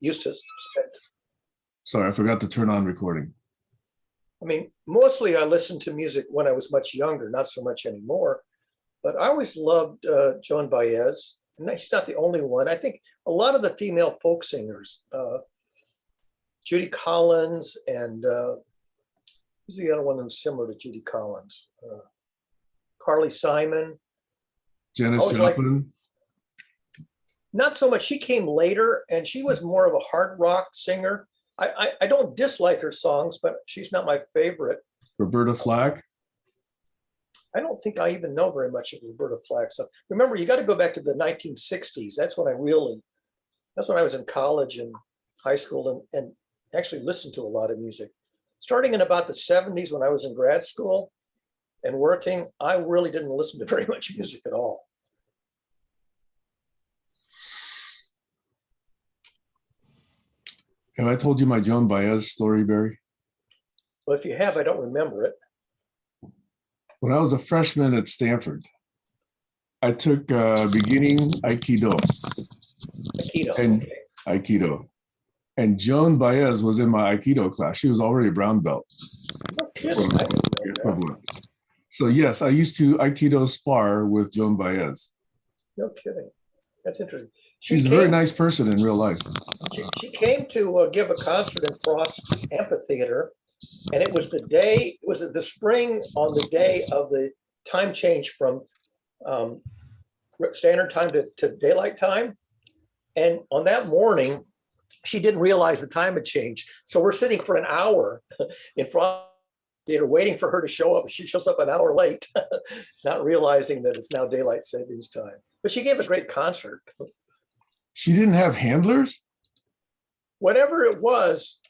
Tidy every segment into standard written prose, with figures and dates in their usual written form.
used to spend. Sorry, I forgot to turn on recording. I mean, mostly I listened to music when I was much younger, not so much anymore. But I always loved Joan Baez. And she's not the only one. I think a lot of the female folk singers, Judy Collins and who's the other one that's similar to Judy Collins? Carly Simon. Janis Joplin. Not so much. She came later, and she was more of a hard rock singer. I don't dislike her songs, but she's not my favorite. Roberta Flack. I don't think I even know very much of Roberta Flack. So remember, you got to go back to the 1960s. That's when I was in college and high school and actually listened to a lot of music. Starting in about the 70s when I was in grad school and working, I really didn't listen to very much music at all. Have I told you my Joan Baez story, Barry? Well, if you have, I don't remember it. When I was a freshman at Stanford, I took beginning Aikido. Aikido. And Joan Baez was in my Aikido class. She was already a brown belt. No kidding. So yes, I used to Aikido spar with Joan Baez. No kidding. That's interesting. She's a very nice person in real life. She came to give a concert in Frost Amphitheater, and it was the spring on the day of the time change from standard time to daylight time. And on that morning, she didn't realize the time had changed. So we're sitting for an hour in Frost Theater waiting for her to show up. She shows up an hour late, not realizing that it's now daylight savings time. But she gave a great concert. She didn't have handlers? Whatever it was,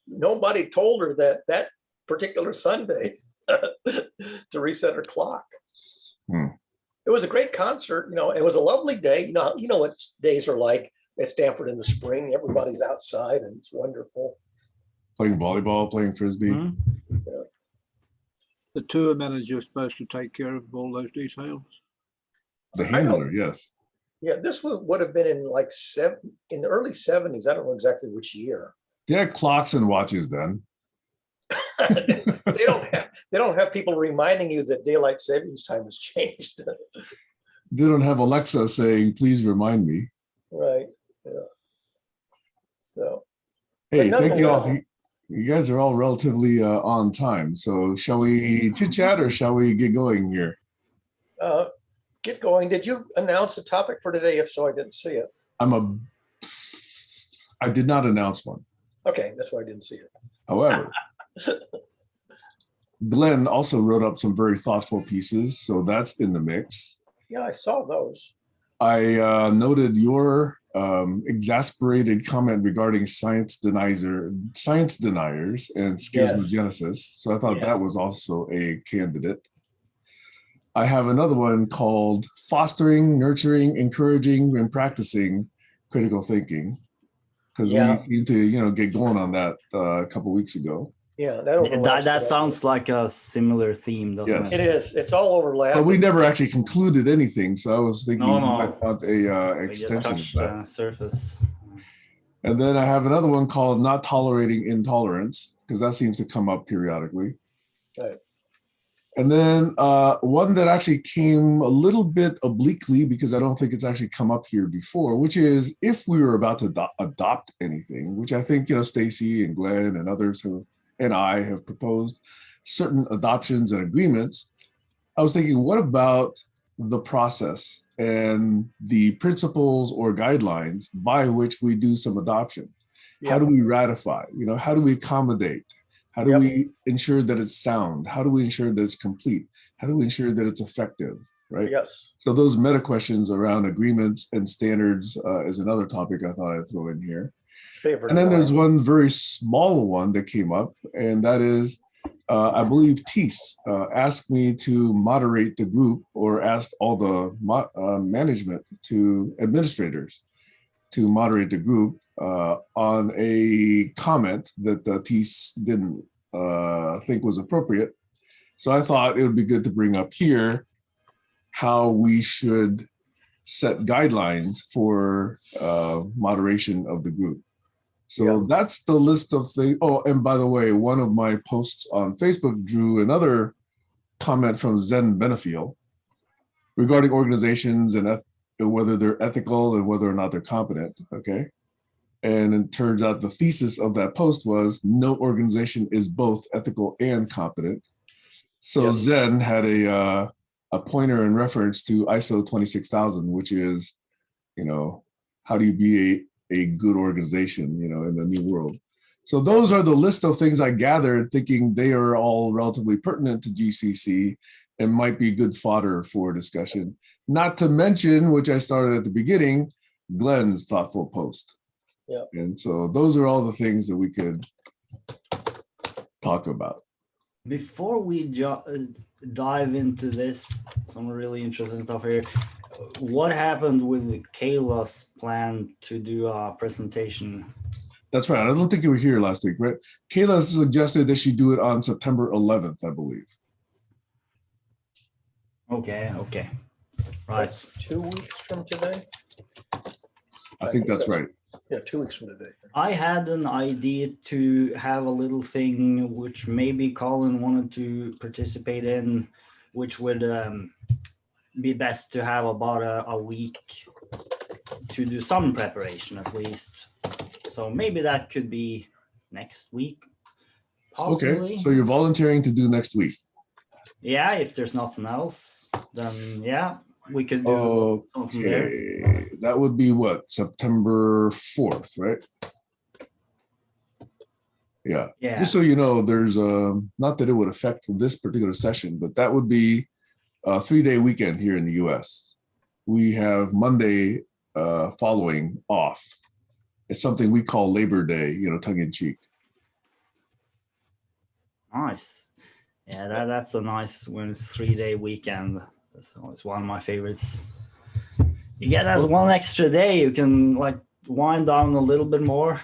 nobody told her that particular Sunday to reset her clock. It was a great concert, it was a lovely day. You know what days are like at Stanford in the spring. Everybody's outside and it's wonderful. Playing volleyball, playing frisbee. Mm-hmm. Yeah. The tour manager is supposed to take care of all those details. The handler, yes. Yeah, this would have been in in the early 70s. I don't know exactly which year. They had clocks and watches then. they don't have people reminding you that daylight savings time has changed. They don't have Alexa saying, "Please remind me." Right. Yeah. So. Hey, thank you all. You guys are all relatively on time. So shall we chit chat or shall we get going here? Get going. Did you announce the topic for today? If so, I didn't see it. I did not announce one. Okay, that's why I didn't see it. However, Glenn also wrote up some very thoughtful pieces, so that's in the mix. Yeah, I saw those. I noted your exasperated comment regarding science deniers and schismogenesis. So I thought that was also a candidate. I have another one called fostering, nurturing, encouraging, and practicing critical thinking, because we need to, get going on that a couple weeks ago. Yeah, that sounds like a similar theme, doesn't it? It is. It's all overlapping. But we never actually concluded anything, so I was thinking we might want a extension just touched the surface. And then I have another one called not tolerating intolerance, because that seems to come up periodically. Right. And then one that actually came a little bit obliquely, because I don't think it's actually come up here before, which is if we were about to adopt anything, which I think, Stacy and Glenn and others and I have proposed certain adoptions and agreements. I was thinking, what about the process and the principles or guidelines by which we do some adoption? How do we ratify? How do we accommodate? How do we ensure that it's sound? How do we ensure that it's complete? How do we ensure that it's effective, right? Yes. So those meta questions around agreements and standards is another topic I thought I'd throw in here. And then there's one very small one that came up, and that is, I believe Tees asked me to moderate the group, or asked all the administrators to moderate the group on a comment that Tees didn't think was appropriate. So I thought it would be good to bring up here how we should set guidelines for moderation of the group. So Yeah. that's the list of things. Oh, and by the way, one of my posts on Facebook drew another comment from Zen Benefiel regarding organizations and whether they're ethical and whether or not they're competent. Okay. And it turns out the thesis of that post was no organization is both ethical and competent. So Yes. Zen had a pointer in reference to ISO 26000, which is, how do you be a good organization, in the new world. So those are the list of things I gathered, thinking they are all relatively pertinent to GCC and might be good fodder for discussion. Not to mention, which I started at the beginning, Glenn's thoughtful post. Yeah. And so those are all the things that we could talk about. Before we dive into this, some really interesting stuff here. What happened with Kayla's plan to do a presentation? That's right. I don't think you were here last week, right? Kayla suggested that she do it on September 11th, I believe. Okay. Right. That's 2 weeks from today. I think that's right. Yeah, 2 weeks from today. I had an idea to have a little thing which maybe Colin wanted to participate in, which would be best to have about a week to do some preparation at least. So maybe that could be next week, possibly. Okay, so you're volunteering to do next week. Yeah, if there's nothing else, then yeah, we could do something there. Okay, that would be what, September 4th, right? Yeah. Yeah. Just so you know, there's not that it would affect this particular session, but that would be a 3-day weekend here in the US. We have Monday following off. It's something we call Labor Day, tongue in cheek. Nice. Yeah, that's a nice when it's 3-day weekend. That's always one of my favorites. You get that one extra day, you can like wind down a little bit more.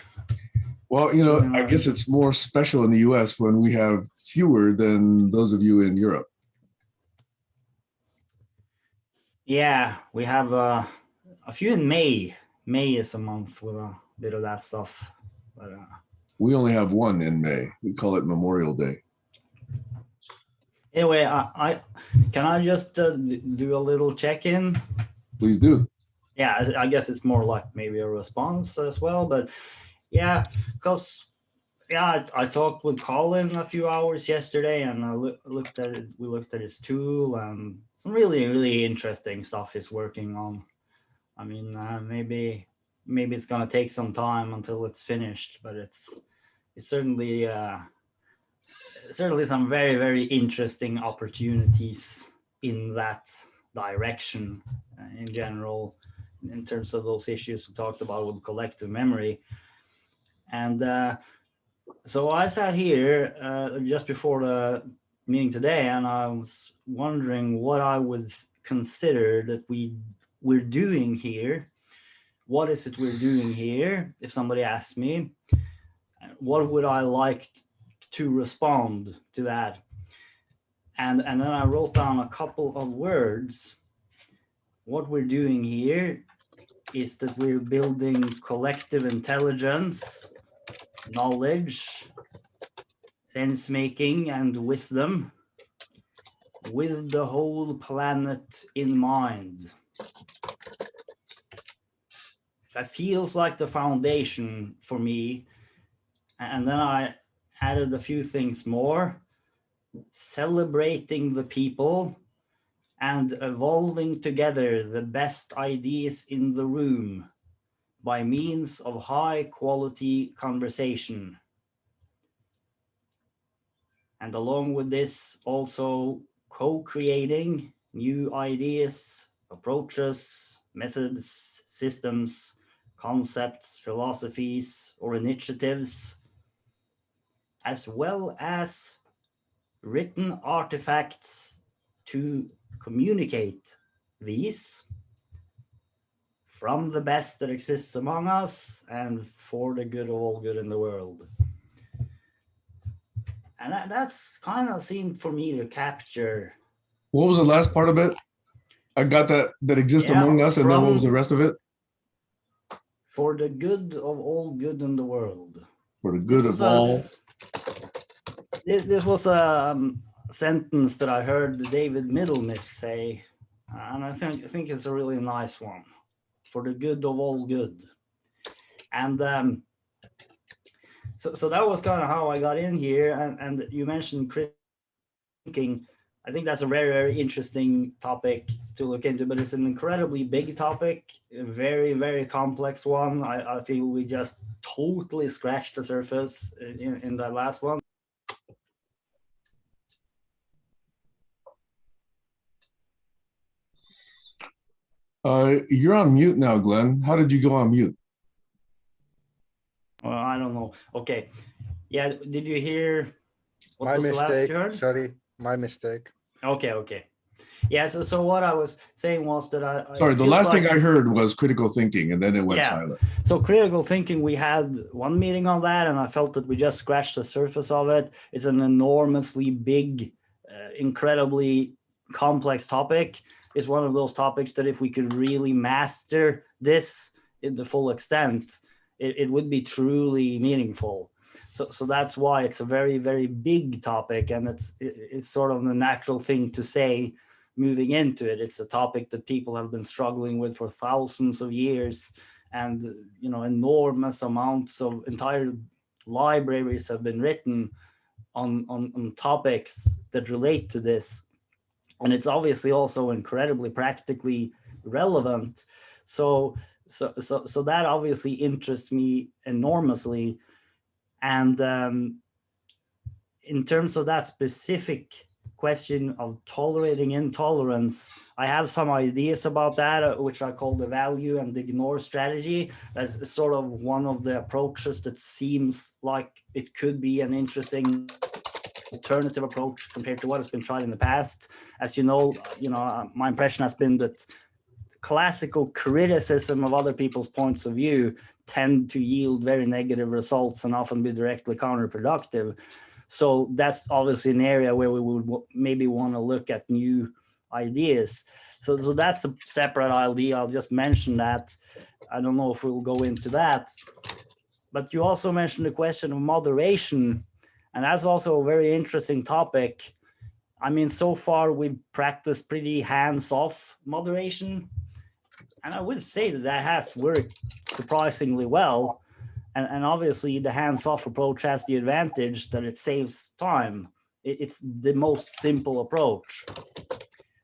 Well, I guess it's more special in the US when we have fewer than those of you in Europe. Yeah, we have a few in May. May is a month with a bit of that stuff. But, we only have one in May. We call it Memorial Day. Anyway, I can I just do a little check-in? Please do. Yeah, I guess it's more like maybe a response as well. But yeah, because I talked with Colin a few hours yesterday, and I looked at it. We looked at his tool and some really, really interesting stuff he's working on. I mean, maybe it's gonna take some time until it's finished, but it's certainly some very, very interesting opportunities in that direction in general, in terms of those issues we talked about with collective memory. And so I sat here just before the meeting today, and I was wondering what I would consider that we're doing here. What is it we're doing here? If somebody asked me, what would I like to respond to that? And then I wrote down a couple of words. What we're doing here is that we're building collective intelligence, knowledge, sense making, and wisdom with the whole planet in mind. That feels like the foundation for me. And then I added a few things more: celebrating the people and evolving together the best ideas in the room by means of high quality conversation. And along with this, also co-creating new ideas, approaches, methods, systems, concepts, philosophies, or initiatives, as well as written artifacts to communicate these from the best that exists among us and for the good of all good in the world. And that's kind of seemed for me to capture. What was the last part of it? I got that exist Yeah, among us, and then what was the from- rest of it? For the good of all good in the world. For the good was of all. This was a sentence that I heard David Middlemiss say, and I think it's a really nice one. For the good of all good. And so that was kind of how I got in here. And you mentioned critical thinking. I think that's a very, very interesting topic to look into, but it's an incredibly big topic, a very, very complex one. I feel we just totally scratched the surface in that last one. You're on mute now, Glenn. How did you go on mute? Well, I don't know. Okay. Yeah, did you hear what My was the last mistake. you heard? Sorry, my mistake. Okay. Yeah, so what I was saying was that Sorry, it the feels last like- thing I heard was critical thinking, and then it went Yeah. silent. So critical thinking, we had one meeting on that, and I felt that we just scratched the surface of it. It's an enormously big, incredibly complex topic. It's one of those topics that if we could really master this in the full extent, it would be truly meaningful. So that's why it's a very, very big topic, and it's sort of the natural thing to say moving into it. It's a topic that people have been struggling with for thousands of years, and enormous amounts of entire libraries have been written on topics that relate to this, and it's obviously also incredibly practically relevant. So that obviously interests me enormously. And in terms of that specific question of tolerating intolerance, I have some ideas about that, which I call the value and ignore strategy. That's sort of one of the approaches that seems like it could be an interesting alternative approach compared to what has been tried in the past. As you know, my impression has been that classical criticism of other people's points of view tend to yield very negative results and often be directly counterproductive. So that's obviously an area where we would maybe want to look at new ideas. So that's a separate idea. I'll just mention that. I don't know if we'll go into that. But you also mentioned the question of moderation, and that's also a very interesting topic. I mean, so far we've practiced pretty hands-off moderation, and I would say that has worked surprisingly well. And obviously the hands-off approach has the advantage that it saves time. It's the most simple approach.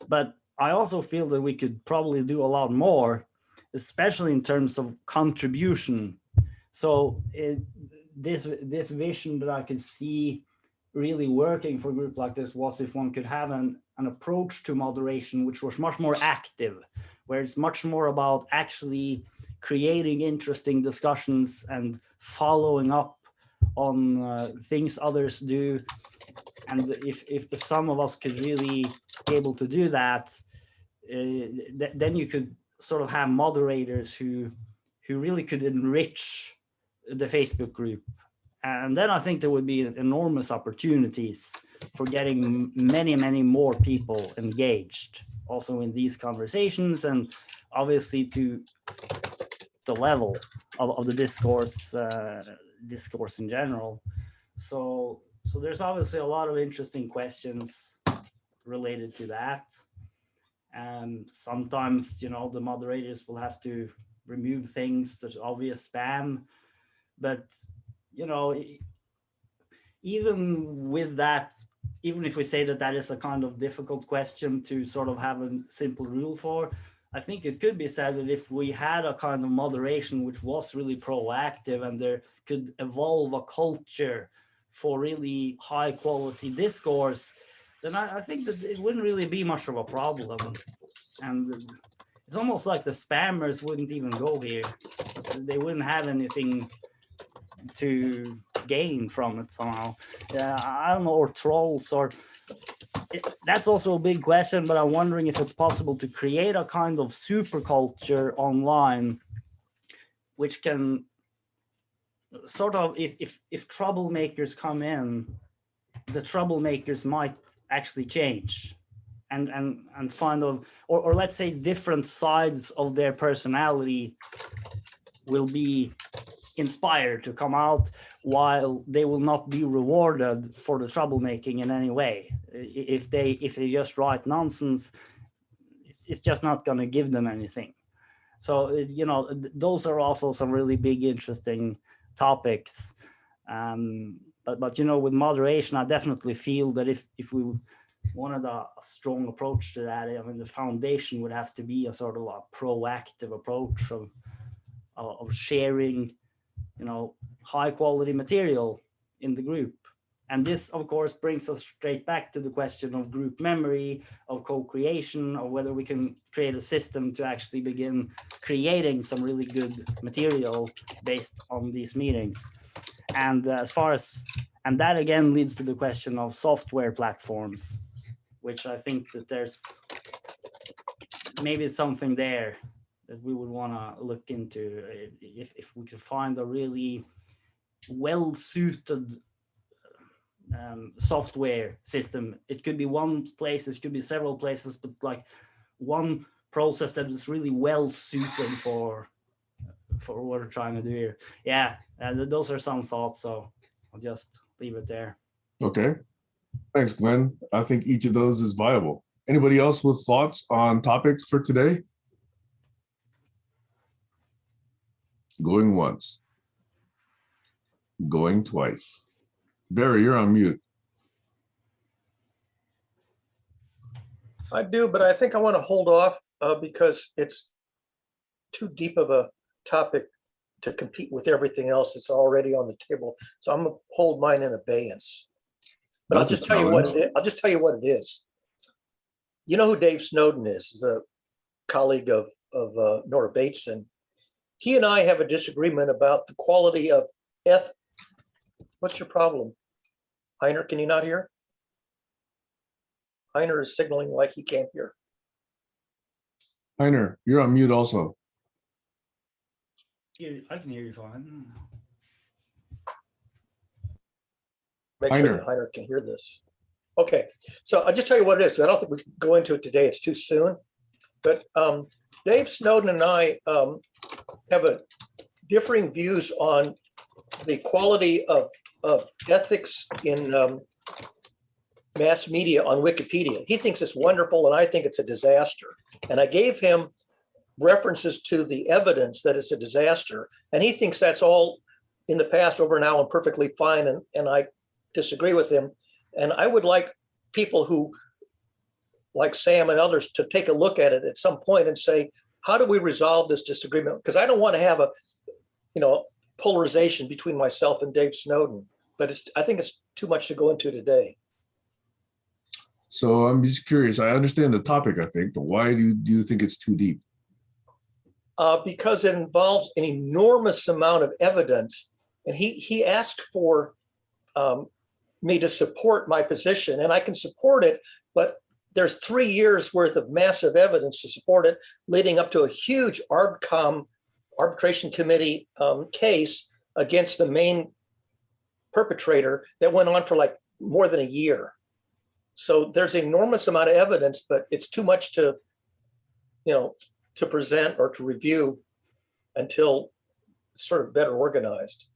But I also feel that we could probably do a lot more, especially in terms of contribution. So this vision that I could see really working for a group like this was if one could have an approach to moderation which was much more active, where it's much more about actually creating interesting discussions and following up on things others do. And if some of us could really be able to do that, then you could sort of have moderators who really could enrich the Facebook group. And then I think there would be enormous opportunities for getting many, many more people engaged also in these conversations, and obviously to the level of the discourse in general. So there's obviously a lot of interesting questions related to that. And sometimes, the moderators will have to remove things that are obvious spam. But, even with that, even if we say that is a kind of difficult question to sort of have a simple rule for, I think it could be said that if we had a kind of moderation which was really proactive and there could evolve a culture for really high quality discourse, then I think that it wouldn't really be much of a problem. And it's almost like the spammers wouldn't even go here. They wouldn't have anything to gain from it somehow. I don't know, or trolls, or that's also a big question, but I'm wondering if it's possible to create a kind of super culture online which can sort of, if troublemakers come in, the troublemakers might actually change. and find of, or let's say different sides of their personality will be inspired to come out, while they will not be rewarded for the troublemaking in any way. If they just write nonsense, it's just not going to give them anything. So those are also some really big interesting topics. But with moderation, I definitely feel that if we wanted a strong approach to that, I mean, the foundation would have to be a sort of a proactive approach of sharing, high quality material in the group. And this, of course, brings us straight back to the question of group memory, of co-creation, of whether we can create a system to actually begin creating some really good material based on these meetings. And and that again leads to the question of software platforms, which I think that there's maybe something there that we would want to look into, if we could find a really well-suited software system. It could be one place, it could be several places, but like one process that is really well suited for what we're trying to do here. Yeah, those are some thoughts, so I'll just leave it there. Okay, thanks, Glenn. I think each of those is viable. Anybody else with thoughts on topic for today? Going once, going twice. Barry, you're on mute. I do, but I think I want to hold off because it's too deep of a topic to compete with everything else that's already on the table. So I'm gonna hold mine in abeyance. But I'll just tell you what it is. I'll just tell you what it is. You know who Dave Snowden is? He's a colleague of Nora Bateson. He and I have a disagreement about the quality of What's your problem? Heiner, can you not hear? Heiner is signaling like he can't hear. Heiner, you're on mute also. I can hear you fine. Make sure that Heiner can hear this. Okay, so I'll just tell you what it is. I don't think we can go into it today. It's too soon. But Dave Snowden and I have a differing views on the quality of ethics in mass media on Wikipedia. He thinks it's wonderful, and I think it's a disaster. And I gave him references to the evidence that it's a disaster, and he thinks that's all in the past, over now, and perfectly fine. And I disagree with him. And I would like people who, like Sam and others, to take a look at it at some point and say, how do we resolve this disagreement? Because I don't want to have a, polarization between myself and Dave Snowden, but I think it's too much to go into today. So I'm just curious. I understand the topic, I think, but why do you think it's too deep? Because it involves an enormous amount of evidence, and he asked for me to support my position, and I can support it, but there's 3 years worth of massive evidence to support it, leading up to a huge arbitration committee case against the main perpetrator that went on for like more than a year. So there's an enormous amount of evidence, but it's too much to present or to review until it's sort of better organized.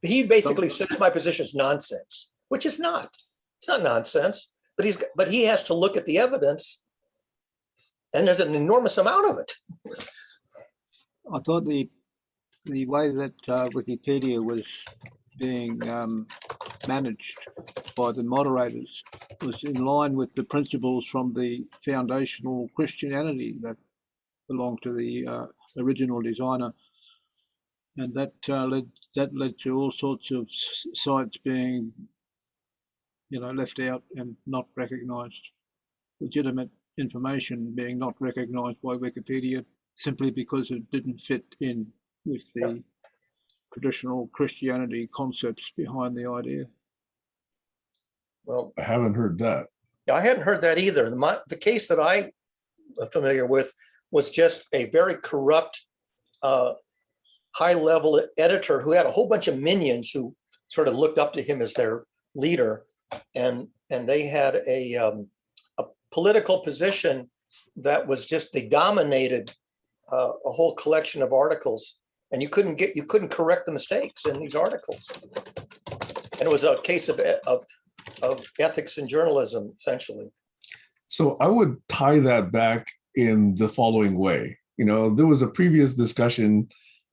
He basically says my position is nonsense, which is not. It's not nonsense, but he has to look at the evidence, and there's an enormous amount of it. I thought the way that Wikipedia was being managed by the moderators was in line with the principles from the foundational Christianity that belonged to the original designer, and that led to all sorts of sites being, left out and not recognised. Legitimate information being not recognised by Wikipedia simply because it didn't fit in with the traditional Christianity concepts behind the idea. Well, I haven't heard that. I hadn't heard that either. The case that I'm familiar with was just a very corrupt, high-level editor who had a whole bunch of minions who sort of looked up to him as their leader, and they had a political position that was just, they dominated a whole collection of articles, and you couldn't correct the mistakes in these articles. And it was a case of ethics in journalism, essentially. So I would tie that back in the following way. You know, there was a previous discussion.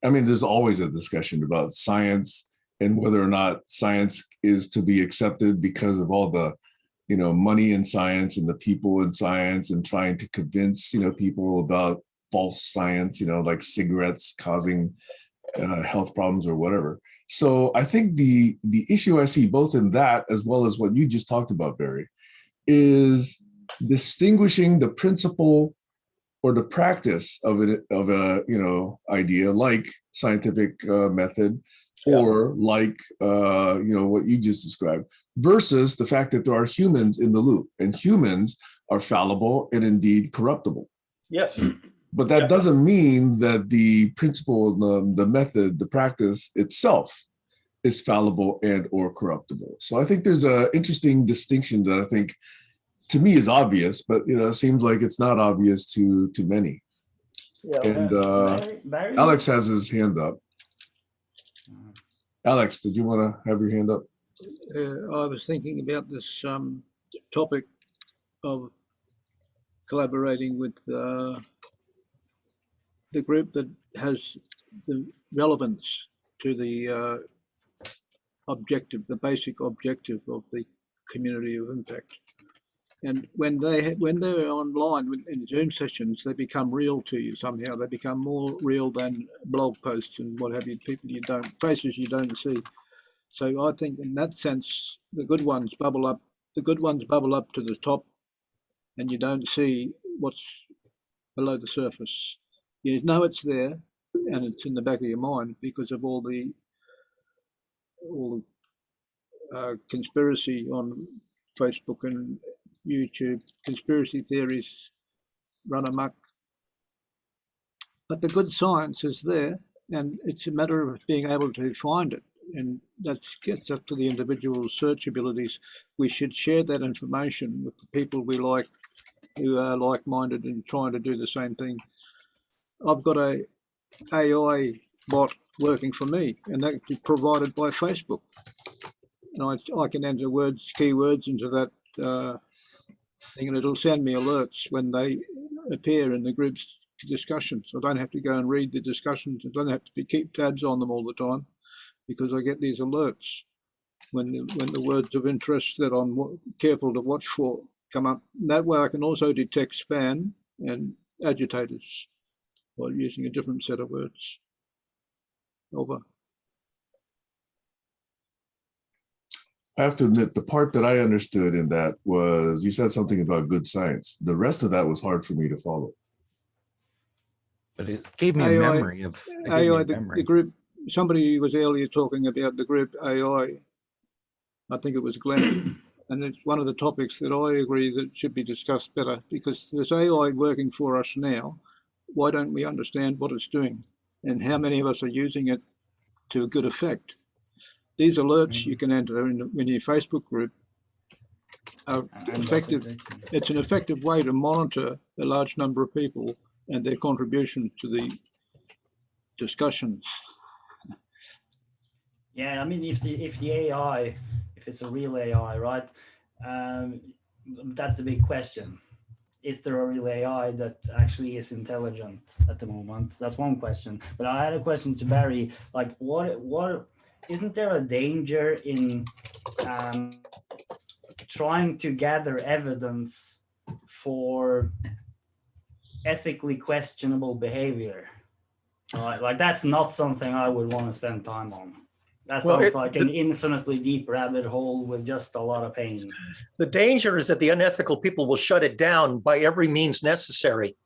I mean, there's always a discussion about science and whether or not science is to be accepted because of all the, you know, money in science and the people in science, and trying to convince, you know, people about false science, you know, like cigarettes causing health problems or whatever. So I think the issue I see both in that as well as what you just talked about, Barry, is distinguishing the principle or the practice of a you know, idea like scientific method, or like you know, what you just described, versus the fact that there are humans in the loop, and humans are fallible and indeed corruptible. Yes. But that doesn't mean that the principle, the method, the practice itself is fallible and or corruptible. So I think there's an interesting distinction that I think, to me, is obvious, but you know, it seems like it's not obvious to many. Yeah. And Barry? Alex has his hand up. Alex, did you want to have your hand up? I was thinking about this topic of collaborating with the group that has the relevance to the objective, the basic objective of the community of impact. And when they're online in Zoom sessions, they become real to you somehow. They become more real than blog posts and what have you, faces you don't see. So I think in that sense, the good ones bubble up to the top, and you don't see what's below the surface. You know it's there, and it's in the back of your mind because of all the conspiracy on Facebook and YouTube, conspiracy theories run amok. But the good science is there, and it's a matter of being able to find it. And that gets up to the individual search abilities. We should share that information with the people we like, who are like-minded and trying to do the same thing. I've got a AI bot working for me, and that's provided by Facebook. And I can enter keywords into that thing, and it'll send me alerts when they appear in the group's discussions. I don't have to go and read the discussions. I don't have to keep tabs on them all the time, because I get these alerts when the words of interest that I'm careful to watch for come up. That way I can also detect spam and agitators while using a different set of words. Over. I have to admit, the part that I understood in that was you said something about good science. The rest of that was hard for me to follow. But it gave me a memory of the group. Somebody was earlier talking about the group AI. I think it was Glenn. And it's one of the topics that I agree that should be discussed better, because there's AI working for us now. Why don't we understand what it's doing and how many of us are using it to good effect? These alerts you can enter in your Facebook group are effective. It's an effective way to monitor a large number of people and their contribution to the discussions. Yeah, I mean, if the AI, if it's a real AI, right? That's the big question. Is there a real AI that actually is intelligent at the moment? That's one question. But I had a question to Barry. Like, what isn't there a danger in trying to gather evidence for ethically questionable behavior? Like that's not something I would want to spend time on. That sounds like an infinitely deep rabbit hole with just a lot of pain. The danger is that the unethical people will shut it down by every means necessary.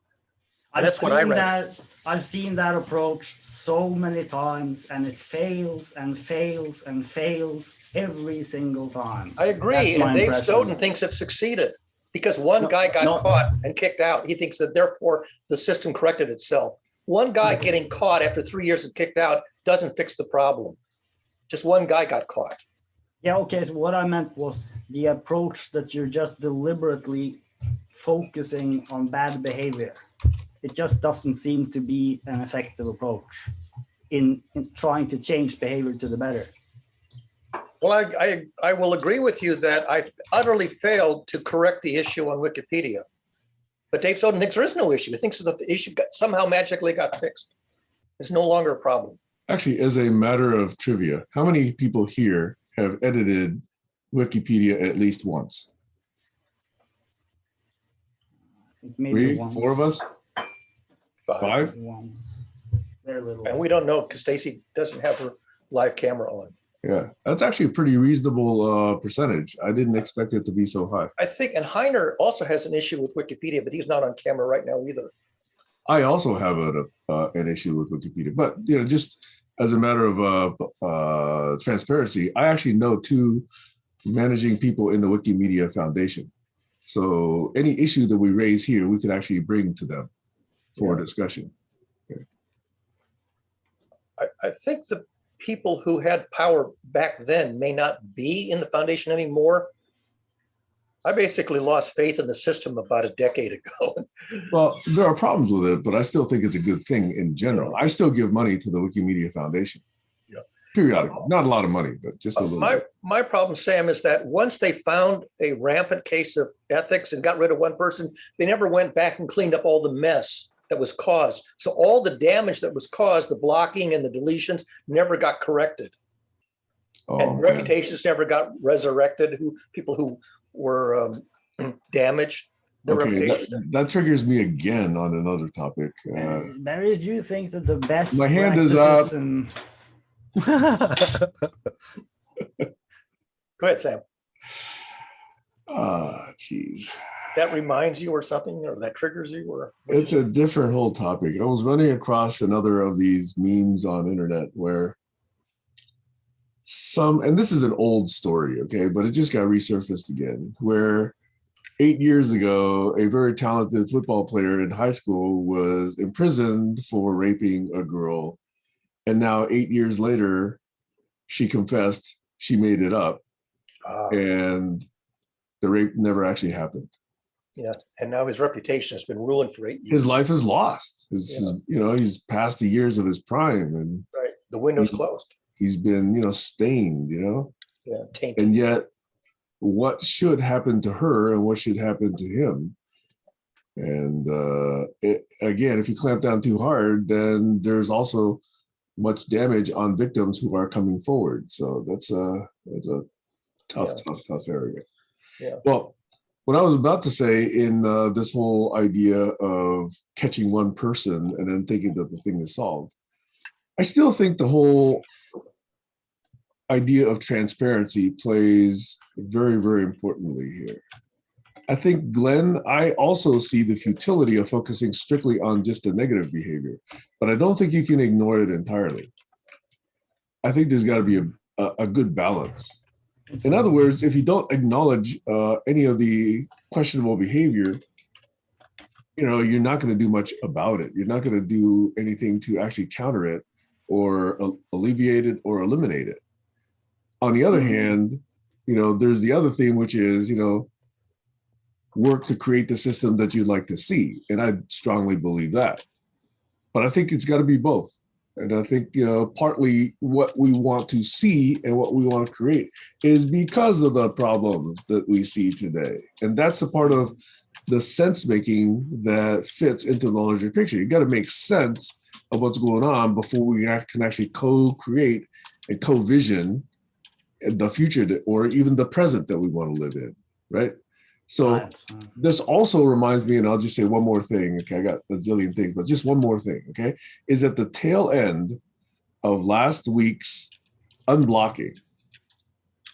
That's what I read. I've seen that approach so many times, and it fails and fails and fails every single time. I agree. And Dave Snowden thinks it succeeded because one guy got caught and kicked out. He thinks that therefore the system corrected itself. One guy getting caught after 3 years and kicked out doesn't fix the problem. Just one guy got caught. Yeah, okay. So what I meant was the approach that you're just deliberately focusing on bad behavior. It just doesn't seem to be an effective approach in trying to change behavior to the better. Well, I will agree with you that I utterly failed to correct the issue on Wikipedia. But Dave Soden thinks there is no issue. He thinks that the issue somehow magically got fixed. It's no longer a problem. Actually, as a matter of trivia, how many people here have edited Wikipedia at least once? Maybe 3, 4 of us? 5? Once. Very little. And we don't know because Stacy doesn't have her live camera on. Yeah, that's actually a pretty reasonable percentage. I didn't expect it to be so high. I think, and Heiner also has an issue with Wikipedia, but he's not on camera right now either. I also have an issue with Wikipedia, but just as a matter of transparency, I actually know 2 managing people in the Wikimedia Foundation. So any issue that we raise here, we could actually bring to them for discussion. I think the people who had power back then may not be in the foundation anymore. I basically lost faith in the system about a decade ago. Well, there are problems with it, but I still think it's a good thing in general. I still give money to the Wikimedia Foundation. Yeah. Periodically. Not a lot of money, but just a little bit. My problem, Sam, is that once they found a rampant case of ethics and got rid of one person, they never went back and cleaned up all the mess that was caused. So all the damage that was caused, the blocking and the deletions, never got corrected. And reputations never got resurrected. People who were damaged. Okay, that triggers me again on another topic. Barry, do you think that the best my hand is up. Go ahead, Sam. Geez. That reminds you or something, or that triggers you, or it's a different whole topic. I was running across another of these memes on internet where and this is an old story, okay, but it just got resurfaced again, where 8 years ago, a very talented football player in high school was imprisoned for raping a girl. And now 8 years later, she confessed she made it up. And the rape never actually happened. Yeah, and now his reputation has been ruined for 8 years. His life is lost. He's past the years of his prime, and right, the window's closed. He's been, stained, Yeah, tainted. And yet, what should happen to her and what should happen to him? And again, if you clamp down too hard, then there's also much damage on victims who are coming forward. So that's a tough area. Yeah. Well, what I was about to say in this whole idea of catching one person and then thinking that the thing is solved, I still think the whole idea of transparency plays very, very importantly here. I think, Glenn, I also see the futility of focusing strictly on just the negative behavior, but I don't think you can ignore it entirely. I think there's got to be a good balance. In other words, if you don't acknowledge any of the questionable behavior, you're not going to do much about it. You're not going to do anything to actually counter it or alleviate it or eliminate it. On the other hand, there's the other thing, which is, work to create the system that you'd like to see. And I strongly believe that. But I think it's got to be both. And I think, partly what we want to see and what we want to create is because of the problems that we see today. And that's the part of the sense making that fits into the larger picture. You got to make sense of what's going on before we can actually co-create and co-vision the future or even the present that we want to live in, right? So this also reminds me, and I'll just say one more thing, okay, I got a zillion things, but just one more thing, okay, is at the tail end of last week's unblocking,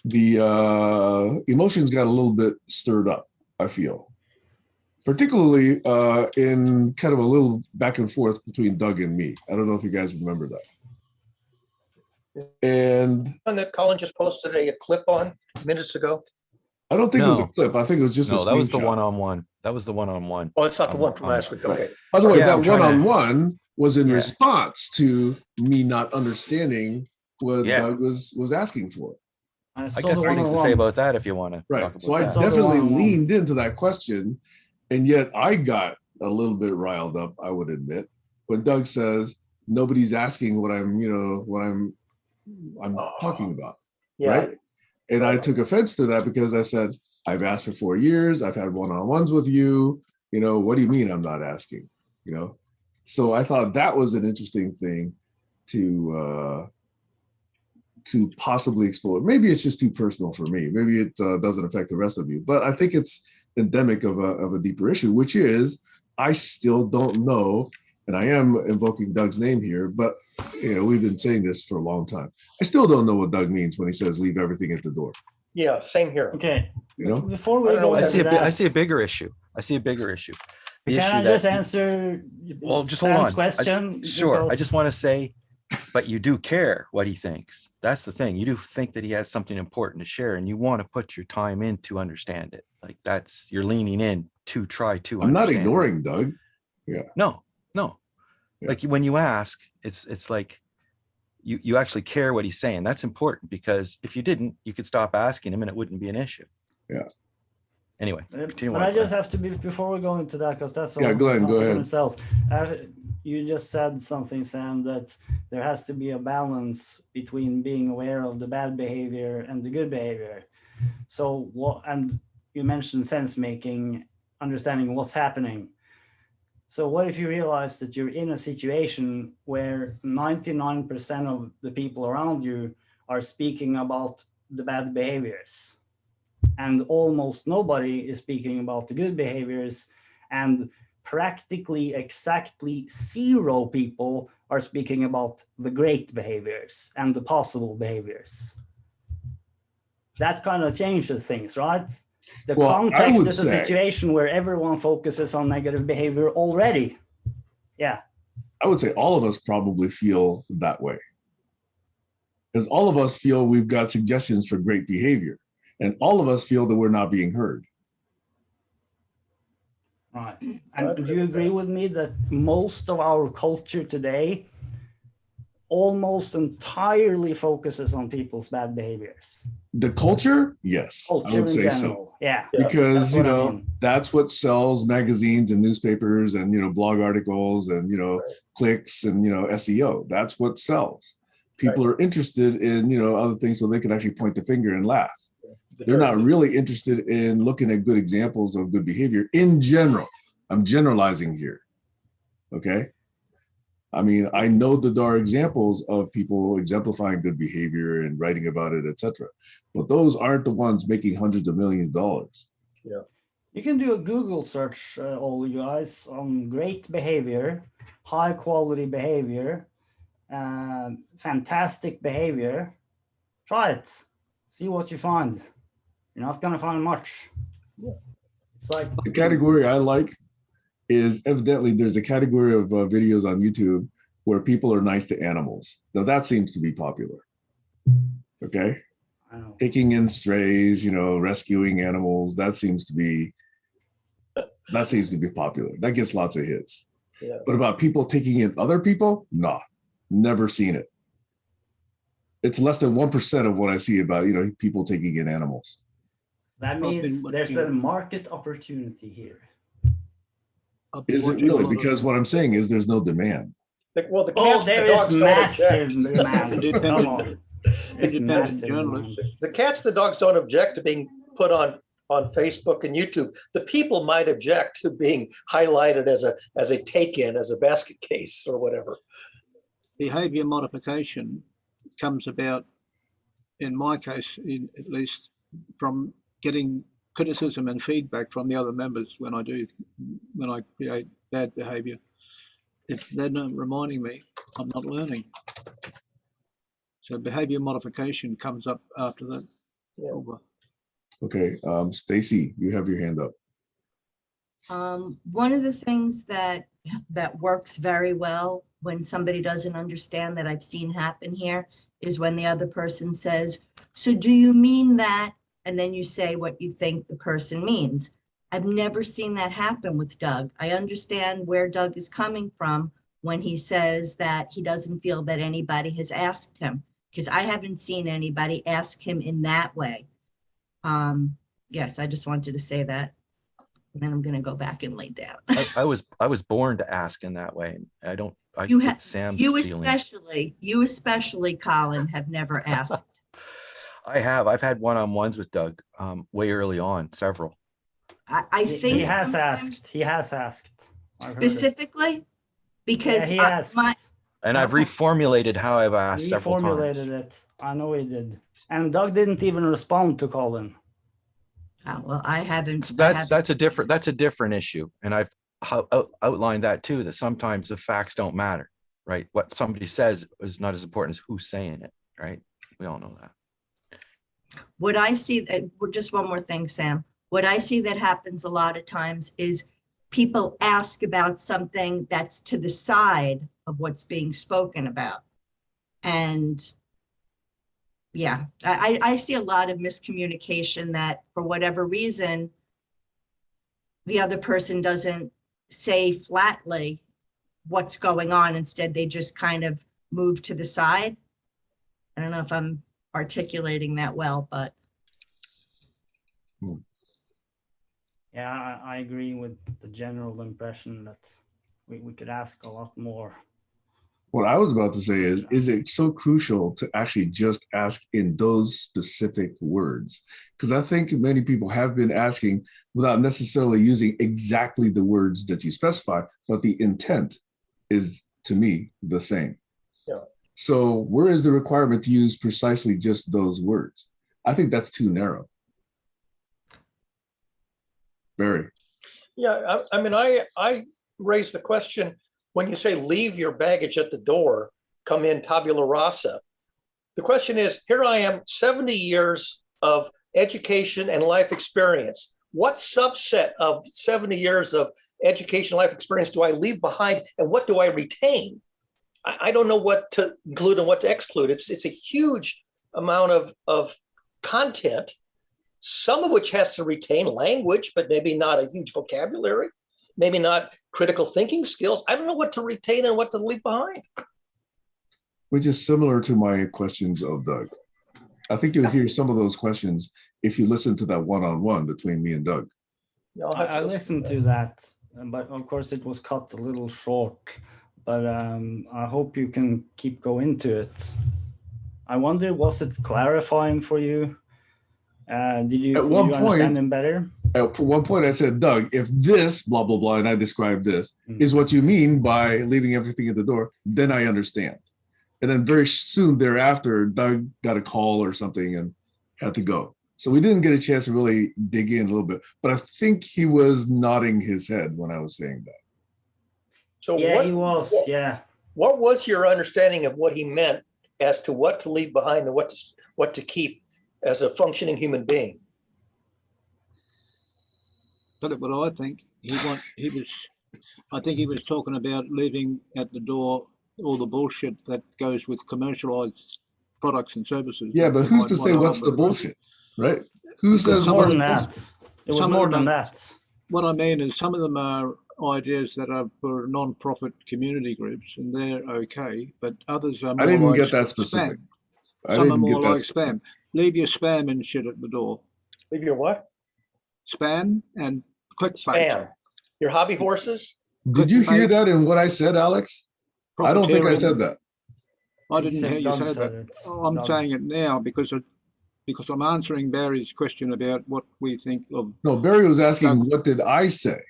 the emotions got a little bit stirred up, I feel, particularly in kind of a little back and forth between Doug and me. I don't know if you guys remember that. And one that Colin just posted a clip on minutes ago. I don't think it was a clip. I think it was just a that was the screenshot. one-on-one. That was the one-on-one. Oh, it's not the one from last week. Okay. By the way, Yeah, that one-on-one was in response to me not understanding what Doug was asking for. I got some things to say about that if you want to. Right. Talk about So I that. definitely leaned into that question And yet I got a little bit riled up, I would admit, when Doug says nobody's asking what I'm, I'm talking about, Yeah. right? And I took offense to that because I said, I've asked for 4 years, I've had one-on-ones with you, what do you mean I'm not asking, So I thought that was an interesting thing to possibly explore. Maybe it's just too personal for me. Maybe it doesn't affect the rest of you, but I think it's endemic of a deeper issue, which is I still don't know, and I am invoking Doug's name here, but we've been saying this for a long time. I still don't know what Doug means when he says leave everything at the door. Yeah, same here. Okay. You know? Before we I don't know go what into I see a that, bigger issue. The can issue I that just answer well, just hold Sam's on. question? Sure. I Because- just want to say, but you do care what he thinks. That's the thing. You do think that he has something important to share, and you want to put your time in to understand it. Like you're leaning in to try to I'm not understand ignoring it. Doug. No. Yeah. Like when you ask, it's like you actually care what he's saying. That's important, because if you didn't, you could stop asking him and it wouldn't be an issue. Yeah. Anyway, continue but on. I just have to be before we go into that, because that's all Yeah, go ahead, go ahead. Myself. You just said something, Sam, that there has to be a balance between being aware of the bad behavior and the good behavior. So what? And you mentioned sense making, understanding what's happening. So what if you realize that you're in a situation where 99% of the people around you are speaking about the bad behaviors, and almost nobody is speaking about the good behaviors, and practically exactly 0 people are speaking about the great behaviors and the possible behaviors? That kind of changes things, right? The Well, I context would is a say- situation where everyone focuses on negative behavior already. Yeah. I would say all of us probably feel that way, because all of us feel we've got suggestions for great behavior, and all of us feel that we're not being heard. Right. And do you agree with me that most of our culture today almost entirely focuses on people's bad behaviors? The culture, yes, I Culture would in say so. general. Yeah. Because That's what I mean. that's what sells magazines and newspapers and blog articles and clicks and SEO. That's what sells. People are interested in other things so they can actually point the finger and laugh. They're not really interested in looking at good examples of good behavior in general. I'm generalizing here. Okay. I mean, I know that there are examples of people exemplifying good behavior and writing about it, etc. But those aren't the ones making hundreds of millions of dollars. Yeah. You can do a Google search, all you guys, on great behavior, high quality behavior, fantastic behavior. Try it. See what you find. You're not going to find much. Yeah. It's like The category I like is evidently there's a category of videos on YouTube where people are nice to animals. Now that seems to be popular. Okay. I know. Taking in strays, rescuing animals. That seems to be popular. That gets lots of hits. Yeah. But about people taking in other people, nah, never seen it. It's less than 1% of what I see about, people taking in animals. That means there's a market opportunity here. Is it really? Because what I'm saying is there's no demand. Well, the Oh, cats, there the is dogs don't massive object. demand. Come on. There's Independent massive journalists. demand. The cats, the dogs don't object to being put on Facebook and YouTube. The people might object to being highlighted as a take-in, as a basket case or whatever. Behavior modification comes about, in my case, at least, from getting criticism and feedback from the other members when I create bad behavior. If they're not reminding me, I'm not learning. So behavior modification comes up after that. Yeah. Okay, Stacy, you have your hand up. One of the things that works very well when somebody doesn't understand, that I've seen happen here, is when the other person says, "So do you mean that?" And then you say what you think the person means. I've never seen that happen with Doug. I understand where Doug is coming from when he says that he doesn't feel that anybody has asked him, because I haven't seen anybody ask him in that way. Yes, I just wanted to say that. And then I'm gonna go back and lay down. I was born to ask in that way. I You get have, Sam's you feeling. especially, Colin, have never asked. I've had one-on-ones with Doug way early on, several. I think He has sometimes asked. He has asked. I've heard it. specifically, Yeah, because he asked. And I've Okay. reformulated how I've asked several Reformulated times. it. I know he did. And Doug didn't even respond to Colin. well, I haven't. So that's a different issue. And I've outlined that too, that sometimes the facts don't matter, right? What somebody says is not as important as who's saying it, right? We all know that. What I see, just one more thing, Sam. What I see that happens a lot of times is people ask about something that's to the side of what's being spoken about. And yeah, I see a lot of miscommunication that for whatever reason, the other person doesn't say flatly what's going on. Instead, they just kind of move to the side. I don't know if I'm articulating that well, but. Yeah, I agree with the general impression that we could ask a lot more. What I was about to say is it so crucial to actually just ask in those specific words? Because I think many people have been asking without necessarily using exactly the words that you specify, but the intent is, to me, the same. Yeah. So where is the requirement to use precisely just those words? I think that's too narrow. Very. Yeah, I mean, I raised the question, when you say leave your baggage at the door, come in tabula rasa. The question is, here I am, 70 years of education and life experience. What subset of 70 years of education, life experience do I leave behind, and what do I retain? I don't know what to include and what to exclude. It's a huge amount of content, some of which has to retain language, but maybe not a huge vocabulary, maybe not critical thinking skills. I don't know what to retain and what to leave behind. Which is similar to my questions of Doug. I think you'll hear some of those questions if you listen to that one-on-one between me and Doug. I listened to that, but of course it was cut a little short. But I hope you can keep going into it. I wonder, was it clarifying for you? Did you understand him better? At one point I said, Doug, if this blah, blah, blah, and I described this, is what you mean by leaving everything at the door, then I understand. And then very soon thereafter, Doug got a call or something and had to go. So we didn't get a chance to really dig in a little bit, but I think he was nodding his head when I was saying that. So yeah, he was, yeah. What was your understanding of what he meant as to what to leave behind and what to keep as a functioning human being? But what I think I think he was talking about leaving at the door all the bullshit that goes with commercialized products and services. Yeah, but who's to say what's the bullshit, right? Who says more than that? It was more than that. What I mean is some of them are ideas that are for non-profit community groups, and they're okay, but others are more I didn't like get that specific. Some are more like spam. Leave your spam and shit at the door. Leave your what? Spam and clickbait. Spam. Your hobby horses? Did you hear that in what I said, Alex? I don't think I said that. I didn't hear you say that. I'm saying it now because I'm answering Barry's question about what we think of. No, Barry was asking, what did I say?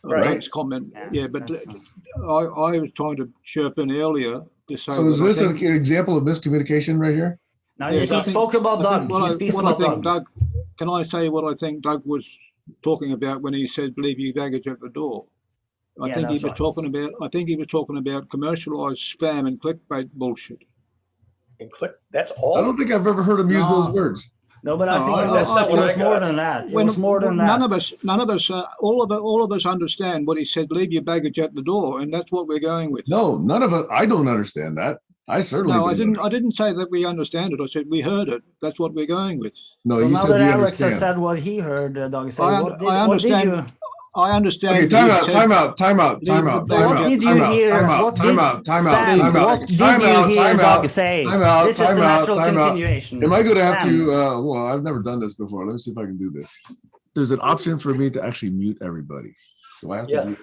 Right. Comment. Yeah, but I was trying to chirp in earlier to say. So is this an example of miscommunication right here? Now, he spoke about Doug. Doug, can I say what I think Doug was talking about when he said leave your baggage at the door? I think he was talking about commercialized spam and clickbait bullshit. And that's all. I don't think I've ever heard him use those words. No, but I think it was more than that. It was more than that. None of us, all of us understand what he said. Leave your baggage at the door, and that's what we're going with. No, none of us. I don't understand that. I certainly no. I didn't say that we understand it. I said we heard it. That's what we're going with. No, so you now said that we Alex understand. has said what he heard, Doug say, I understand. I understand. Okay, time out. What did you hear? What did you hear Doug say? This is the natural continuation. Am I going to have to? Well, I've never done this before. Let me see if I can do this. there's an option for me to actually mute everybody. Do I have to Yeah. do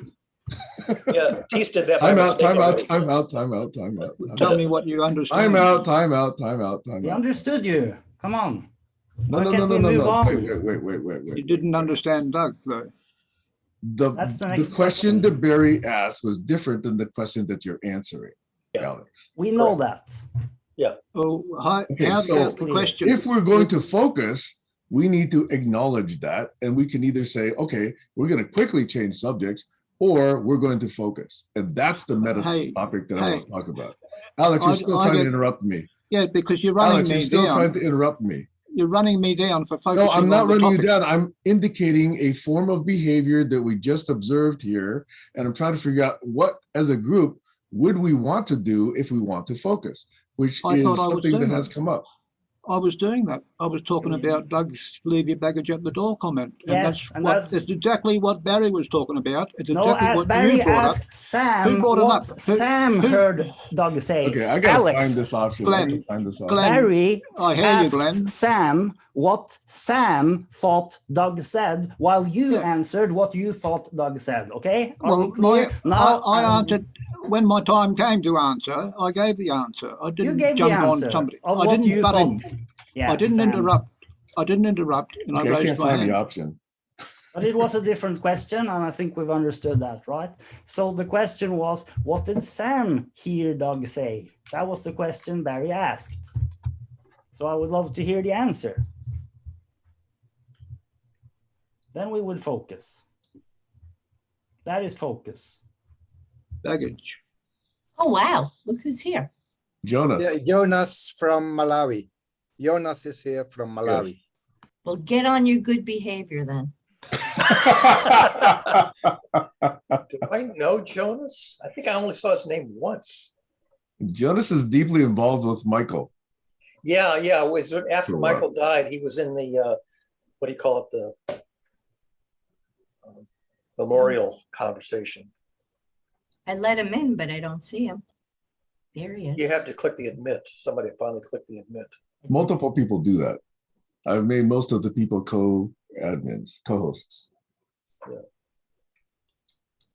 it? Yeah, Tease did that. by Time out, mistake time out, already. time out, time out, time out. Tell me what you understand. Time out, time out, time out, time We out. understood you. Come on. No, Why no, no, can't no, we no, move no. on? Wait. You didn't understand Doug, though. That's the The next question question. that Barry asked was different than the question that you're answering, Yeah. Alex. We know that. Well, Okay, how so about the question? If we're going to focus, we need to acknowledge that, and we can either say, okay, we're going to quickly change subjects, or we're going to focus. And that's the meta Hey, topic that I want hey. to talk about. Alex, you're still I trying to get- interrupt me. Yeah, because you're running Alex, you're me still trying down. to interrupt me. You're running me down for focusing No, I'm on not the running you topic. down. I'm indicating a form of behavior that we just observed here. And I'm trying to figure out what, as a group, would we want to do if we want to focus, which I is thought I was something that doing has that. come up. I was doing that. I was talking about Doug's leave your baggage at the door comment. And Yes, and that's exactly what Barry was talking about. It's No, exactly what Barry you brought up. asked Sam Who brought it what up? Sam who- heard Doug say. Okay, I gotta Alex, find this option. Glenn, I gotta find this option. Glenn, Barry I hear you, asked Glenn. Sam what Sam thought Doug said, while you Yeah. answered what you thought Doug said. Okay? Are we Well, clear? Now, I answered when my time came to answer. I gave the answer. I You didn't gave the jump answer on somebody. of I what didn't you butt in. thought. Yeah, I didn't Sam. interrupt. I didn't interrupt, and Okay, I I raised can't my find the hand. option. But it was a different question, and I think we've understood that, right? So the question was, what did Sam hear Doug say? That was the question Barry asked. So I would love to hear the answer. Then we would focus. That is focus. Baggage. Oh, wow. Look who's here. Jonas. Yeah, Jonas from Malawi. Jonas is here from Malawi. Well, get on your good behavior then. Do I know Jonas? I think I only saw his name once. Jonas is deeply involved with Michael. Yeah, it was after For what? Michael died. He was in the what do you call it? The memorial conversation. I let him in, but I don't see him. There he is. You have to click the admit. Somebody finally clicked the admit. Multiple people do that. I've made most of the people co-admins, co-hosts.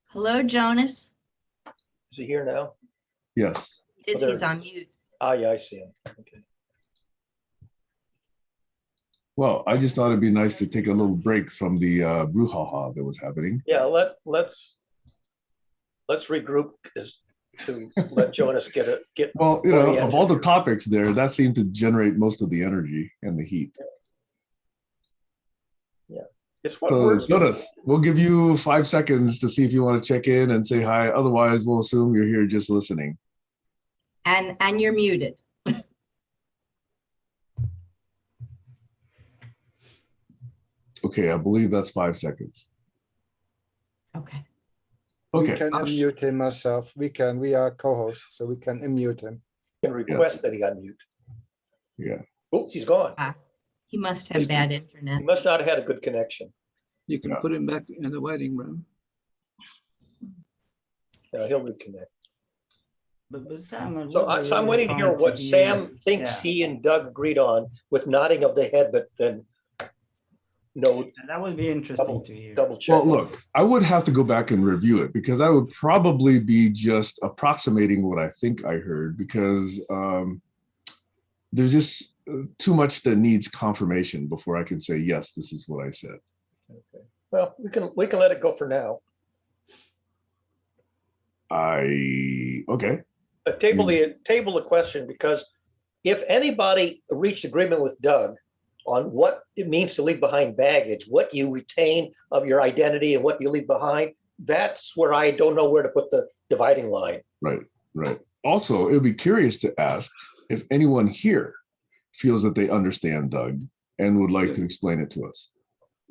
Hello, Jonas. Is he here now? Yes. Is there he's he on is. mute? Ah, yeah, I see him. Okay. Well, I just thought it'd be nice to take a little break from the brouhaha that was happening. Yeah, let's regroup to let Jonas get. Well, you know, oriented of all the here. topics there, that seemed to generate most of the energy and the heat. It's what So, words. Jonas, we'll give you 5 seconds to see if you want to check in and say hi. Otherwise, we'll assume you're here just listening. And you're muted. Okay, I believe that's 5 seconds. Okay. We Okay. can unmute him ourselves. We are co-hosts, so we can unmute him. Can request that he unmute. Yeah. Oops, he's gone. He must have bad internet. He must not have had a good connection. You can Yeah. put him back in the waiting room. He'll reconnect. But Sam, So I'm waiting to hear what Sam thinks he and Doug agreed on with nodding of the head, but then no That would be interesting to hear. double check. Well, look, I would have to go back and review it because I would probably be just approximating what I think I heard because there's just too much that needs confirmation before I can say, yes, this is what I said. Okay. Well, we can let it go for now. Okay. But table the question, because if anybody reached agreement with Doug on what it means to leave behind baggage, what you retain of your identity and what you leave behind, that's where I don't know where to put the dividing line. Right. Also, it would be curious to ask if anyone here feels that they understand Doug and would like to explain it to us.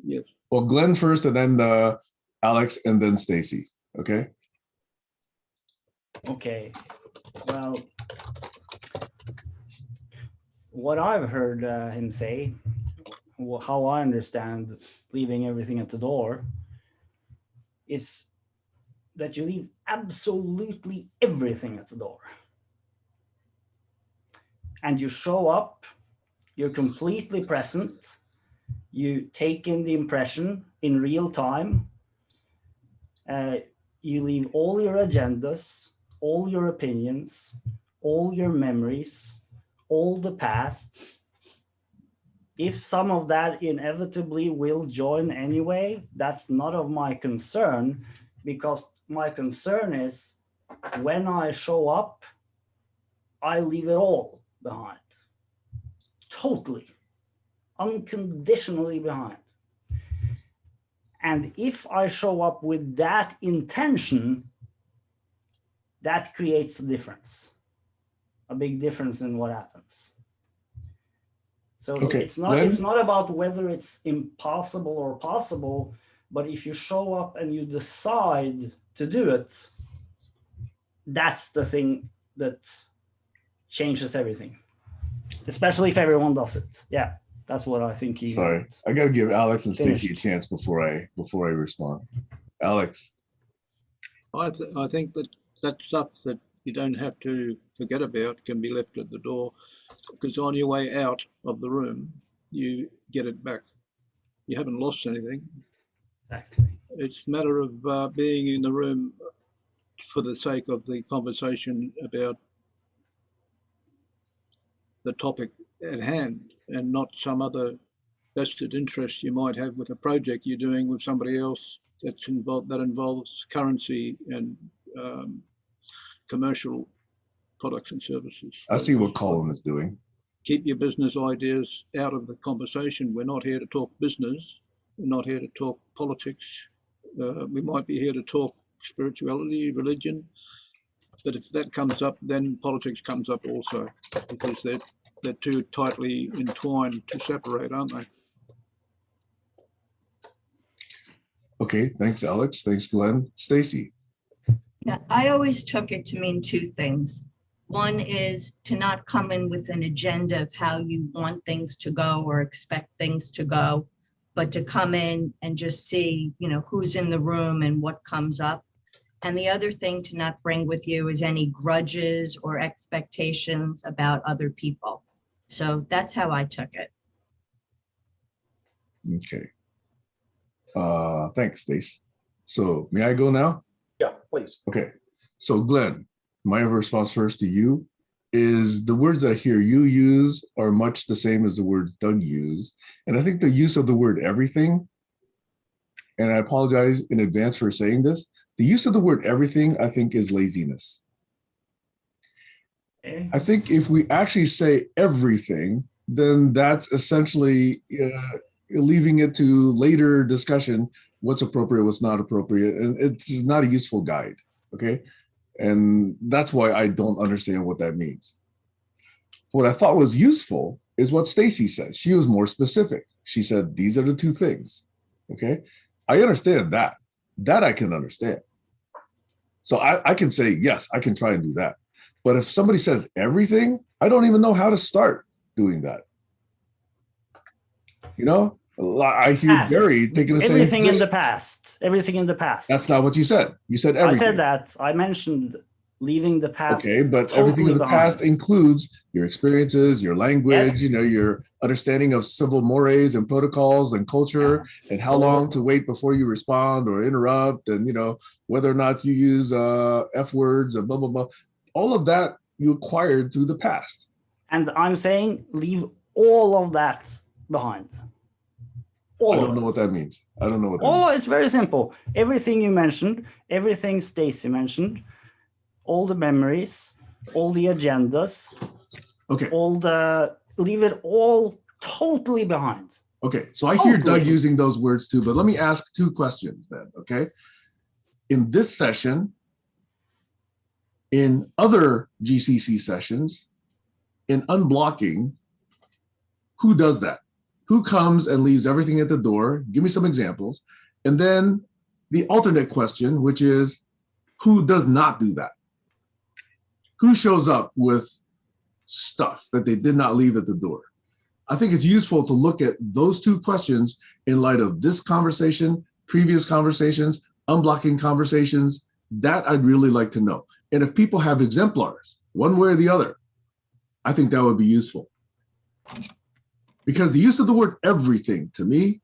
Yes. Well, Glenn first, and then Alex, and then Stacy. Okay. Okay, well, what I've heard him say, how I understand leaving everything at the door, is that you leave absolutely everything at the door. And you show up, you're completely present, You take in the impression in real time. You leave all your agendas, all your opinions, all your memories, all the past. If some of that inevitably will join anyway, that's not of my concern, because my concern is when I show up, I leave it all behind. Totally, unconditionally behind. And if I show up with that intention, that creates a difference, a big difference in what happens. So Okay, it's not about whether it's impossible or possible, but if you show up and you decide to do it, that's the thing that changes everything, especially if everyone does it. Yeah, that's what I think. Sorry, I got to give Alex and Stacy a Finished. chance before I respond. Alex. I think that stuff that you don't have to forget about can be left at the door, because on your way out of the room, you get it back. You haven't lost anything. Exactly. It's a matter of being in the room for the sake of the conversation about the topic at hand, and not some other vested interest you might have with a project you're doing with somebody else that involves currency and commercial products and services. I see what Colin is doing. Keep your business ideas out of the conversation. We're not here to talk business. We're not here to talk politics. We might be here to talk spirituality, religion, but if that comes up, then politics comes up also, because they're too tightly entwined to separate, aren't they? Okay, thanks, Alex. Thanks, Glenn. Stacy. Yeah, I always took it to mean two things. One is to not come in with an agenda of how you want things to go or expect things to go, but to come in and just see, who's in the room and what comes up. And the other thing to not bring with you is any grudges or expectations about other people. So that's how I took it. Okay. Thanks, Stace. So may I go now? Yeah, please. Okay. So Glenn, my response first to you is the words that I hear you use are much the same as the words Doug used. And I think the use of the word everything, and I apologize in advance for saying this, the use of the word everything, I think, is laziness. Okay. I think if we actually say everything, then that's essentially leaving it to later discussion, what's appropriate, what's not appropriate. And it's not a useful guide, okay? And that's why I don't understand what that means. What I thought was useful is what Stacy said. She was more specific. She said, these are the two things, okay? I understand that. That I can understand. So I can say, yes, I can try and do that. But if somebody says everything, I don't even know how to start doing that. I hear Past. Barry taking the same Everything in position. the past. Everything in the past. That's not what you said. You said everything. I said that. I mentioned leaving the past. Okay, but totally everything in the behind. past includes your experiences, your language, Yes. Your understanding of civil mores and protocols and culture, and how long to wait before you respond or interrupt, and whether or not you use F words or blah blah blah. All of that you acquired through the past. And I'm saying leave all of that behind. I don't know what that means. I don't know what that Oh, means. it's very simple. Everything you mentioned, everything Stacy mentioned, all the memories, all the agendas, Okay. leave it all totally behind. Okay, so I hear Doug Totally. using those words too, but let me ask two questions then, okay? In this session, in other GCC sessions, in unblocking, who does that? Who comes and leaves everything at the door? Give me some examples. And then the alternate question, which is, who does not do that? Who shows up with stuff that they did not leave at the door? I think it's useful to look at those two questions in light of this conversation, previous conversations, unblocking conversations. That I'd really like to know. And if people have exemplars, one way or the other, I think that would be useful. Because the use of the word everything to me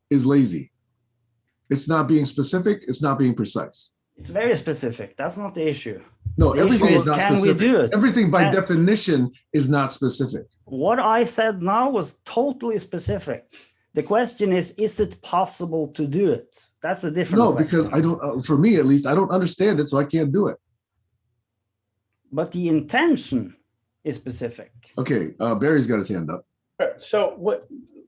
is lazy. It's not being specific. It's not being precise. It's very specific. That's not the issue. No, The everything issue is is, not can we specific. do it? Everything by And definition is not specific. what I said now was totally specific. The question is it possible to do it? That's a different No, question. because I don't, for me at least, I don't understand it, so I can't do it. But the intention is specific. Okay, Barry's got his hand up. So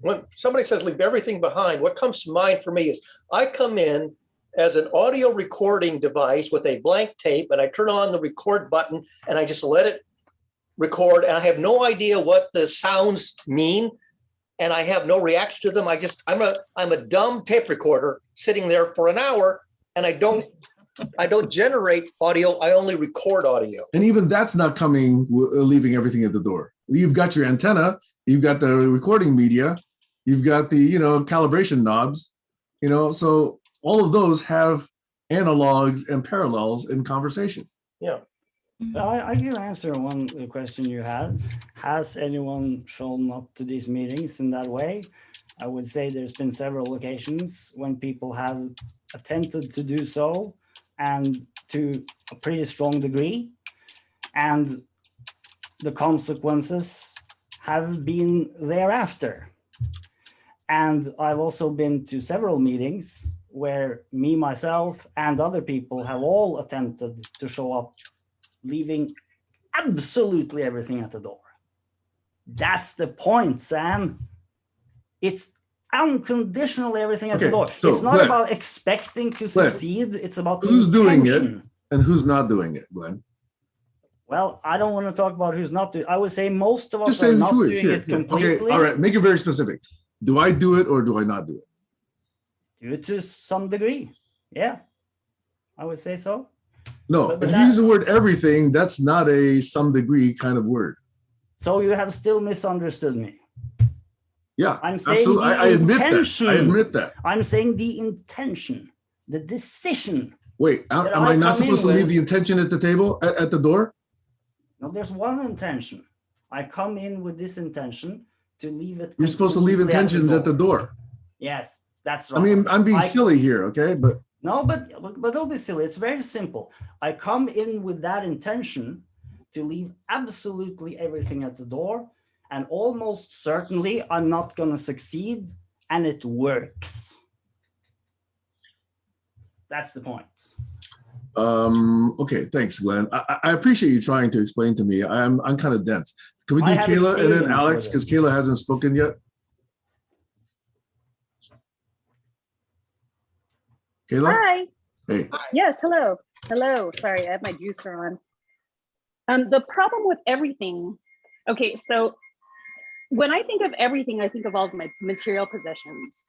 when somebody says leave everything behind, what comes to mind for me is I come in as an audio recording device with a blank tape, and I turn on the record button and I just let it record, and I have no idea what the sounds mean, and I have no reaction to them. I'm a dumb tape recorder sitting there for an hour, and I don't generate audio. I only record audio. And even that's not coming, leaving everything at the door. You've got your antenna, you've got the recording media, you've got the, calibration knobs, so all of those have analogs and parallels in conversation. Yeah. I can answer one question you had. Has anyone shown up to these meetings in that way? I would say there's been several occasions when people have attempted to do so, and to a pretty strong degree, and the consequences have been thereafter. And I've also been to several meetings where me, myself, and other people have all attempted to show up, leaving absolutely everything at the door. That's the point, Sam. It's unconditionally everything at the door. So it's not Glenn, about expecting to succeed. It's about the who's doing it intention. and who's not doing it, Glenn? Well, I don't want to talk about who's not doing. I would say most of us Just are say not who doing is. Here, it here. completely. Okay, all right, make it very specific. Do I do it or do I not do it? Do it to some degree. Yeah, I would say so. No, But if that- you use the word everything, that's not a some degree kind of word. So you have still misunderstood me. Yeah, I'm saying absolutely. the I admit intention. that. I admit that. I'm saying the intention, the decision. Wait, am That I I not come supposed to in leave with- the intention at the table, at the door? No, there's one intention. I come in with this intention to leave it. You're supposed to leave completely intentions at the door. Yes, that's I right. mean, I'm being I- silly here, okay? But No, but don't be silly. It's very simple. I come in with that intention to leave absolutely everything at the door, and almost certainly I'm not going to succeed, and it works. That's the point. okay, thanks, Glenn. I appreciate you trying to explain to me. I'm kind of dense. Can we do I have Kayla and then experience Alex? with it. Because Kayla hasn't spoken yet. Kayla? Hi. Hey. Yes, hello. Hello. Sorry, I have my juicer on. The problem with everything. Okay, so when I think of everything, I think of all of my material possessions.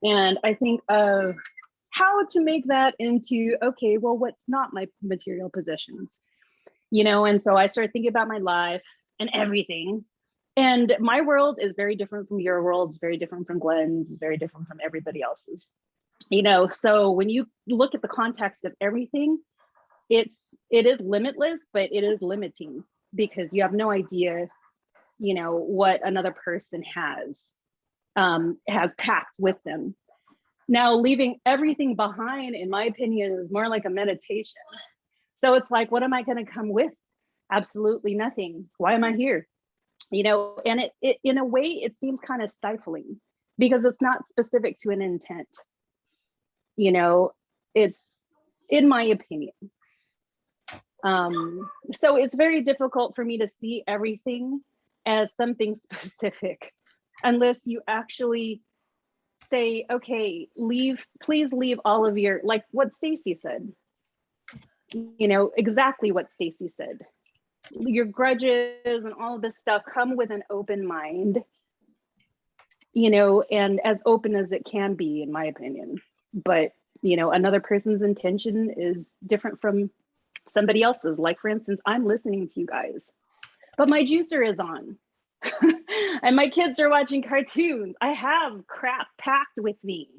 And I think of how to make that into, okay, well, what's not my material possessions? And so I started thinking about my life and everything. And my world is very different from your world, it's very different from Glenn's, it's very different from everybody else's. So when you look at the context of everything, it is limitless, but it is limiting because you have no idea, what another person has packed with them. Now, leaving everything behind, in my opinion, is more like a meditation. So it's like, what am I going to come with? Absolutely nothing. Why am I here? And it in a way, it seems kind of stifling because it's not specific to an intent. It's, in my opinion. So it's very difficult for me to see everything as something specific unless you actually say, okay, please leave all of your, like what Stacy said, exactly what Stacy said. Your grudges and all of this stuff, come with an open mind, and as open as it can be, in my opinion. But, another person's intention is different from somebody else's. Like, for instance, I'm listening to you guys, but my juicer is on and my kids are watching cartoons. I have crap packed with me.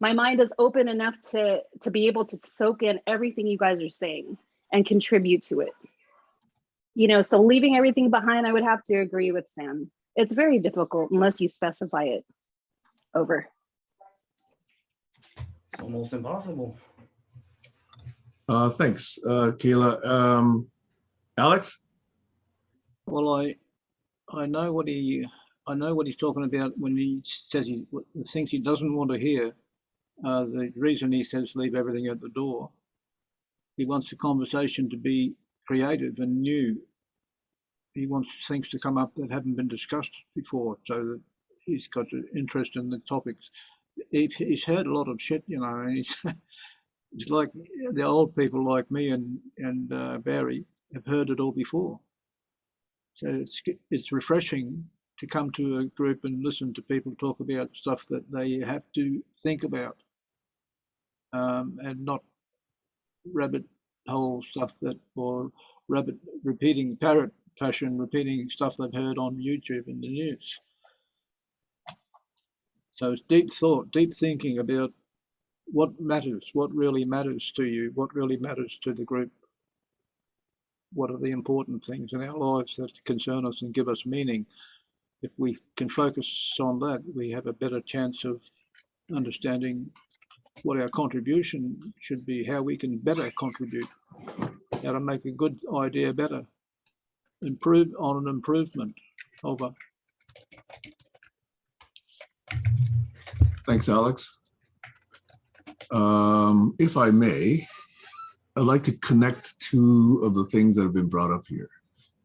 My mind is open enough to be able to soak in everything you guys are saying and contribute to it. So leaving everything behind, I would have to agree with Sam. It's very difficult unless you specify it. Over. It's almost impossible. Thanks, Kayla. Alex? Well, I know what he's talking about when he says the things he doesn't want to hear. The reason he says leave everything at the door. He wants the conversation to be creative and new. He wants things to come up that haven't been discussed before, so that he's got an interest in the topics. He's heard a lot of shit, you know. And it's like the old people like me and Barry have heard it all before. So it's refreshing to come to a group and listen to people talk about stuff that they have to think about, and not rabbit hole stuff or parrot fashion, repeating stuff they've heard on YouTube and the news. So it's deep thought, deep thinking about what matters, what really matters to you, what really matters to the group. What are the important things in our lives that concern us and give us meaning? If we can focus on that, we have a better chance of understanding what our contribution should be, how we can better contribute, how to make a good idea better, improve on an improvement. Over. Thanks, Alex. If I may, I'd like to connect two of the things that have been brought up here.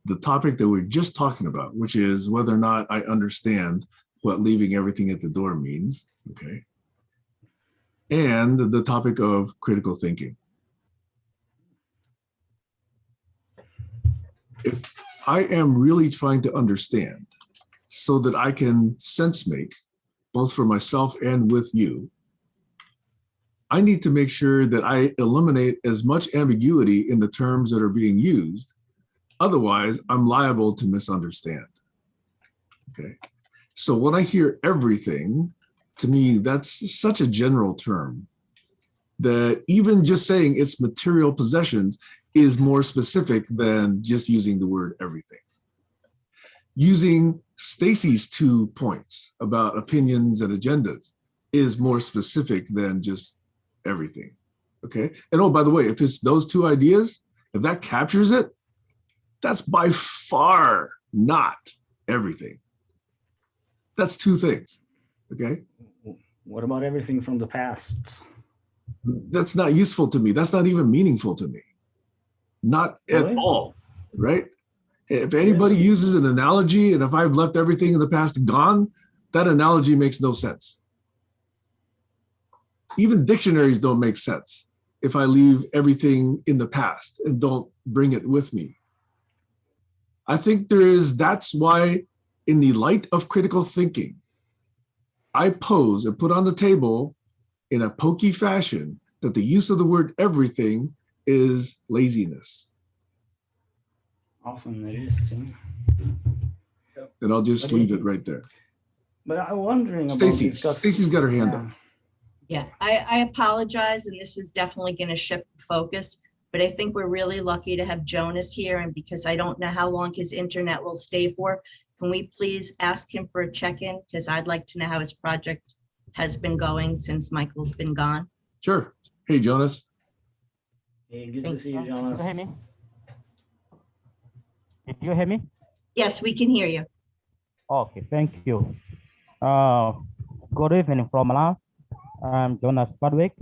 The topic that we're just talking about, which is whether or not I understand what leaving everything at the door means, okay? And the topic of critical thinking. If I am really trying to understand so that I can sense make, both for myself and with you, I need to make sure that I eliminate as much ambiguity in the terms that are being used. Otherwise, I'm liable to misunderstand. Okay. So when I hear everything, to me, that's such a general term that even just saying it's material possessions is more specific than just using the word everything. Using Stacy's 2 points about opinions and agendas is more specific than just everything. Okay. And oh, by the way, if it's those 2 ideas, if that captures it, that's by far not everything. That's 2 things. Okay. What about everything from the past? That's not useful to me. That's not even meaningful to me. Not at all. Right. If anybody uses an analogy, and if I've left everything in the past gone, that analogy makes no sense. Even dictionaries don't make sense if I leave everything in the past and don't bring it with me. I think that's why in the light of critical thinking, I pose and put on the table in a pokey fashion that the use of the word everything is laziness. Often it is. And I'll just leave it right there. But I'm wondering about Stacey's got her hand up. Yeah, I apologize, and this is definitely going to shift the focus, but I think we're really lucky to have Jonas here, and because I don't know how long his internet will stay for, can we please ask him for a check-in? Because I'd like to know how his project has been going since Michael's been gone. Sure. Hey, Jonas. Hey, good to see you, Jonas. Did you hear me? Did you hear me? Yes, we can hear you. Okay, thank you. Good evening from Malawi. I'm Jonas Padwick.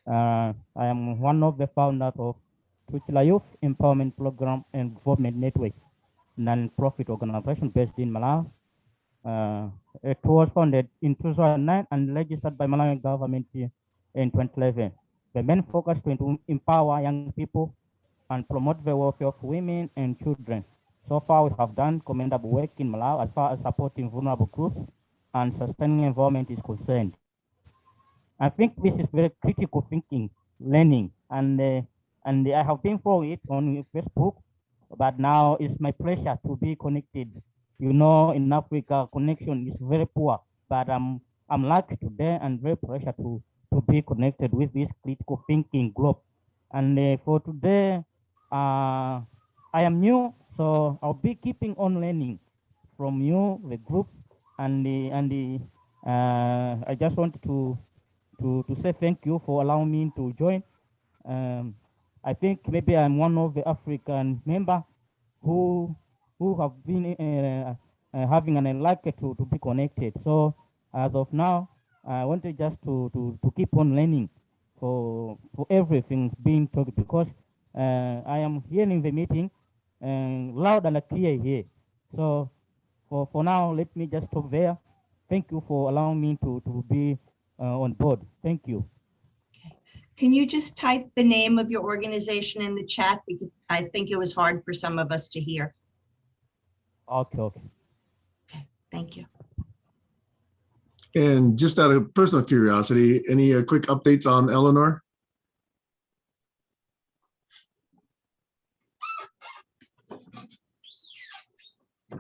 I am one of the founders of Tuchila Youth Empowerment Program and Development Network, non-profit organization based in Malawi. It was founded in 2009 and registered by Malawi government in 2011. The main focus is to empower young people and promote the welfare of women and children. So far, we have done commendable work in Malawi as far as supporting vulnerable groups and sustaining environment is concerned. I think this is very critical thinking, learning, and I have been following it on Facebook, but now it's my pleasure to be connected. You know, in Africa, connection is very poor, but I'm lucky today and very pleasure to be connected with this critical thinking group. And for today, I am new, so I'll be keeping on learning from you, the group, I just want to say thank you for allowing me to join. I think maybe I'm one of the African member who have been having an like to be connected. So as of now, I wanted just to keep on learning for everything being talked, because I am hearing the meeting loud and clear here. So for now, let me just stop there. Thank you for allowing me to be on board. Thank you. Can you just type the name of your organization in the chat? Because I think it was hard for some of us to hear. Okay. Okay, thank you. And just out of personal curiosity, any quick updates on Eleanor?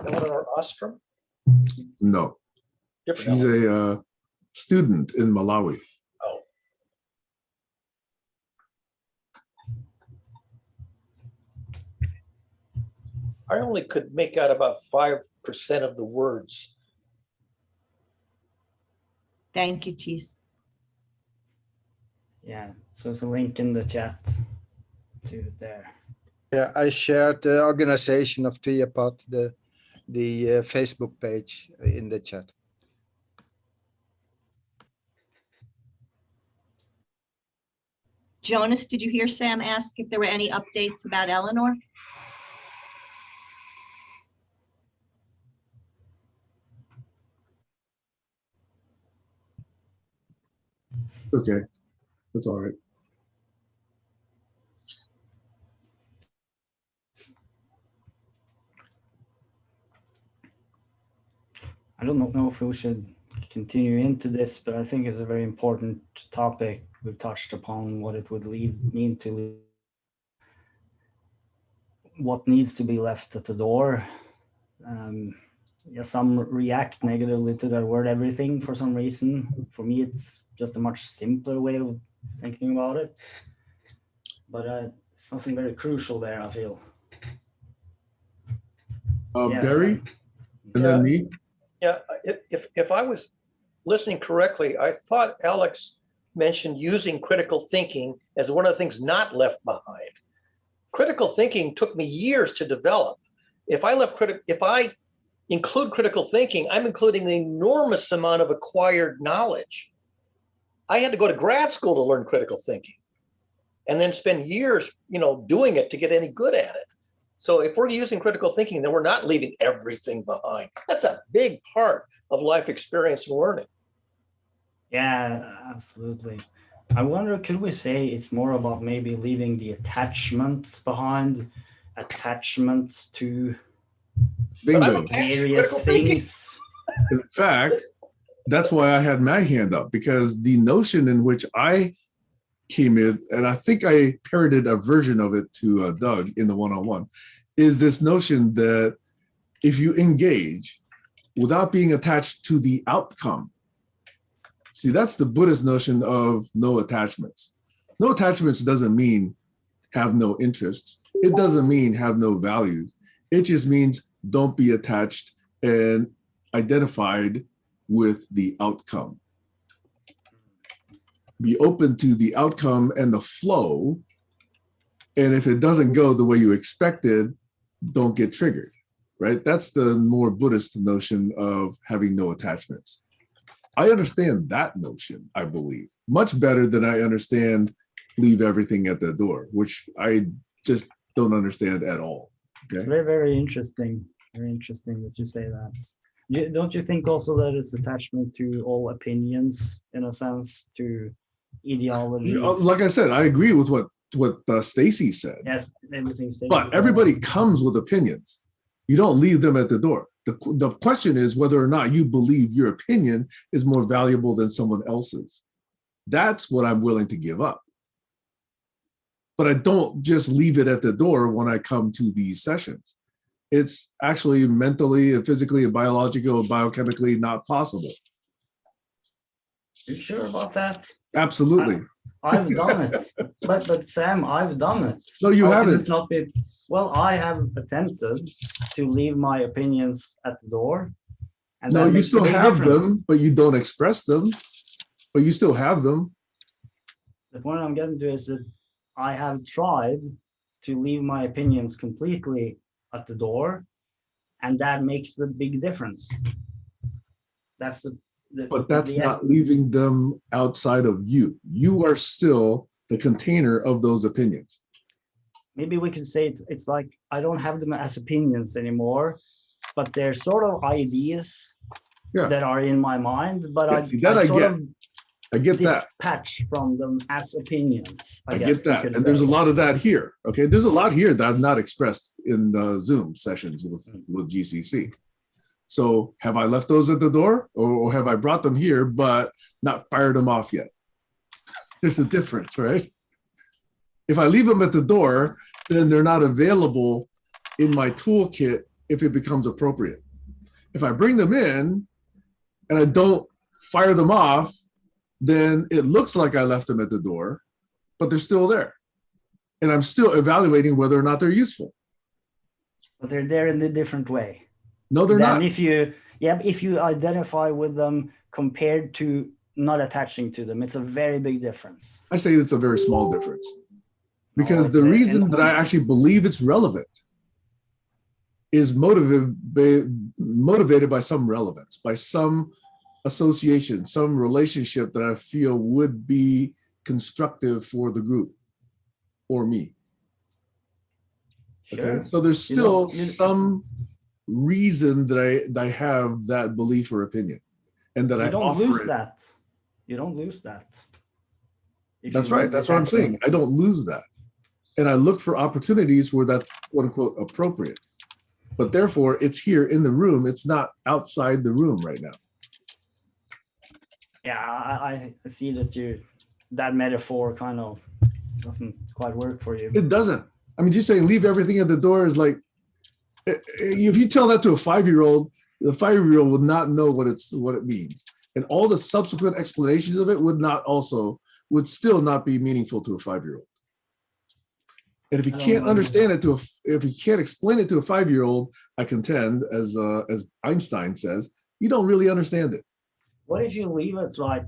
Eleanor Ostrom? No, Different she's Eleanor. a student in Malawi. Oh. I only could make out about 5% of the words. Thank you, Tis. Yeah, so there's a link in the chat to there. Yeah, I shared the organization of Triapod, the Facebook page in the chat. Jonas, did you hear Sam ask if there were any updates about Eleanor? Okay, that's all right. I don't know if we should continue into this, but I think it's a very important topic. We've touched upon what it would mean to leave, what needs to be left at the door. Yeah, some react negatively to that word everything for some reason. For me, it's just a much simpler way of thinking about it. But something very crucial there, I feel. Yeah, Barry, Sam. and then me. Yeah, if I was listening correctly, I thought Alex mentioned using critical thinking as one of the things not left behind. Critical thinking took me years to develop. If I include critical thinking, I'm including an enormous amount of acquired knowledge. I had to go to grad school to learn critical thinking and then spend years, doing it to get any good at it. So if we're using critical thinking, then we're not leaving everything behind. That's a big part of life experience and learning. Yeah, absolutely. I wonder, could we say it's more about maybe leaving the attachments behind, attachments to Bingo. various things? In fact, that's why I had my hand up, because the notion in which I came in, and I think I parroted a version of it to Doug in the one-on-one, is this notion that if you engage without being attached to the outcome, see, that's the Buddhist notion of no attachments. No attachments doesn't mean have no interests. It doesn't mean have no values. It just means don't be attached and identified with the outcome. Be open to the outcome and the flow. And if it doesn't go the way you expected, don't get triggered, right? That's the more Buddhist notion of having no attachments. I understand that notion, I believe, much better than I understand leave everything at the door, which I just don't understand at all. Okay. It's very, very interesting. Very interesting that you say that. Don't you think also that it's attachment to all opinions, in a sense, to ideologies? Like I said, I agree with what Stacy said. Yes, everything. But everybody comes with opinions. You don't leave them at the door. The question is whether or not you believe your opinion is more valuable than someone else's. That's what I'm willing to give up. But I don't just leave it at the door when I come to these sessions. It's actually mentally and physically and biologically and biochemically not possible. You sure about that? Absolutely. I've done it, but Sam, I've done it. No, you How can haven't. it not be? Well, I have attempted to leave my opinions at the door, and No, that you makes a still big have difference. them, but you don't express them. But you still have them. The point I'm getting to is that I have tried to leave my opinions completely at the door, and that makes the big difference. That's the But that's the not leaving them outside of you. You are still the container of those opinions. maybe we could say it's like I don't have them as opinions anymore, but they're sort of ideas Yeah. that are in my mind, but Yeah, see, that I sort get. of I get that. dispatch from them as opinions. I guess get you that. could And there's a say. lot of that here. Okay. There's a lot here that I've not expressed in the Zoom sessions with GCC. So have I left those at the door, or have I brought them here, but not fired them off yet? There's a difference, right? If I leave them at the door, then they're not available in my toolkit if it becomes appropriate. If I bring them in and I don't fire them off, then it looks like I left them at the door, but they're still there. And I'm still evaluating whether or not they're useful. But they're there in a different way. No, they're Then not. if you identify with them compared to not attaching to them, it's a very big difference. I say it's a very small difference. Because it's the a- reason that I enormous. actually believe it's relevant is motivated by some relevance, by some association, some relationship that I feel would be constructive for the group or me. Sure. Okay, so there's You still don't- you- some reason that I have that belief or opinion, and that You I don't offer lose it. that. You don't lose that. If That's you right. leave That's what I'm saying. attachment. I don't lose that, and I look for opportunities where that's quote unquote appropriate. But therefore, it's here in the room. It's not outside the room right now. Yeah, I see that metaphor kind of doesn't quite work for you. It doesn't. I mean, just saying leave everything at the door is like, if you tell that to a 5-year-old, the 5-year-old would not know what it means, and all the subsequent explanations of it would still not be meaningful to a 5-year-old. And if you I don't can't know. understand it if you can't explain it to a 5-year-old, I contend, as Einstein says, you don't really understand it. What if you leave it like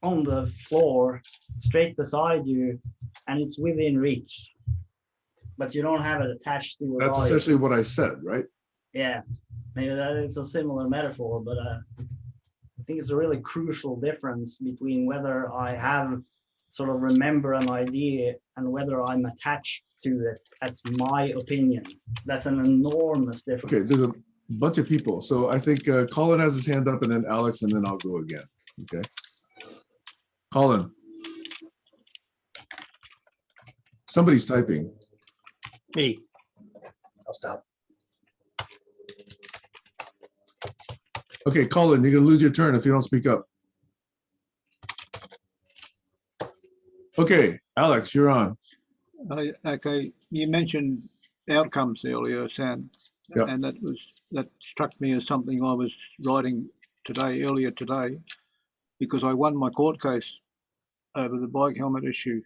on the floor, straight beside you, and it's within reach, but you don't have it attached to your That's body? essentially what I said, right? Yeah, maybe that is a similar metaphor, but I think it's a really crucial difference between whether I have sort of remember an idea and whether I'm attached to it as my opinion. That's an enormous difference. Okay, there's a bunch of people. So I think Colin has his hand up, and then Alex, and then I'll go again. Okay. Colin. Somebody's typing. Me. I'll stop. Okay, Colin, you're gonna lose your turn if you don't speak up. Okay, Alex, you're on. Okay, you mentioned outcomes earlier, Sam, Yeah. and that struck me as something I was writing earlier today, because I won my court case over the bike helmet issue,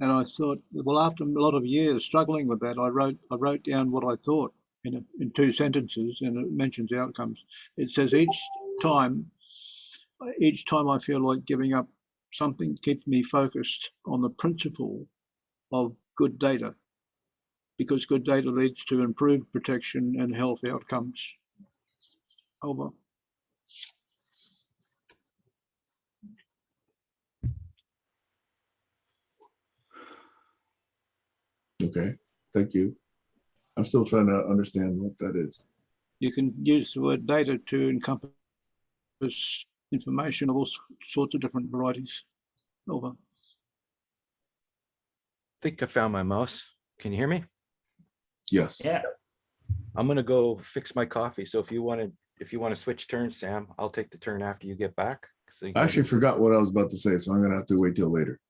and I thought, well, after a lot of years struggling with that, I wrote down what I thought in 2 sentences, and it mentions outcomes. It says each time I feel like giving up something keeps me focused on the principle of good data, because good data leads to improved protection and health outcomes. Over. Okay, thank you. I'm still trying to understand what that is. You can use the word data to encompass information of all sorts of different varieties. Over. I think I found my mouse. Can you hear me? Yes. Yeah. I'm gonna go fix my coffee. So if you want to switch turns, Sam, I'll take the turn after you get back. So I actually forgot what I was about to say, so I'm gonna have to wait till later.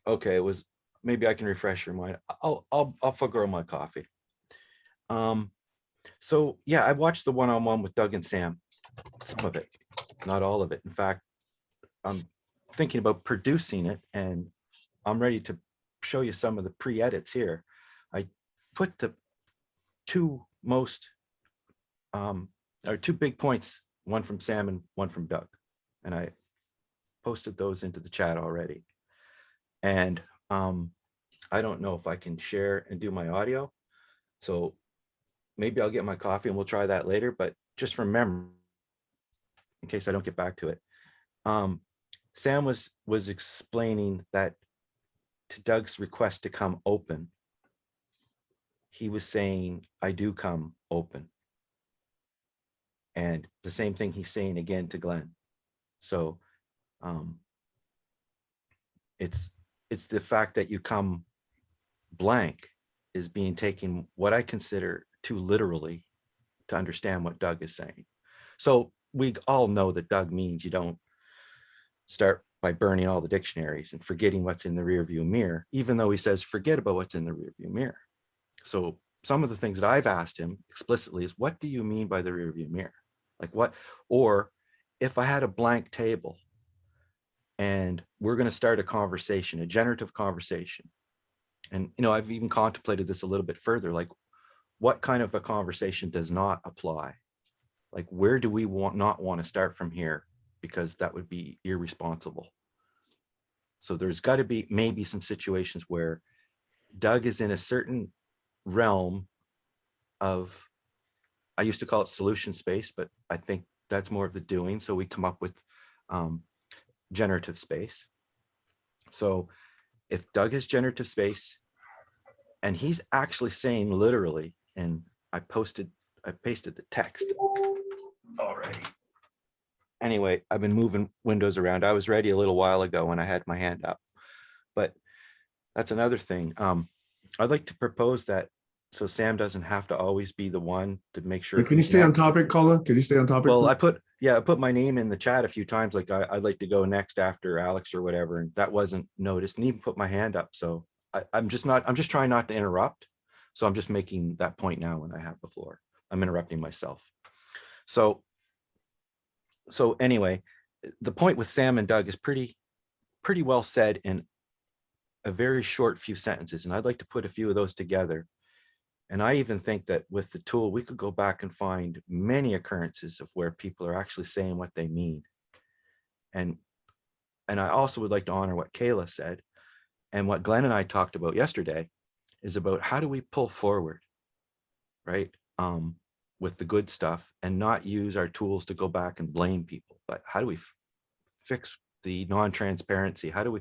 Okay, maybe I can refresh your mind. I'll forgo my coffee. So yeah, I watched the one-on-one with Doug and Sam. Some of it, not all of it. In fact, thinking about producing it, and I'm ready to show you some of the pre-edits here. I put the two most, or two big points, one from Sam and one from Doug, and I posted those into the chat already. And I don't know if I can share and do my audio, so maybe I'll get my coffee and we'll try that later, but just from memory, in case I don't get back to it. Sam was explaining that to Doug's request to come open, he was saying, I do come open. And the same thing he's saying again to Glenn. So it's the fact that you come blank is being taken what I consider too literally to understand what Doug is saying. So we all know that Doug means you don't start by burning all the dictionaries and forgetting what's in the rear view mirror, even though he says forget about what's in the rear view mirror. So some of the things that I've asked him explicitly is, what do you mean by the rear view mirror? Like what? Or if I had a blank table and we're going to start a conversation, a generative conversation, and I've even contemplated this a little bit further, like what kind of a conversation does not apply? Like where do we not want to start from here? Because that would be irresponsible. So there's got to be maybe some situations where Doug is in a certain realm of, I used to call it solution space, but I think that's more of the doing. So we come up with generative space. So if Doug has generative space and he's actually saying literally, and I pasted the text already. Anyway, I've been moving windows around. I was ready a little while ago when I had my hand up, but that's another thing. I'd like to propose that so Sam doesn't have to always be the one to make sure. Can you stay on topic, Colin? Can you stay on topic? Well, please? I put my name in the chat a few times, like I'd like to go next after Alex or whatever, and that wasn't noticed, and even put my hand up. So I'm just trying not to interrupt. So I'm just making that point now when I have the floor. I'm interrupting myself. So anyway, the point with Sam and Doug is pretty well said in a very short few sentences. And I'd like to put a few of those together. And I even think that with the tool, we could go back and find many occurrences of where people are actually saying what they mean. And I also would like to honor what Kayla said. And what Glenn and I talked about yesterday is about how do we pull forward, right? With the good stuff and not use our tools to go back and blame people, but how do we fix the non-transparency? How do we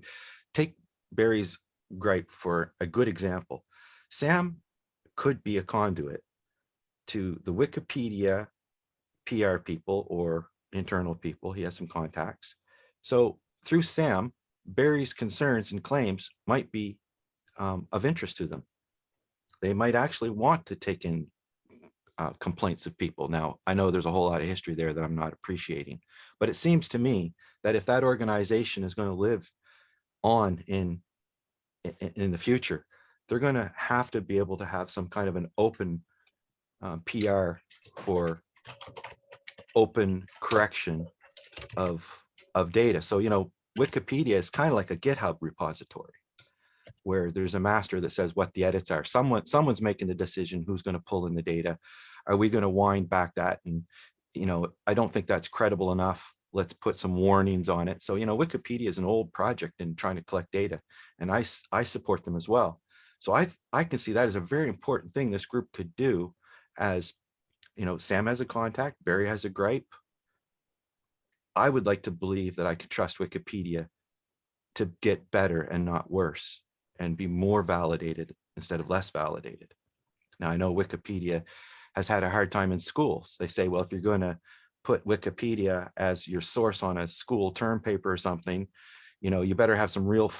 take Barry's gripe for a good example? Sam could be a conduit to the Wikipedia PR people or internal people. He has some contacts. So through Sam, Barry's concerns and claims might be of interest to them. They might actually want to take in complaints of people. Now, I know there's a whole lot of history there that I'm not appreciating, but it seems to me that if that organization is going to live on in the future, they're going to have to be able to have some kind of an open PR for open correction of data. So, Wikipedia is kind of like a GitHub repository where there's a master that says what the edits are. Someone's making the decision who's going to pull in the data. Are we going to wind back that? And, I don't think that's credible enough. Let's put some warnings on it. So, Wikipedia is an old project in trying to collect data, and I support them as well. So I can see that as a very important thing this group could do. As, Sam has a contact, Barry has a gripe. I would like to believe that I could trust Wikipedia to get better and not worse, and be more validated instead of less validated. Now, I know Wikipedia has had a hard time in schools. They say, well, if you're going to put Wikipedia as your source on a school term paper or something, you better have some real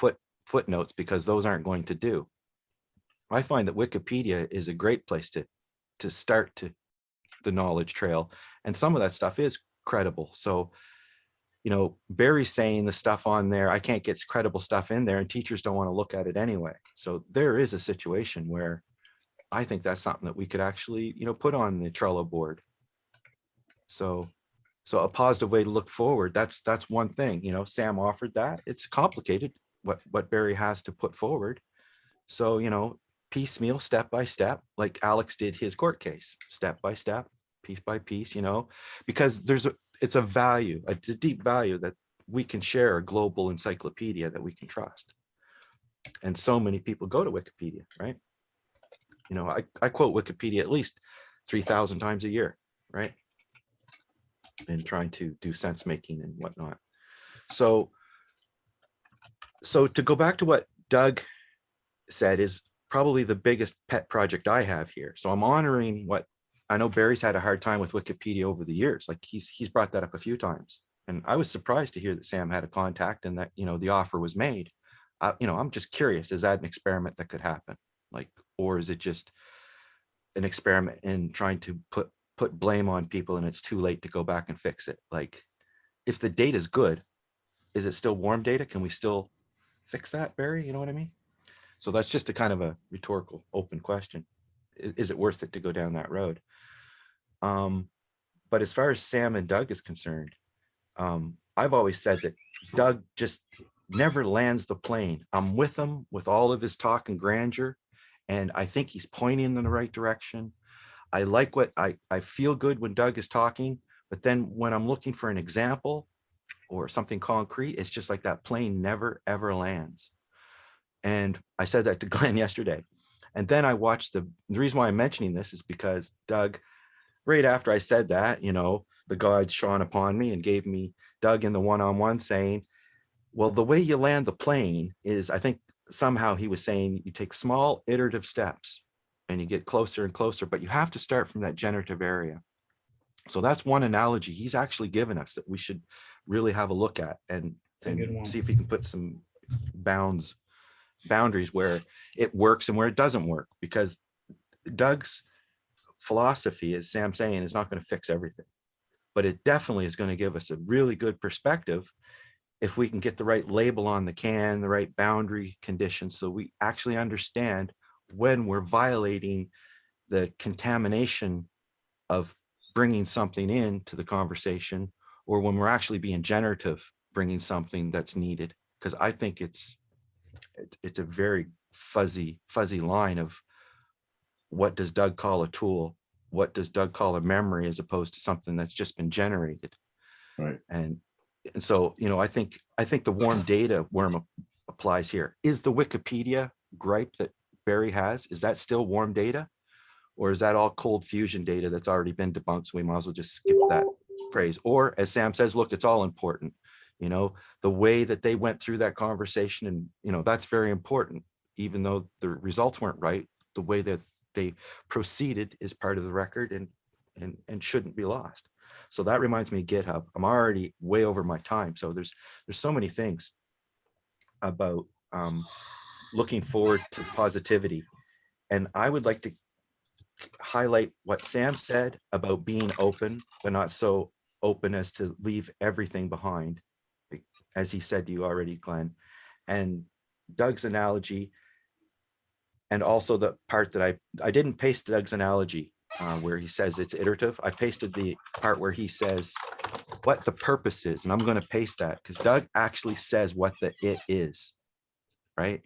footnotes, because those aren't going to do. I find that Wikipedia is a great place to start the knowledge trail, and some of that stuff is credible. So, Barry's saying the stuff on there, I can't get credible stuff in there, and teachers don't want to look at it anyway. So there is a situation where I think that's something that we could actually, put on the Trello board. So So a positive way to look forward, that's one thing, you know, Sam offered that. It's complicated what Barry has to put forward. So, you know, piecemeal, step by step, like Alex did his court case, step by step, piece by piece, you know, because it's a value, it's a deep value that we can share a global encyclopedia that we can trust. And so many people go to Wikipedia, right? You know, I quote Wikipedia at least 3,000 times a year, right? And trying to do sense making and whatnot. So to go back to what Doug said is probably the biggest pet project I have here. So I'm honoring what I know Barry's had a hard time with Wikipedia over the years. Like he's brought that up a few times. And I was surprised to hear that Sam had a contact and that, you know, the offer was made. You know, I'm just curious, is that an experiment that could happen? Like, or is it just an experiment in trying to put blame on people and it's too late to go back and fix it? Like, if the data is good, is it still warm data? Can we still fix that, Barry? You know what I mean? So that's just a kind of a rhetorical open question. Is it worth it to go down that road? But as far as Sam and Doug is concerned, I've always said that Doug just never lands the plane. I'm with him with all of his talk and grandeur, and I think he's pointing in the right direction. I like what I feel good when Doug is talking, but then when I'm looking for an example or something concrete, it's just like that plane never ever lands. And I said that to Glenn yesterday. And then I watched the reason why I'm mentioning this is because Doug, right after I said that, you know, the gods shone upon me and gave me Doug in the one-on-one saying, well, the way you land the plane is, I think somehow he was saying you take small iterative steps and you get closer and closer, but you have to start from that generative area. So that's one analogy he's actually given us that we should really have a look at and see if we can put some boundaries where it works and where it doesn't work, because Doug's philosophy, as Sam's saying, is not going to fix everything, but it definitely is going to give us a really good perspective if we can get the right label on the can, the right boundary conditions, so we actually understand when we're violating the contamination of bringing something into the conversation, or when we're actually being generative, bringing something that's needed. Because I think it's a very fuzzy line of what does Doug call a tool? What does Doug call a memory, as opposed to something that's just been generated? Right. And so, you know, I think the warm data worm applies here. Is the Wikipedia gripe that Barry has, is that still warm data? Or is that all cold fusion data that's already been debunked? So we might as well just skip that phrase. Or as Sam says, look, it's all important. You know, the way that they went through that conversation, and, you know, that's very important, even though the results weren't right, the way that they proceeded is part of the record and shouldn't be lost. So that reminds me of GitHub. I'm already way over my time. So there's so many things about looking forward to positivity. And I would like to highlight what Sam said about being open, but not so open as to leave everything behind, as he said to you already, Glenn, and Doug's analogy. And also the part that I didn't paste Doug's analogy where he says it's iterative. I pasted the part where he says what the purpose is, and I'm going to paste that because Doug actually says what the it is, right?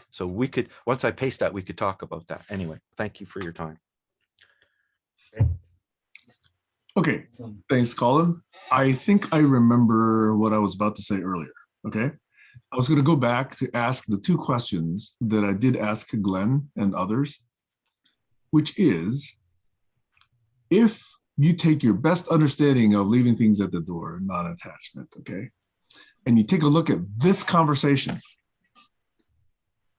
So we could, once I paste that, we could talk about that. Anyway, thank you for your time. Okay, thanks, Colin. I think I remember what I was about to say earlier, okay? I was going to go back to ask the two questions that I did ask Glenn and others, which is, if you take your best understanding of leaving things at the door, non-attachment, okay, and you take a look at this conversation,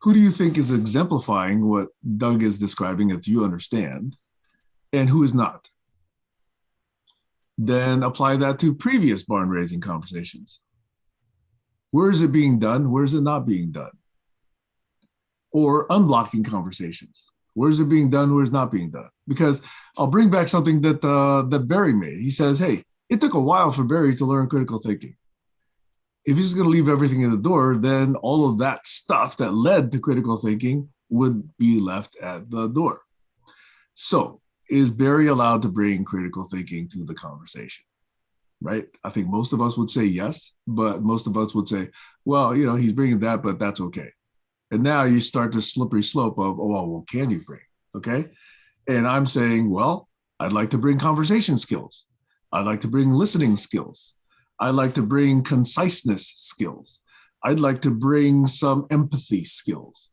who do you think is exemplifying what Doug is describing that you understand, and who is not? Then apply that to previous barn raising conversations. Where is it being done? Where is it not being done? Or unblocking conversations. Where is it being done? Where is it not being done? Because I'll bring back something that that Barry made. He says, hey, it took a while for Barry to learn critical thinking. If he's going to leave everything in the door, then all of that stuff that led to critical thinking would be left at the door. So is Barry allowed to bring critical thinking to the conversation? right? I think most of us would say yes, but most of us would say, well, he's bringing that, but that's okay. And now you start the slippery slope of, oh, well, can you bring? Okay. And I'm saying, well, I'd like to bring conversation skills. I'd like to bring listening skills. I'd like to bring conciseness skills. I'd like to bring some empathy skills.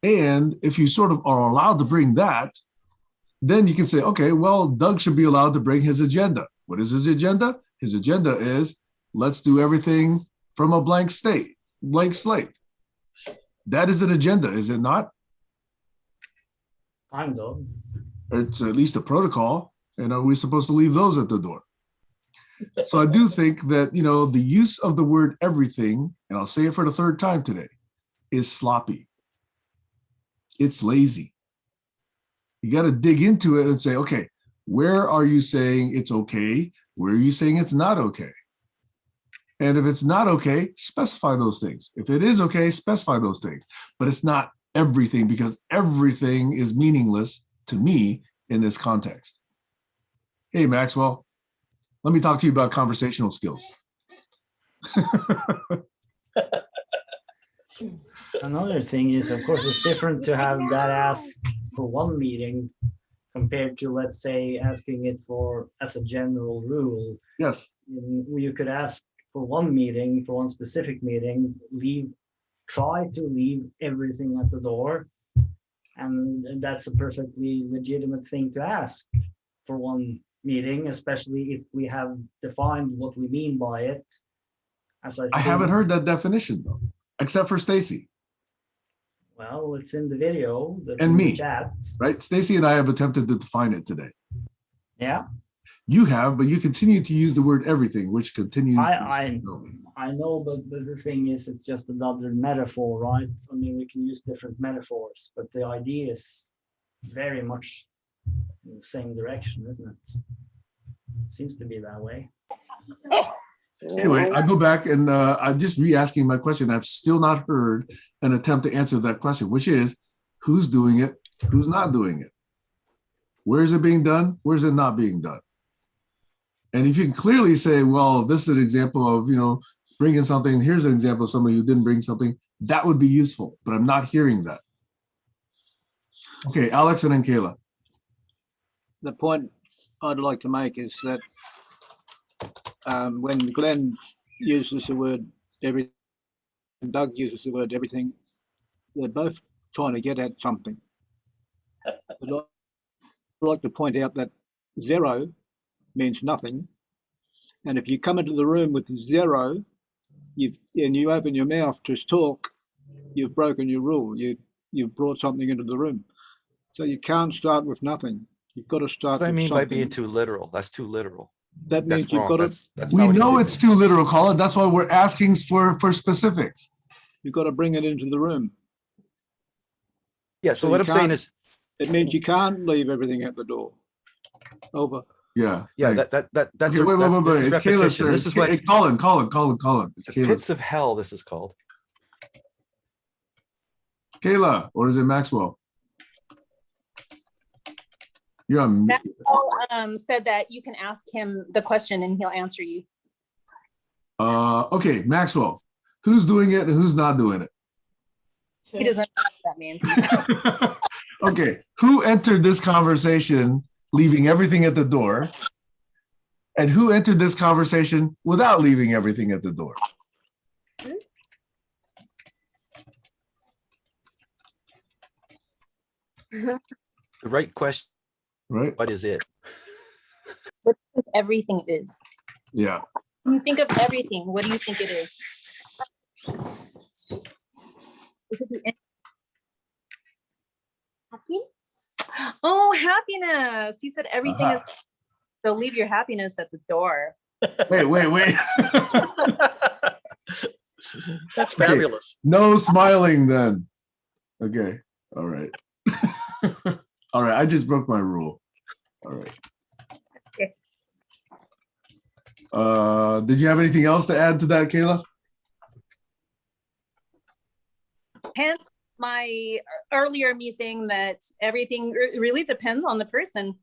And if you sort of are allowed to bring that, then you can say, okay, well, Doug should be allowed to bring his agenda. What is his agenda? His agenda is, let's do everything from a blank slate. That is an agenda, is it not? Kind of. It's at least a protocol. And are we supposed to leave those at the door? So I do think that, the use of the word everything, and I'll say it for the third time today, is sloppy. It's lazy. You got to dig into it and say, okay, where are you saying it's okay? Where are you saying it's not okay? And if it's not okay, specify those things. If it is okay, specify those things. But it's not everything, because everything is meaningless to me in this context. Hey, Maxwell, let me talk to you about conversational skills. Another thing is, of course, it's different to have that ask for one meeting compared to, let's say, asking it for as a general rule. Yes. You could ask for one meeting, for one specific meeting, try to leave everything at the door. And that's a perfectly legitimate thing to ask for one meeting, especially if we have defined what we mean by it. I haven't heard that definition though, except for Stacy. Well, it's in the video. That's and in me, the chat. Right? Stacy and I have attempted to define it today. Yeah. You have, but you continue to use the word everything, which continues. I know, but the thing is, it's just another metaphor, right? I mean, we can use different metaphors, but the idea is very much in the same direction, isn't it? Seems to be that way. Anyway, I go back and I'm just re-asking my question. I've still not heard an attempt to answer that question, which is who's doing it, who's not doing it? Where is it being done? Where is it not being done? And if you can clearly say, well, this is an example of, bringing something, here's an example of somebody who didn't bring something, that would be useful, but I'm not hearing that. Okay, Alex and then Kayla. The point I'd like to make is that when Glenn uses the word everything, and Doug uses the word everything, they're both trying to get at something. But I'd like to point out that zero means nothing. And if you come into the room with zero, and you open your mouth to talk, you've broken your rule. You've brought something into the room. So you can't start with nothing. You've got to start What I with mean something. by being too literal, that's too literal. That means That's you've wrong. got to That's We not what know you it's too literal, Colin. That's why we're asking for specifics. you've got to bring it into the room. Yeah, So so what you I'm saying can't- is, It means you can't leave everything at the door. Over. Yeah. yeah, thanks. that's Okay, wait. this is It's Kayla's repetition. turn. This is what Hey, Colin. It's the Kayla's. pits of hell, this is called. Kayla, or is it Maxwell? You're on. Maxwell said that you can ask him the question and he'll answer you. Okay, Maxwell. Who's doing it and who's not doing it? He doesn't know what that means. Okay, who entered this conversation leaving everything at the door? And who entered this conversation without leaving everything at the door? The right question, Right? what is it? What do you think everything is? Yeah. When you think of everything, what do you think it is? It could be any- Happiness? Oh, happiness. He said everything is, so leave your happiness at the door. Wait. That's fabulous. No smiling then. Okay. All right. All right. I just broke my rule. All right. Okay. Did you have anything else to add to that, Kayla? Hence my earlier me saying that everything really depends on the person.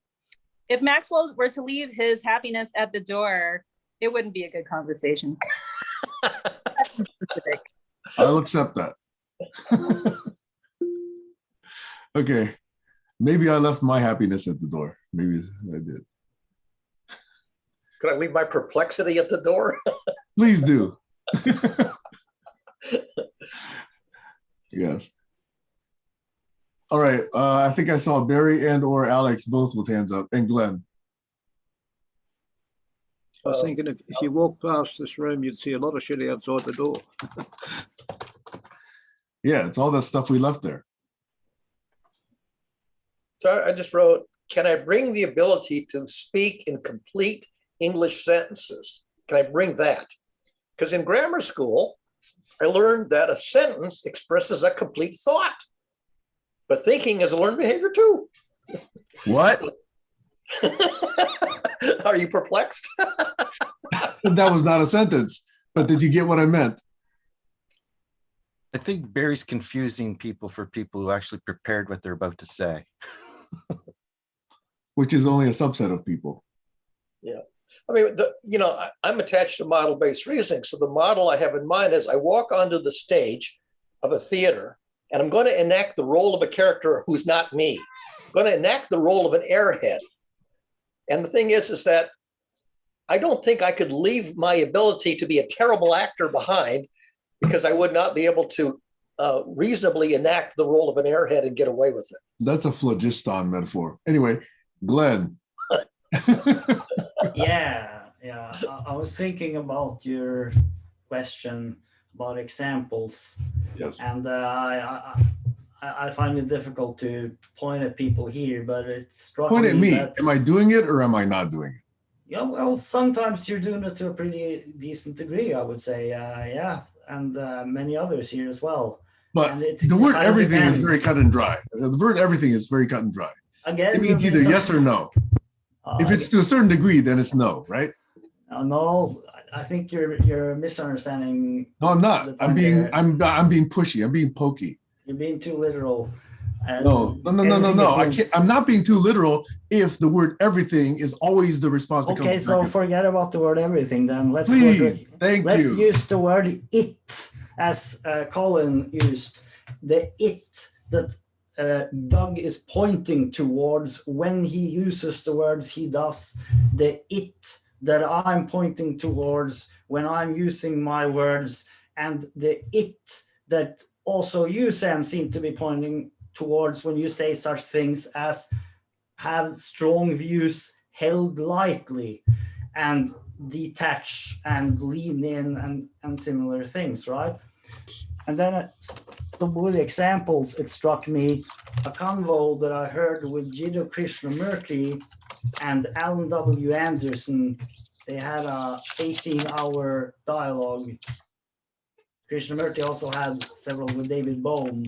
If Maxwell were to leave his happiness at the door, It wouldn't be a good conversation. I'll accept that. Okay. Maybe I left my happiness at the door. Maybe I did. Could I leave my perplexity at the door? Please do. Yes. All right. I think I saw Barry and or Alex both with hands up, and Glenn. I was thinking if you walk past this room, you'd see a lot of shit outside the door. Yeah, it's all that stuff we left there. So I just wrote, can I bring the ability to speak in complete English sentences? Can I bring that? Because in grammar school, I learned that a sentence expresses a complete thought. But thinking is a learned behavior too. What? Are you perplexed? That was not a sentence, but did you get what I meant? I think Barry's confusing people for people who actually prepared what they're about to say. Which is only a subset of people. Yeah. I mean, I'm attached to model-based reasoning. So the model I have in mind is I walk onto the stage of a theater and I'm going to enact the role of a character who's not me. I'm going to enact the role of an airhead. And the thing is that I don't think I could leave my ability to be a terrible actor behind, because I would not be able to reasonably enact the role of an airhead and get away with it. That's a phlogiston metaphor. Anyway, Glenn. Yeah. I was thinking about your question about examples. Yes. And I find it difficult to point at people here, but it struck Point at me. that, Am I doing it or am I not doing it? yeah, well, sometimes you're doing it to a pretty decent degree, I would say. Yeah, and many others here as well. But And the word kind of everything is depends. very cut and dry. The word everything is very cut and dry. Again, It means either yes or no. If it's to a certain degree, then it's no, right? No, I think you're misunderstanding. No, I'm not. the I'm point being there. I'm being pushy. I'm being pokey. You're being too literal. No. I'm not being too literal if the word everything is always the response that Okay, comes so back. forget about the word everything then. Let's Please, thank let's you. use the word it as Colin used. The it that Doug is pointing towards when he uses the words he does. The it that I'm pointing towards when I'm using my words. And the it that also you, Sam, seem to be pointing towards when you say such things as have strong views held lightly and detach and lean in and similar things, right? And then with the examples, it struck me a convo that I heard with Jiddu Krishnamurti and Alan W. Anderson. They had a 18-hour dialogue. Krishnamurti also had several with David Bohm.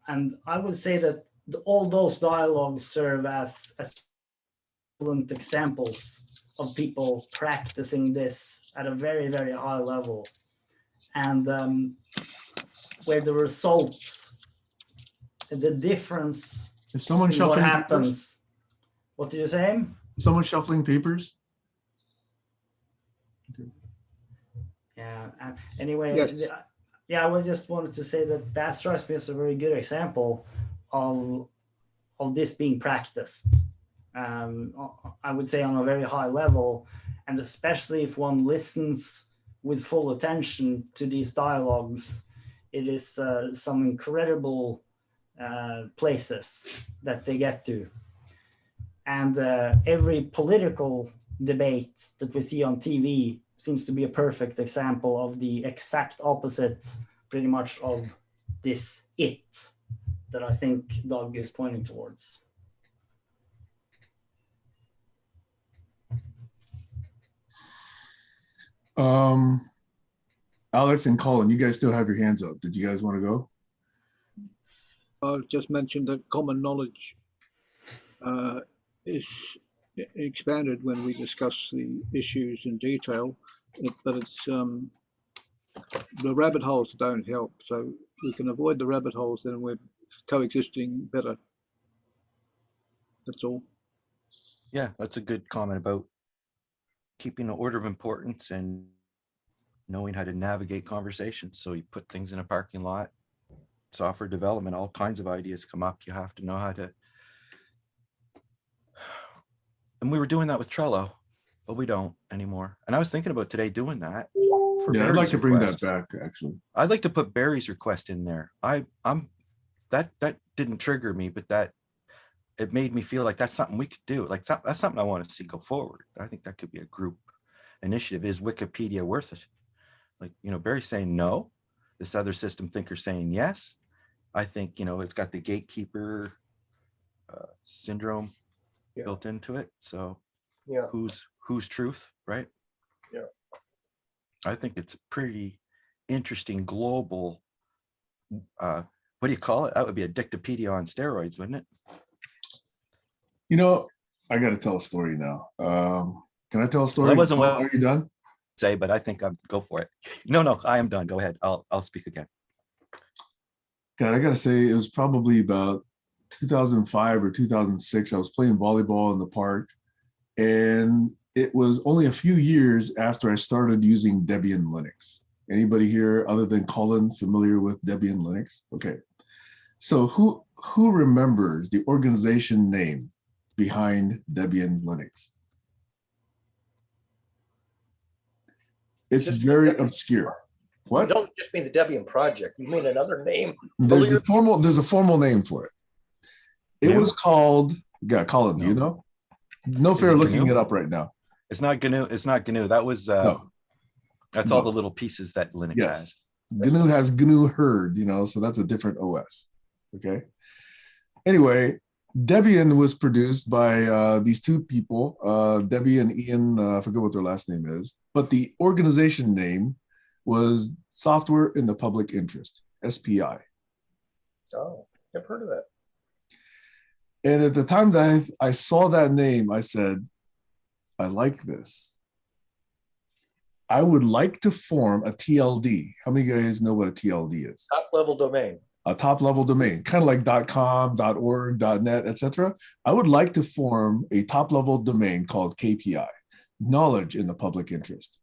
And I would say that all those dialogues serve as excellent examples of people practicing this at a very, very high level. And where the results, the difference Is someone in what shuffling happens. papers? What did you say? Is someone shuffling papers? Yeah. Anyway, Yes. yeah, I just wanted to say that strikes me as a very good example of this being practiced. I would say on a very high level, and especially if one listens with full attention to these dialogues, it is some incredible places that they get to. And every political debate that we see on TV seems to be a perfect example of the exact opposite, pretty much, of this it that I think Doug is pointing towards. Alex and Colin, you guys still have your hands up. Did you guys want to go? I've just mentioned that common knowledge is expanded when we discuss the issues in detail, but it's the rabbit holes don't help. So we can avoid the rabbit holes, then we're coexisting better. That's all. Yeah, that's a good comment about keeping an order of importance and knowing how to navigate conversations. So you put things in a parking lot, software development, all kinds of ideas come up. You have to know how to, and we were doing that with Trello, but we don't anymore. And I was thinking about today doing that. For Yeah, I'd like Barry's to bring request. that back, actually. I'd like to put Barry's request in there. I'm that didn't trigger me, but that it made me feel like that's something we could do. Like that's something I want to see go forward. I think that could be a group initiative. Is Wikipedia worth it? Like, you know, Barry's saying no. This other system thinker saying yes. I think, you know, it's got the gatekeeper syndrome Yeah. built into it. So Yeah. who's truth, right? Yeah. I think it's a pretty interesting global, what do you call it? That would be a Dictopedia on steroids, wouldn't it? You know, I got to tell a story now. Can I tell a story? That wasn't what Are you done? say, but I think I'm go for it. No, I am done. Go ahead. I'll speak again. God, I got to say, it was probably about 2005 or 2006. I was playing volleyball in the park, and it was only a few years after I started using Debian Linux. Anybody here other than Colin familiar with Debian Linux? Okay. So who remembers the organization name behind Debian Linux? It's Just very Debian. obscure. You What? don't just mean the Debian project. You mean another name. There's a formal name for it. It GNU? was called, yeah, Colin, do you know? No Is fair it looking GNU? it up right now. It's not GNU. It's not GNU. That was No. that's No. all the little pieces that Linux has. Yes. GNU has GNU Herd, you know, so that's a different OS. Okay. Anyway, Debian was produced by these two people, Debbie and Ian, I forget what their last name is, but the organization name was Software in the Public Interest, SPI. Oh, I've heard of that. And at the time that I saw that name, I said, I like this. I would like to form a TLD. How many guys know what a TLD is? Top level domain. A top level domain, kind of like .com, .org, .net, etc. I would like to form a top level domain called KPI, knowledge in the public interest.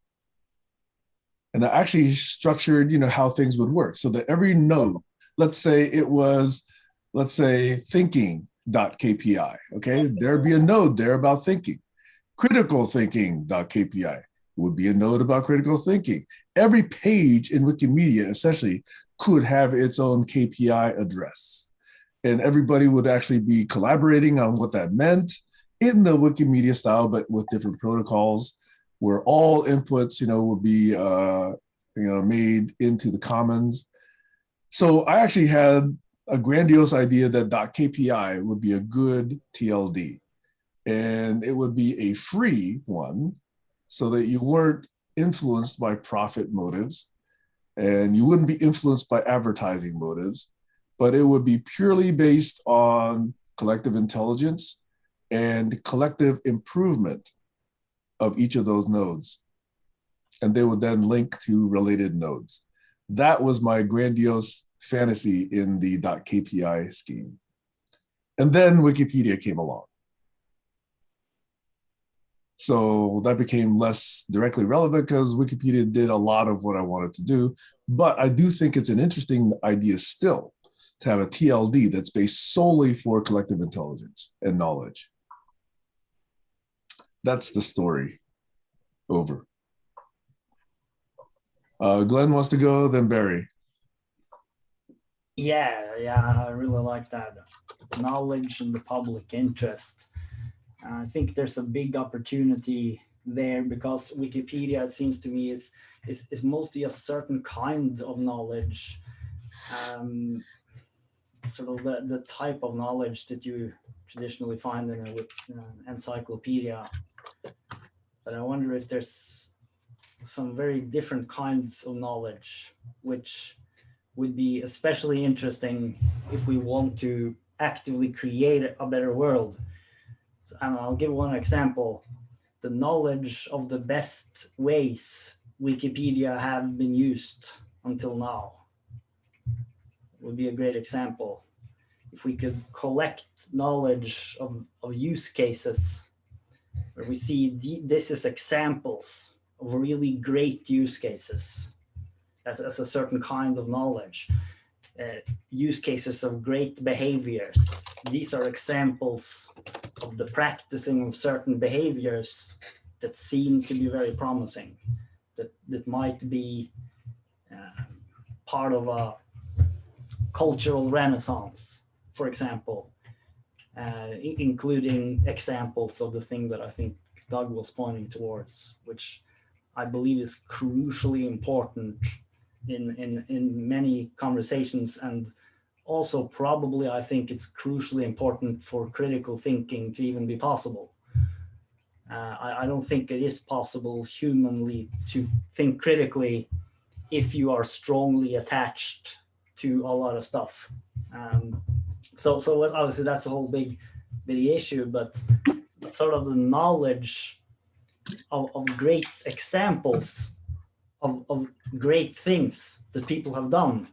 And I actually structured, you know, how things would work so that every node, let's say it was, let's say thinking.kpi, okay? There'd be a node there about thinking. Critical thinking.kpi would be a node about critical thinking. Every page in Wikimedia essentially could have its own KPI address. And everybody would actually be collaborating on what that meant in the Wikimedia style, but with different protocols where all inputs, you know, would be, made into the commons. So I actually had a grandiose idea that .kpi would be a good TLD. And it would be a free one so that you weren't influenced by profit motives and you wouldn't be influenced by advertising motives, but it would be purely based on collective intelligence and collective improvement of each of those nodes. And they would then link to related nodes. That was my grandiose fantasy in the .kpi scheme. And then Wikipedia came along. So that became less directly relevant because Wikipedia did a lot of what I wanted to do. But I do think it's an interesting idea still to have a TLD that's based solely for collective intelligence and knowledge. That's the story. Over. Glenn wants to go, then Barry. Yeah, I really like that. Knowledge in the public interest. I think there's a big opportunity there because Wikipedia, it seems to me, is mostly a certain kind of knowledge, sort of the type of knowledge that you traditionally find in an encyclopedia. But I wonder if there's some very different kinds of knowledge, which would be especially interesting if we want to actively create a better world. And I'll give one example. The knowledge of the best ways Wikipedia have been used until now would be a great example. If we could collect knowledge of use cases where we see this is examples of really great use cases as a certain kind of knowledge, use cases of great behaviors. These are examples of the practicing of certain behaviors that seem to be very promising, that might be part of a cultural renaissance, for example, including examples of the thing that I think Doug was pointing towards, which I believe is crucially important in many conversations, and also probably I think it's crucially important for critical thinking to even be possible. I don't think it is possible humanly to think critically if you are strongly attached to a lot of stuff. So obviously that's a whole big issue, but sort of the knowledge of great examples of great things that people have done,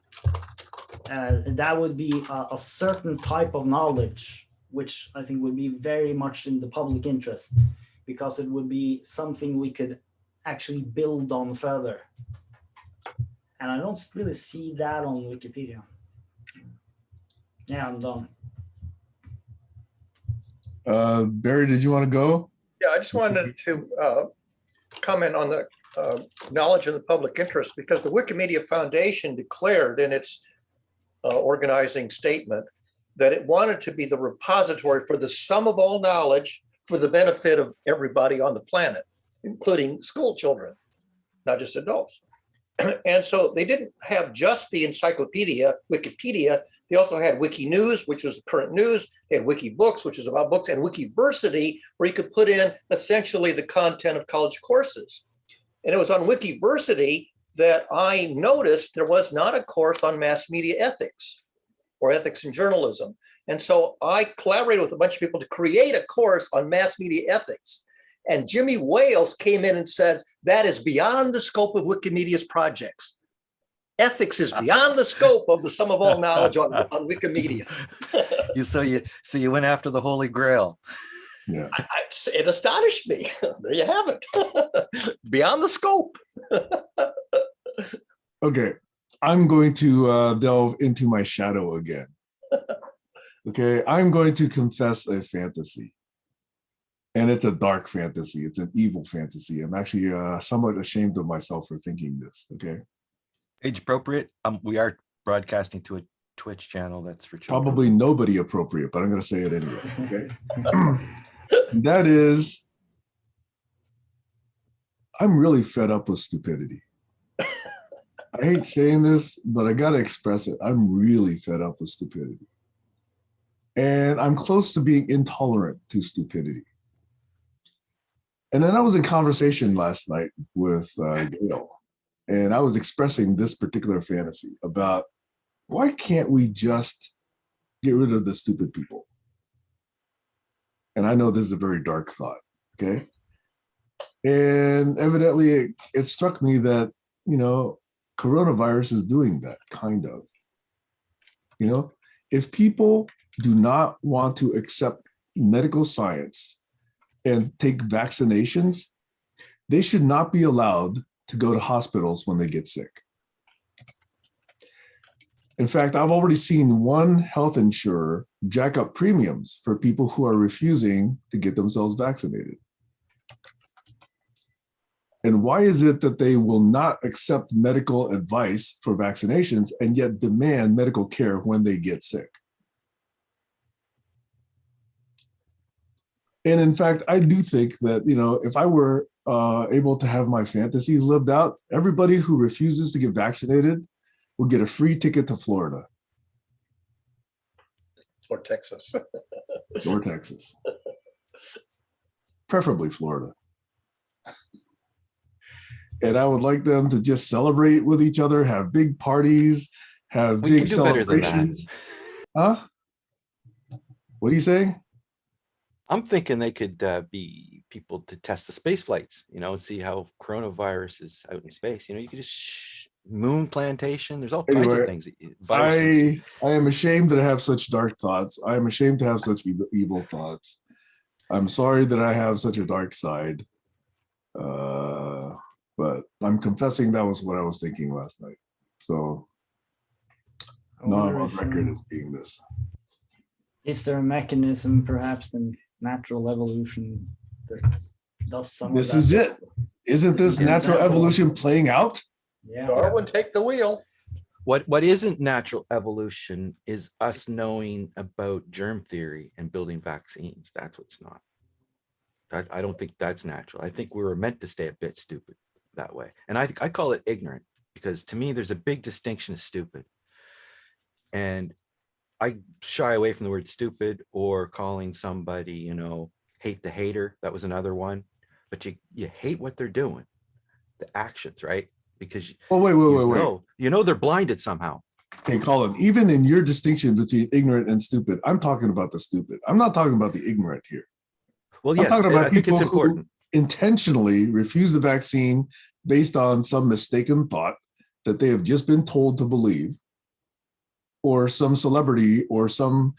that would be a certain type of knowledge, which I think would be very much in the public interest, because it would be something we could actually build on further. And I don't really see that on Wikipedia. Yeah, I'm done. Barry, did you want to go? Yeah, I just wanted to comment on the knowledge of the public interest, because the Wikimedia Foundation declared in its organizing statement that it wanted to be the repository for the sum of all knowledge for the benefit of everybody on the planet, including school children, not just adults. And so they didn't have just the encyclopedia, Wikipedia. They also had Wiki News, which was current news. They had Wiki Books, which is about books, and Wikiversity, where you could put in essentially the content of college courses. And it was on Wikiversity that I noticed there was not a course on mass media ethics or ethics in journalism. And so I collaborated with a bunch of people to create a course on mass media ethics. And Jimmy Wales came in and said, that is beyond the scope of Wikimedia's projects. Ethics is beyond the scope of the sum of all knowledge on Wikimedia. So you went after the Holy Grail. Yeah. It astonished me. There you have it. Beyond the scope. Okay, I'm going to delve into my shadow again. Okay, I'm going to confess a fantasy. And it's a dark fantasy. It's an evil fantasy. I'm actually somewhat ashamed of myself for thinking this, okay? Age appropriate. We are broadcasting to a Twitch channel that's for children. Probably nobody appropriate, but I'm going to say it anyway, okay? That is, I'm really fed up with stupidity. I hate saying this, but I got to express it. I'm really fed up with stupidity. And I'm close to being intolerant to stupidity. And then I was in conversation last night with Gail, and I was expressing this particular fantasy about why can't we just get rid of the stupid people? And I know this is a very dark thought, okay? And evidently it struck me that, you know, coronavirus is doing that, kind of. You know, if people do not want to accept medical science and take vaccinations, they should not be allowed to go to hospitals when they get sick. In fact, I've already seen one health insurer jack up premiums for people who are refusing to get themselves vaccinated. And why is it that they will not accept medical advice for vaccinations and yet demand medical care when they get sick? And in fact, I do think that, you know, if I were able to have my fantasies lived out, everybody who refuses to get vaccinated will get a free ticket to Florida. Or Texas. Or Texas. Preferably Florida. And I would like them to just celebrate with each other, have big parties, have big celebrations. Huh? What are you saying? I'm thinking they could be people to test the space flights, you know, and see how coronavirus is out in space. You know, you could just moon plantation. There's all kinds of things. I am ashamed that I have such dark thoughts. I am ashamed to have such evil thoughts. I'm sorry that I have such a dark side. But I'm confessing that was what I was thinking last night. So I now I'm wonder on if, record as being this. is there a mechanism perhaps in natural evolution that does some This of is that? it. Isn't this an natural example. evolution playing out? Yeah. Darwin, take the wheel. What isn't natural evolution is us knowing about germ theory and building vaccines. That's what's not. I don't think that's natural. I think we were meant to stay a bit stupid that way. And I call it ignorant, because to me, there's a big distinction of stupid. And I shy away from the word stupid or calling somebody, you know, hate the hater. That was another one. But you hate what they're doing, the actions, right? Because Oh, wait. you know they're blinded somehow. Okay, Colin, even in your distinction between ignorant and stupid, I'm talking about the stupid. I'm not talking about the ignorant here. Well, I'm yes, talking about I think people it's important. who intentionally refuse the vaccine based on some mistaken thought that they have just been told to believe, or some celebrity, or some,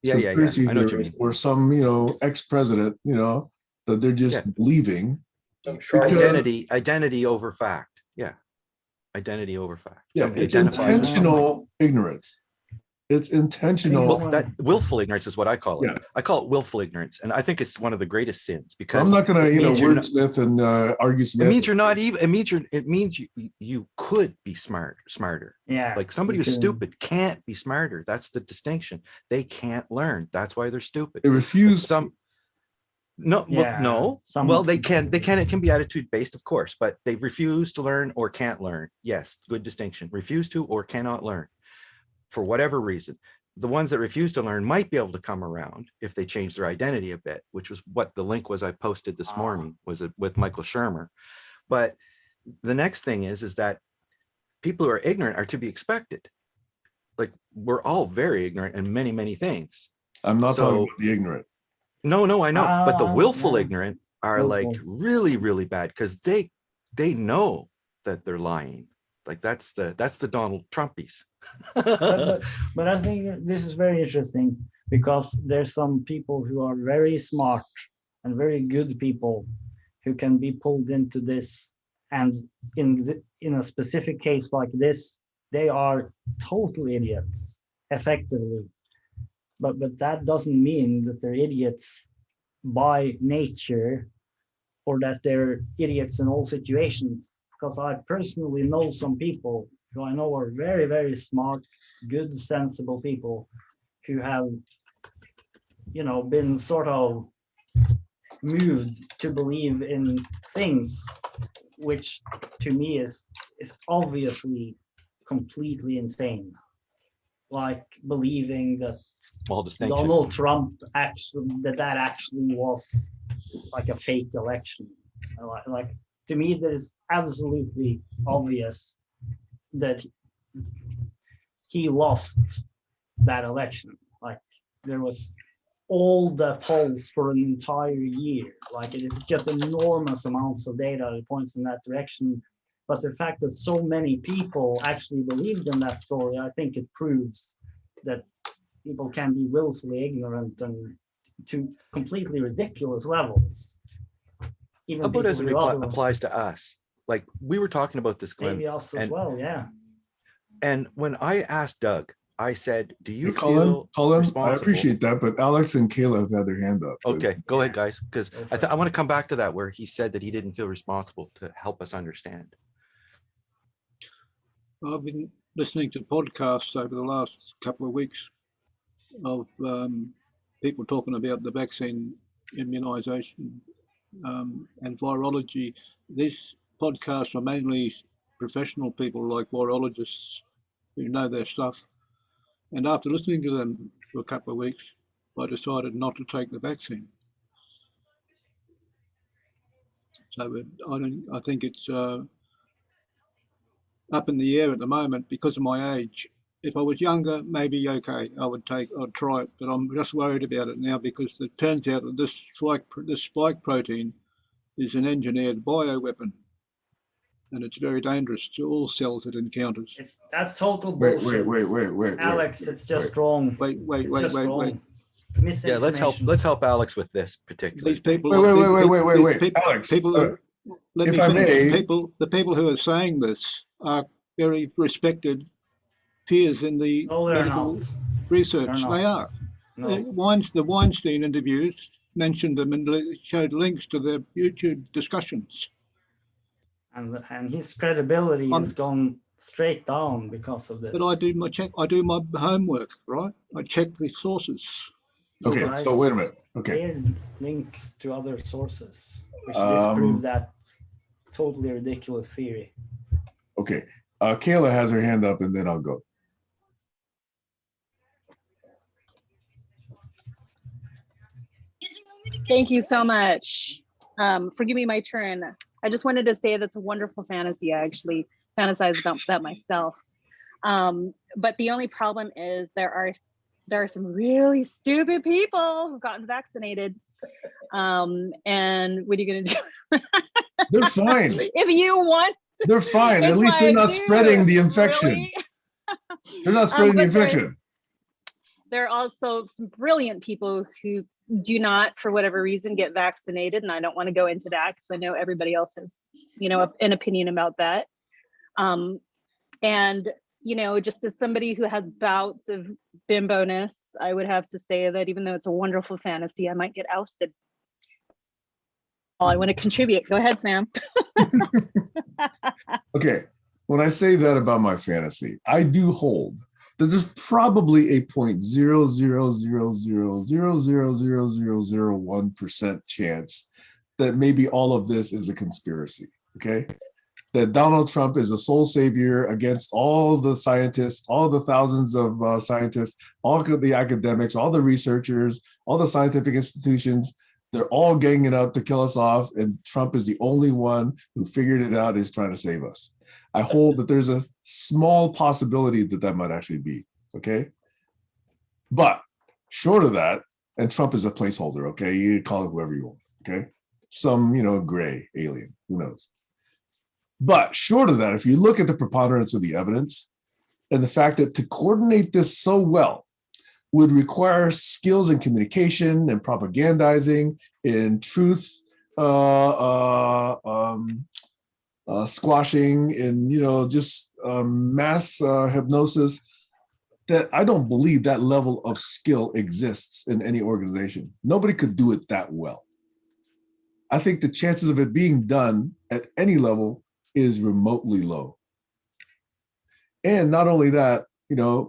conspiracy I know what you theorist, mean. or some, ex-president, that they're just believing. Some charlatan. Identity over fact. Yeah. Identity over fact. Yeah, Somebody it's identifies with intentional ignorance. It's intentional. Well, that willful ignorance is what I call it. Yeah. I call it willful ignorance, and I think it's one of the greatest sins So because I'm not going it to, means you're not- wordsmith and argue Smith. It means you're not even. It means you could be smarter. Yeah. Like somebody you who's can- stupid can't be smarter. That's the distinction. They can't learn. That's why they're stupid. They refuse. Some no, Yeah, no. some Well, of they them. can. It can be attitude based, of course, but they refuse to learn or can't learn. Yes, good distinction. Refuse to or cannot learn for whatever reason. The ones that refuse to learn might be able to come around if they change their identity a bit, which was what the link was I posted this morning, was it with Michael Shermer. But the next thing is that people who are ignorant are to be expected. Like we're all very ignorant in many, many things. I'm not So- talking about the ignorant. No, I know. But the willful yeah. ignorant are like Willful. really, really bad because they know that they're lying. Like that's the Donald Trumpies. But I think this is very interesting because there's some people who are very smart and very good people who can be pulled into this, and in a specific case like this, they are total idiots, effectively. But that doesn't mean that they're idiots by nature, or that they're idiots in all situations. Because I personally know some people who I know are very, very smart, good, sensible people who have, been sort of moved to believe in things which to me is obviously completely insane. Like believing that All distinctions. Donald Trump that actually was like a fake election. Like to me, that is absolutely obvious that he lost that election. Like there was all the polls for an entire year. Like it's just enormous amounts of data that points in that direction. But the fact that so many people actually believed in that story, I think it proves that people can be willfully ignorant and to completely ridiculous levels. Even How about as it people who otherwise- applies to us? Like we were talking about this, Glenn. maybe us as and- well, yeah. And when I asked Doug, I said, "Do you Hey, Colin, feel I responsible?" appreciate that, but Alex and Kayla have had their hand up. Okay, go ahead, guys, because Go for I want to come back to that where he said that he didn't feel responsible to help us understand. I've been listening to podcasts over the last couple of weeks of people talking about the vaccine immunisation and virology. These podcasts are mainly professional people like virologists who know their stuff. And after listening to them for a couple of weeks, I decided not to take the vaccine. So I think it's up in the air at the moment because of my age. If I was younger, maybe okay, I'd try it, but I'm just worried about it now because it turns out that this spike protein is an engineered bioweapon, and it's very dangerous to all cells it encounters. That's total Wait, bullshit. wait. Alex, it's just wrong. Wait. It's just wrong. Yeah, misinformation. let's help Alex with this particular. These people. Wait, Alex, Let if me I finish. may- The people who are saying this are very respected peers in the No, they're medical not. research. They're They not. are. No. The Weinstein interviews mentioned them and showed links to their YouTube discussions. And his credibility I'm- has gone straight down because of this. But I do my homework, right? I check the sources. Okay, Right. so wait a minute. Okay. Shared links to other sources, which Um, disprove that totally ridiculous theory. Okay. Kayla has her hand up, and then I'll go. Thank you so much for giving me my turn. I just wanted to say that's a wonderful fantasy. I actually fantasize about that myself. But the only problem is there are some really stupid people who've gotten vaccinated. And what are you going to do? They're fine. If you want, They're fine. At it's least they're like, not dude, spreading the infection. really? They're not spreading the but infection. there are also some brilliant people who do not, for whatever reason, get vaccinated. And I don't want to go into that because I know everybody else has, an opinion about that. And, just as somebody who has bouts of bimboness, I would have to say that even though it's a wonderful fantasy, I might get ousted. Oh, I want to contribute. Go ahead, Sam. Okay. When I say that about my fantasy, I do hold that there's probably a 0.00000000001% chance that maybe all of this is a conspiracy. Okay. That Donald Trump is a sole savior against all the scientists, all the thousands of scientists, all of the academics, all the researchers, all the scientific institutions. They're all ganging up to kill us off, and Trump is the only one who figured it out and is trying to save us. I hold that there's a small possibility that that might actually be, okay? But short of that, and Trump is a placeholder, okay? You call it whoever you want, okay? Some, gray alien, who knows? But short of that, if you look at the preponderance of the evidence and the fact that to coordinate this so well would require skills in communication and propagandizing, in truth squashing, and just mass hypnosis, that I don't believe that level of skill exists in any organization. Nobody could do it that well. I think the chances of it being done at any level is remotely low. And not only that,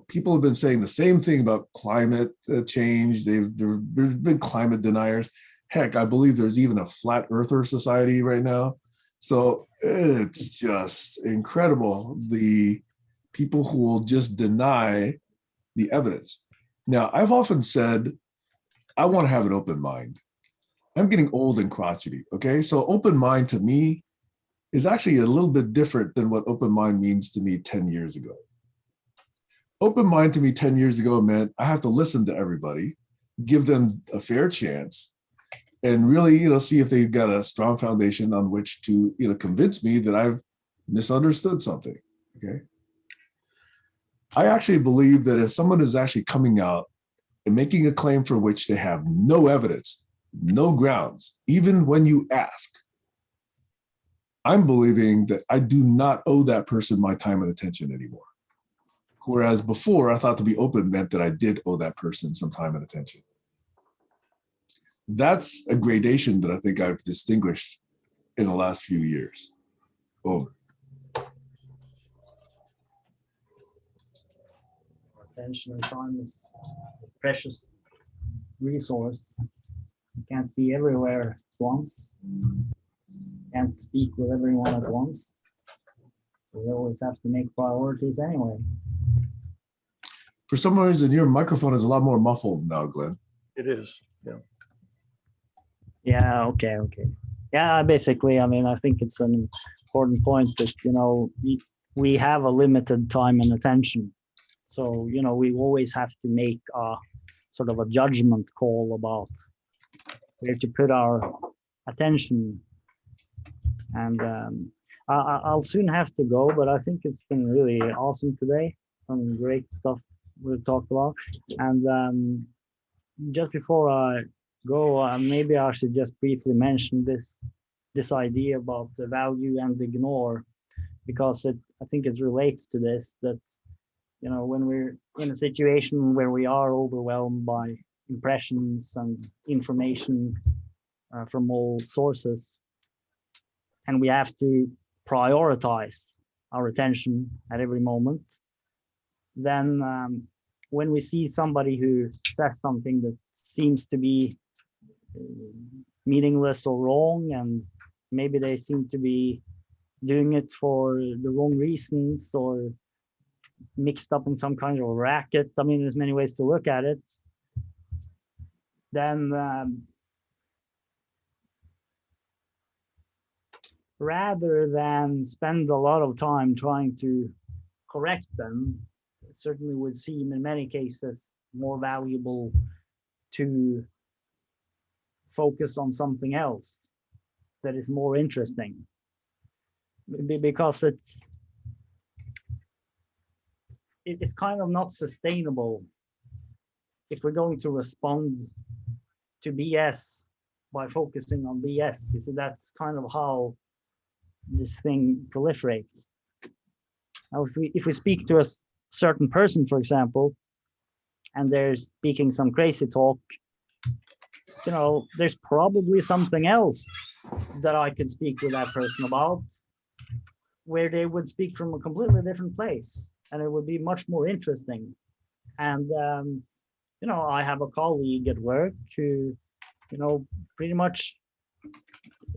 people have been saying the same thing about climate change. There's been climate deniers. Heck, I believe there's even a flat earther society right now. So it's just incredible, the people who will just deny the evidence. Now, I've often said, I want to have an open mind. I'm getting old and crotchety, okay? So open mind to me is actually a little bit different than what open mind means to me 10 years ago. Open mind to me 10 years ago meant I have to listen to everybody, give them a fair chance, and really, see if they've got a strong foundation on which to, convince me that I've misunderstood something, okay? I actually believe that if someone is actually coming out and making a claim for which they have no evidence, no grounds, even when you ask, I'm believing that I do not owe that person my time and attention anymore. Whereas before, I thought to be open meant that I did owe that person some time and attention. That's a gradation that I think I've distinguished in the last few years. Over. Attention and time is a precious resource. You can't see everywhere at once. Can't speak with everyone at once. So we always have to make priorities anyway. For some reason, your microphone is a lot more muffled now, Glenn. It is, yeah. Yeah, okay. Yeah, basically, I think it's an important point that, we have a limited time and attention. So, we always have to make a sort of a judgment call about where to put our attention. And I'll soon have to go, but I think it's been really awesome today. Some great stuff we've talked about. And just before I go, maybe I should just briefly mention this idea about the value and ignore, because I think it relates to this, that when we're in a situation where we are overwhelmed by impressions and information from all sources, and we have to prioritize our attention at every moment, then when we see somebody who says something that seems to be meaningless or wrong, and maybe they seem to be doing it for the wrong reasons or mixed up in some kind of racket, I mean, there's many ways to look at it, then rather than spend a lot of time trying to correct them, it certainly would seem in many cases more valuable to focus on something else that is more interesting, because it's kind of not sustainable if we're going to respond to BS by focusing on BS. You see, that's kind of how this thing proliferates. Now, if we speak to a certain person, for example, and they're speaking some crazy talk, there's probably something else that I could speak with that person about, where they would speak from a completely different place, and it would be much more interesting. And I have a colleague at work who, pretty much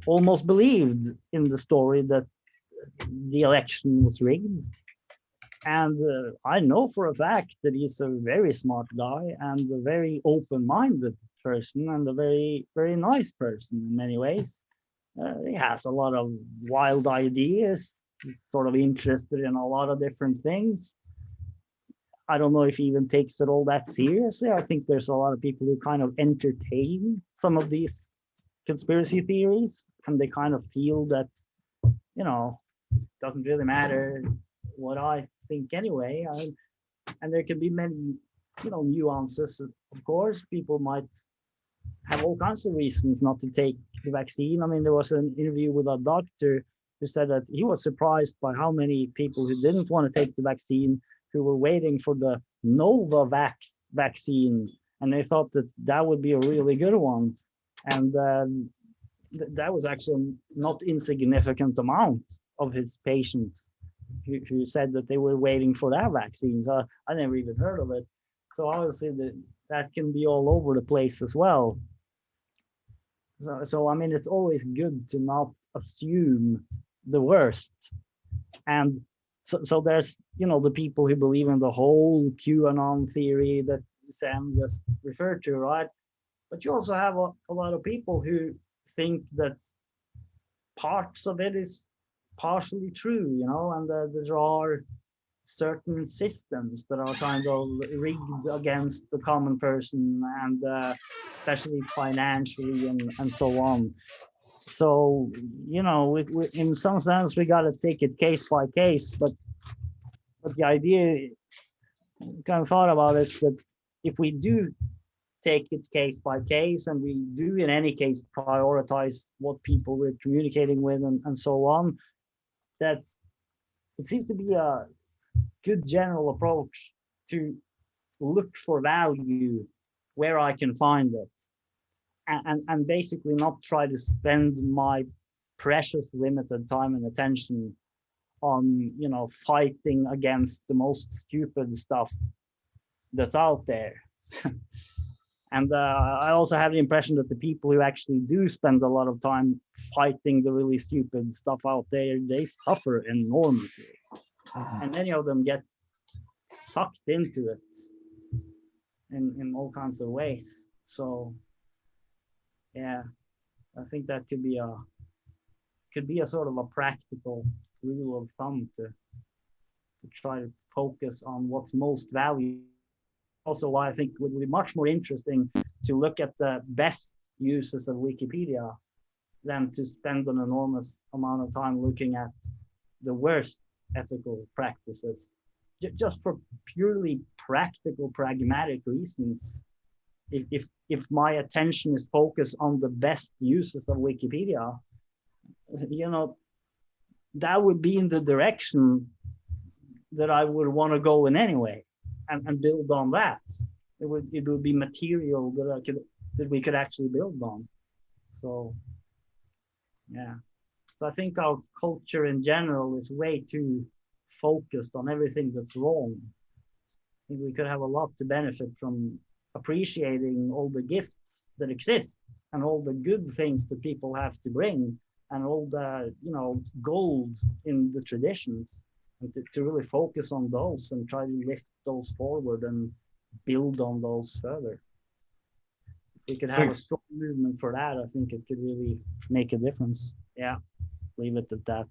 almost believed in the story that the election was rigged. And I know for a fact that he's a very smart guy and a very open-minded person and a very, very nice person in many ways. He has a lot of wild ideas. He's sort of interested in a lot of different things. I don't know if he even takes it all that seriously. I think there's a lot of people who kind of entertain some of these conspiracy theories, and they kind of feel that, it doesn't really matter what I think anyway. And there can be many, nuances. Of course, people might have all kinds of reasons not to take the vaccine. I mean, there was an interview with a doctor who said that he was surprised by how many people who didn't want to take the vaccine, who were waiting for the Novavax vaccine, and they thought that that would be a really good one. And that was actually not insignificant amount of his patients who said that they were waiting for that vaccine. So I never even heard of it. So obviously that can be all over the place as well. So I mean, it's always good to not assume the worst. And so there's, the people who believe in the whole QAnon theory that Sam just referred to, right? But you also have a lot of people who think that parts of it is partially true, and that there are certain systems that are kind of rigged against the common person, and especially financially and so on. So, in some sense, we got to take it case by case, but the idea, kind of thought about it, that if we do take it case by case, and we do in any case prioritize what people we're communicating with and so on, that it seems to be a good general approach to look for value where I can find it, and basically not try to spend my precious limited time and attention on fighting against the most stupid stuff that's out there. And I also have the impression that the people who actually do spend a lot of time fighting the really stupid stuff out there, they suffer enormously. And many of them get sucked into it in all kinds of ways. So yeah, I think that could be a sort of a practical rule of thumb to try to focus on what's most valuable. Also, why I think it would be much more interesting to look at the best uses of Wikipedia than to spend an enormous amount of time looking at the worst ethical practices, just for purely practical, pragmatic reasons. if my attention is focused on the best uses of Wikipedia, that would be in the direction that I would want to go in anyway, and build on that. It would be material that we could actually build on. So yeah. So I think our culture in general is way too focused on everything that's wrong. I think we could have a lot to benefit from appreciating all the gifts that exist and all the good things that people have to bring and all the gold in the traditions, and to really focus on those and try to lift those forward and build on those further. If we could have a strong movement for that, I think it could really make a difference. Yeah, leave it at that.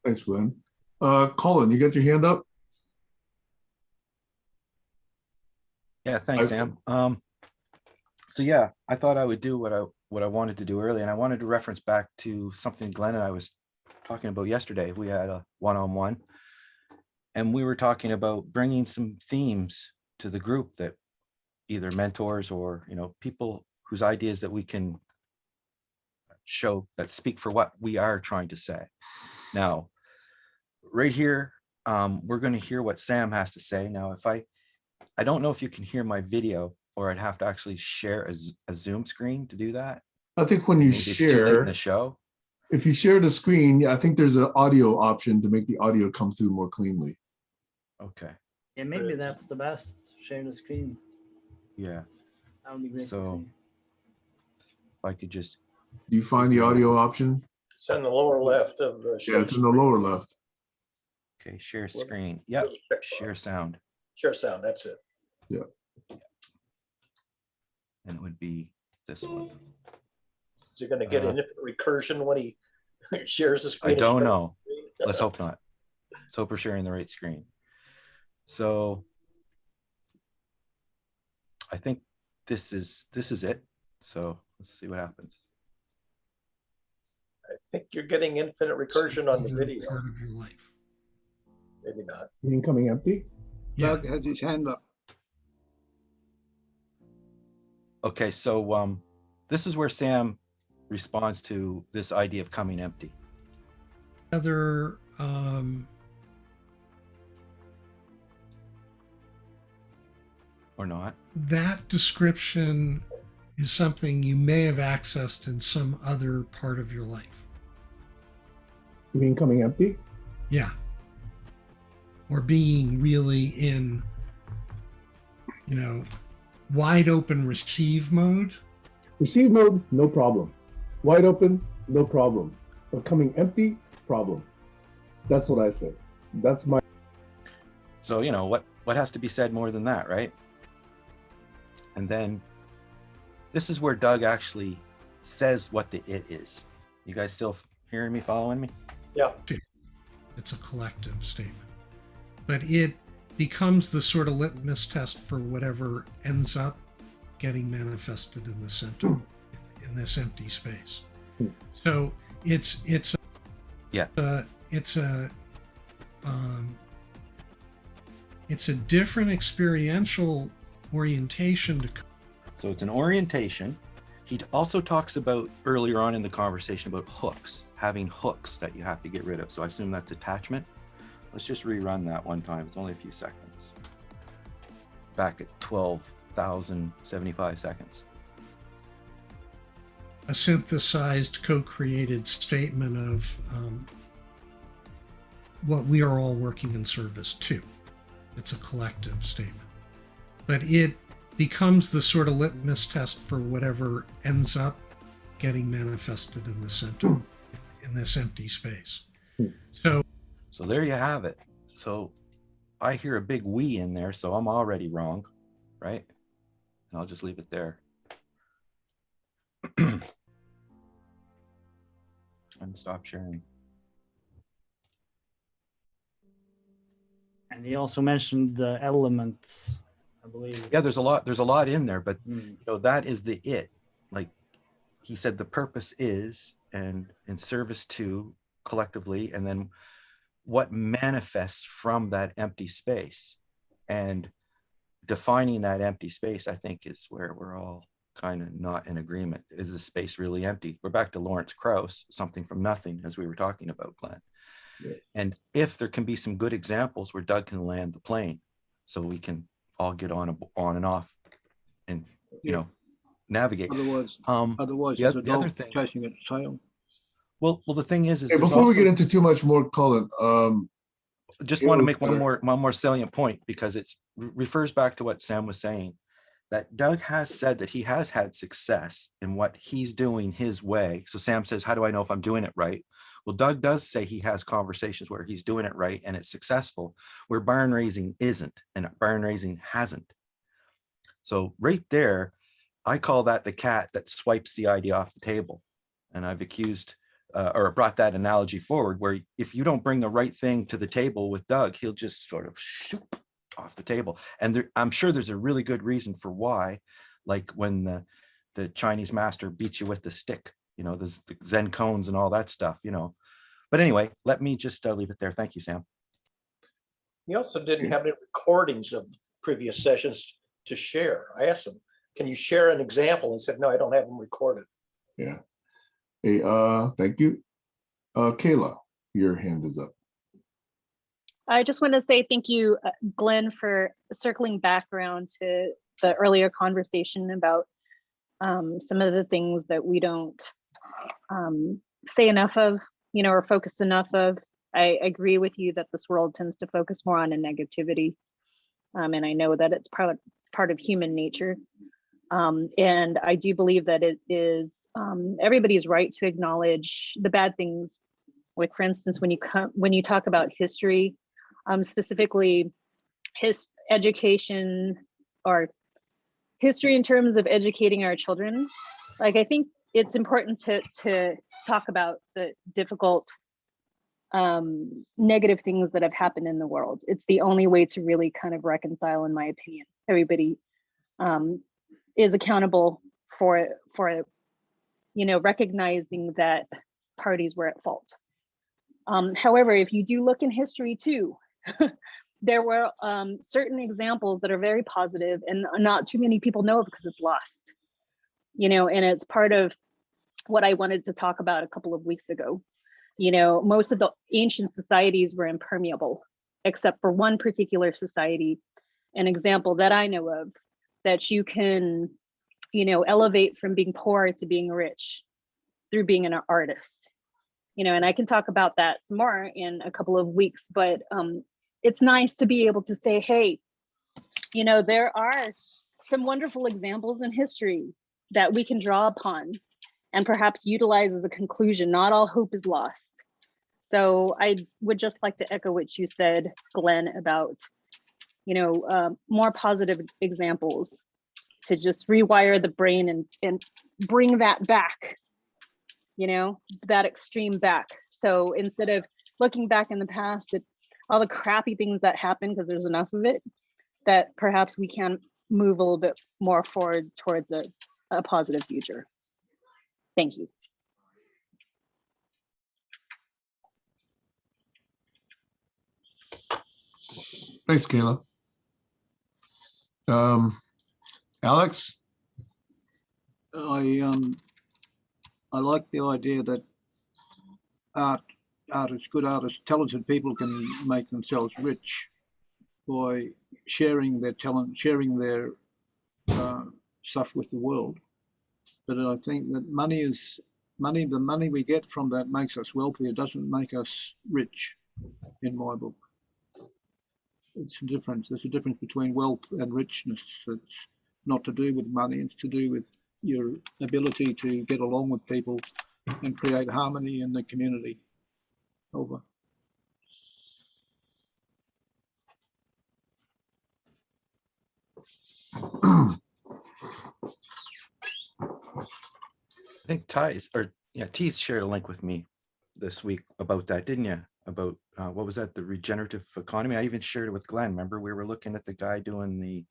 Thanks, Glenn. Colin, you got your hand up? Yeah, thanks, Sam. So yeah, I thought I would do what I wanted to do earlier, and I wanted to reference back to something Glenn and I was talking about yesterday. We had a one-on-one, and we were talking about bringing some themes to the group that either mentors or people whose ideas that we can show that speak for what we are trying to say. Now, right here, we're going to hear what Sam has to say. Now, if I don't know if you can hear my video, or I'd have to actually share a Zoom screen to do that. I think when you Maybe it's too late in share the show. If you share the screen, I think there's an audio option to make the audio come through more cleanly. Okay. Yeah, maybe that's the best. Share the screen. Yeah. That would be great to So see. if I could just. Do you find the audio option? It's on the lower left of the Yeah, it's in the lower left. Okay, share screen. Yep. Share sound. Share sound, that's it. Yeah. And it would be this one. Is he going to get infinite recursion when he shares the screen? I don't know. Let's hope not. Let's hope we're sharing the right screen. So I think this is it. So let's see what happens. I think you're getting infinite recursion on the video. Part of your life. Maybe not. You mean coming empty? Doug has his hand up. Okay, so this is where Sam responds to this idea of coming empty. Other or not. That description is something you may have accessed in some other part of your life. You mean coming empty? Yeah. Or being really in, wide open receive mode. Receive mode, no problem. Wide open, no problem. But coming empty, problem. That's what I say. That's my. So, what has to be said more than that, right? And then this is where Doug actually says what the it is. You guys still hearing me, following me? Yeah. It's a collective statement. But it becomes the sort of litmus test for whatever ends up getting manifested in the center, in this empty space. So it's a different experiential orientation to. So it's an orientation. He also talks about earlier on in the conversation about hooks, having hooks that you have to get rid of. So I assume that's attachment. Let's just rerun that one time. It's only a few seconds. Back at 12,075 seconds. A synthesized, co-created statement of what we are all working in service to. It's a collective statement. But it becomes the sort of litmus test for whatever ends up getting manifested in the center, in this empty space. So there you have it. So I hear a big we in there, so I'm already wrong, right? And I'll just leave it there. And stop sharing. And he also mentioned the elements, I believe. Yeah, there's a lot in there, but that is the it. Like he said, the purpose is and in service to collectively, and then what manifests from that empty space. And defining that empty space, I think, is where we're all kind of not in agreement. Is the space really empty? We're back to Lawrence Krauss, something from nothing, as we were talking about, Glenn. Yeah. And if there can be some good examples where Doug can land the plane, so we can all get on and off, and navigate. Otherwise, the it's a other dog thing. chasing its tail. Well, the thing is Hey, there's before we also, get into too much more, Colin, just want to make Caleb, one more salient point, because it refers back to what Sam was saying, that Doug has said that he has had success in what he's doing his way. So Sam says, how do I know if I'm doing it right? Well, Doug does say he has conversations where he's doing it right and it's successful, where barn raising isn't and barn raising hasn't. So right there, I call that the cat that swipes the idea off the table. And I've accused or brought that analogy forward, where if you don't bring the right thing to the table with Doug, he'll just sort of shoot off the table. And I'm sure there's a really good reason for why, like when the Chinese master beats you with the stick, there's the Zen cones and all that stuff, But anyway, let me just leave it there. Thank you, Sam. He also didn't have any recordings of previous sessions to share. I asked him, can you share an example? And he said, no, I don't have them recorded. Yeah. Hey, thank you. Kayla, your hand is up. I just want to say thank you, Glenn, for circling back around to the earlier conversation about some of the things that we don't say enough of, or focus enough of. I agree with you that this world tends to focus more on a negativity. And I know that it's part of human nature. And I do believe that it is everybody's right to acknowledge the bad things. Like, for instance, when you talk about history, specifically his education or history in terms of educating our children, like, I think it's important to talk about the difficult negative things that have happened in the world. It's the only way to really kind of reconcile, in my opinion. Everybody is accountable for recognizing that parties were at fault. However, if you do look in history too, there were certain examples that are very positive and not too many people know of because it's lost, and it's part of what I wanted to talk about a couple of weeks ago. Most of the ancient societies were impermeable, except for one particular society, an example that I know of, that you can, elevate from being poor to being rich through being an artist. And I can talk about that some more in a couple of weeks, but it's nice to be able to say, hey, there are some wonderful examples in history that we can draw upon and perhaps utilize as a conclusion. Not all hope is lost. So I would just like to echo what you said, Glenn, about, more positive examples, to just rewire the brain and bring that back, that extreme back. So instead of looking back in the past at all the crappy things that happened, because there's enough of it, that perhaps we can move a little bit more forward towards a positive future. Thank you. Thanks, Kayla. Alex? I like the idea that artists, good artists, talented people can make themselves rich by sharing their talent, sharing their stuff with the world. But I think that the money we get from that makes us wealthy. It doesn't make us rich, in my book. It's a difference. There's a difference between wealth and richness. It's not to do with money. It's to do with your ability to get along with people and create harmony in the community. Over. I think Tees shared a link with me this week about that, didn't you? About what was that? The regenerative economy. I even shared it with Glenn. Remember, we were looking at the guy doing the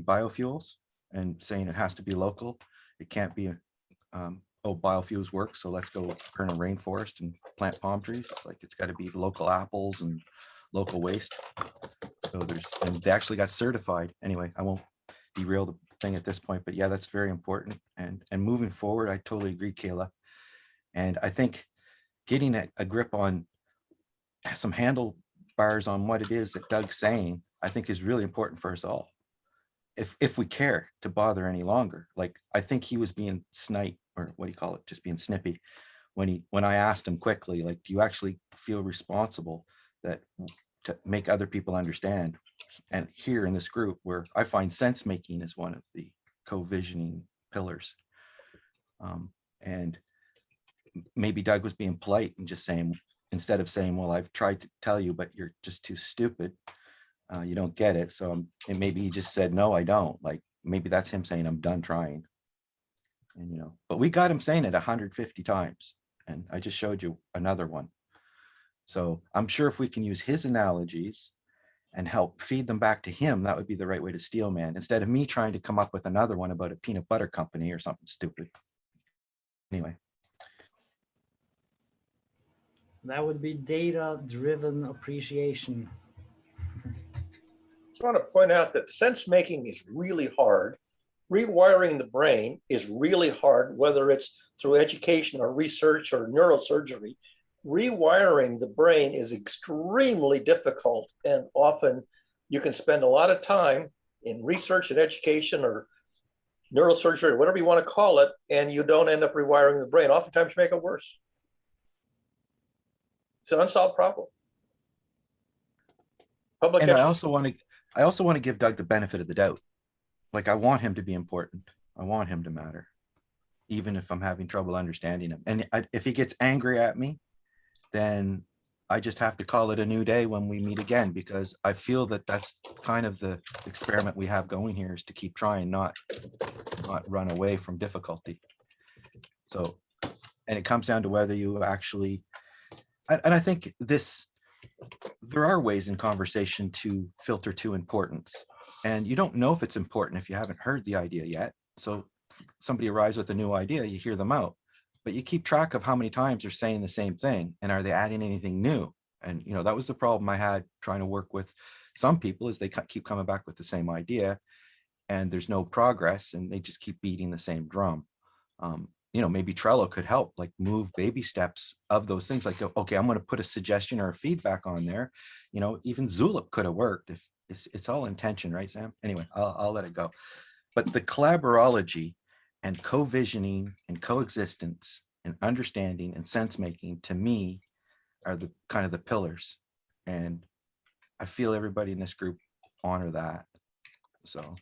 biofuels and saying it has to be local. It can't be biofuels work, so let's go burn a rainforest and plant palm trees. It's like it's got to be local apples and local waste. So and they actually got certified. Anyway, I won't derail the thing at this point, but yeah, that's very important. And moving forward, I totally agree, Kayla. And I think getting a grip on some handlebars on what it is that Doug's saying, I think is really important for us all. If we care to bother any longer. Like, I think he was being snipe, or what do you call it? Just being snippy when I asked him quickly, like, do you actually feel responsible to make other people understand? And here in this group, where I find sense making is one of the co-visioning pillars. And maybe Doug was being polite and just saying, instead of saying, well, I've tried to tell you, but you're just too stupid. You don't get it. So and maybe he just said, no, I don't. Like, maybe that's him saying, I'm done trying. And, but we got him saying it 150 times. And I just showed you another one. So I'm sure if we can use his analogies and help feed them back to him, that would be the right way to steel man, instead of me trying to come up with another one about a peanut butter company or something stupid. Anyway. That would be data-driven appreciation. I want to point out that sense making is really hard. Rewiring the brain is really hard, whether it's through education or research or neurosurgery. Rewiring the brain is extremely difficult, and often you can spend a lot of time in research and education or neurosurgery or whatever you want to call it, and you don't end up rewiring the brain. Oftentimes you make it worse. It's an unsolved problem. And I also want to give Doug the benefit of the doubt. Like, I want him to be important. I want him to matter, even if I'm having trouble understanding him. And if he gets angry at me, then I just have to call it a new day when we meet again, because I feel that that's kind of the experiment we have going here, is to keep trying, not run away from difficulty. So, and it comes down to whether you actually, and I think there are ways in conversation to filter to importance. And you don't know if it's important if you haven't heard the idea yet. So somebody arrives with a new idea, you hear them out, but you keep track of how many times they're saying the same thing, and are they adding anything new? And that was the problem I had trying to work with some people, is they keep coming back with the same idea and there's no progress, and they just keep beating the same drum. Maybe Trello could help, like, move baby steps of those things. Like, okay, I'm going to put a suggestion or a feedback on there. Even Zulip could have worked. If it's all intention, right, Sam? Anyway, I'll let it go. But the collaborology and co-visioning and coexistence and understanding and sense making, to me, are the kind of the pillars. And I feel everybody in this group honor that. So,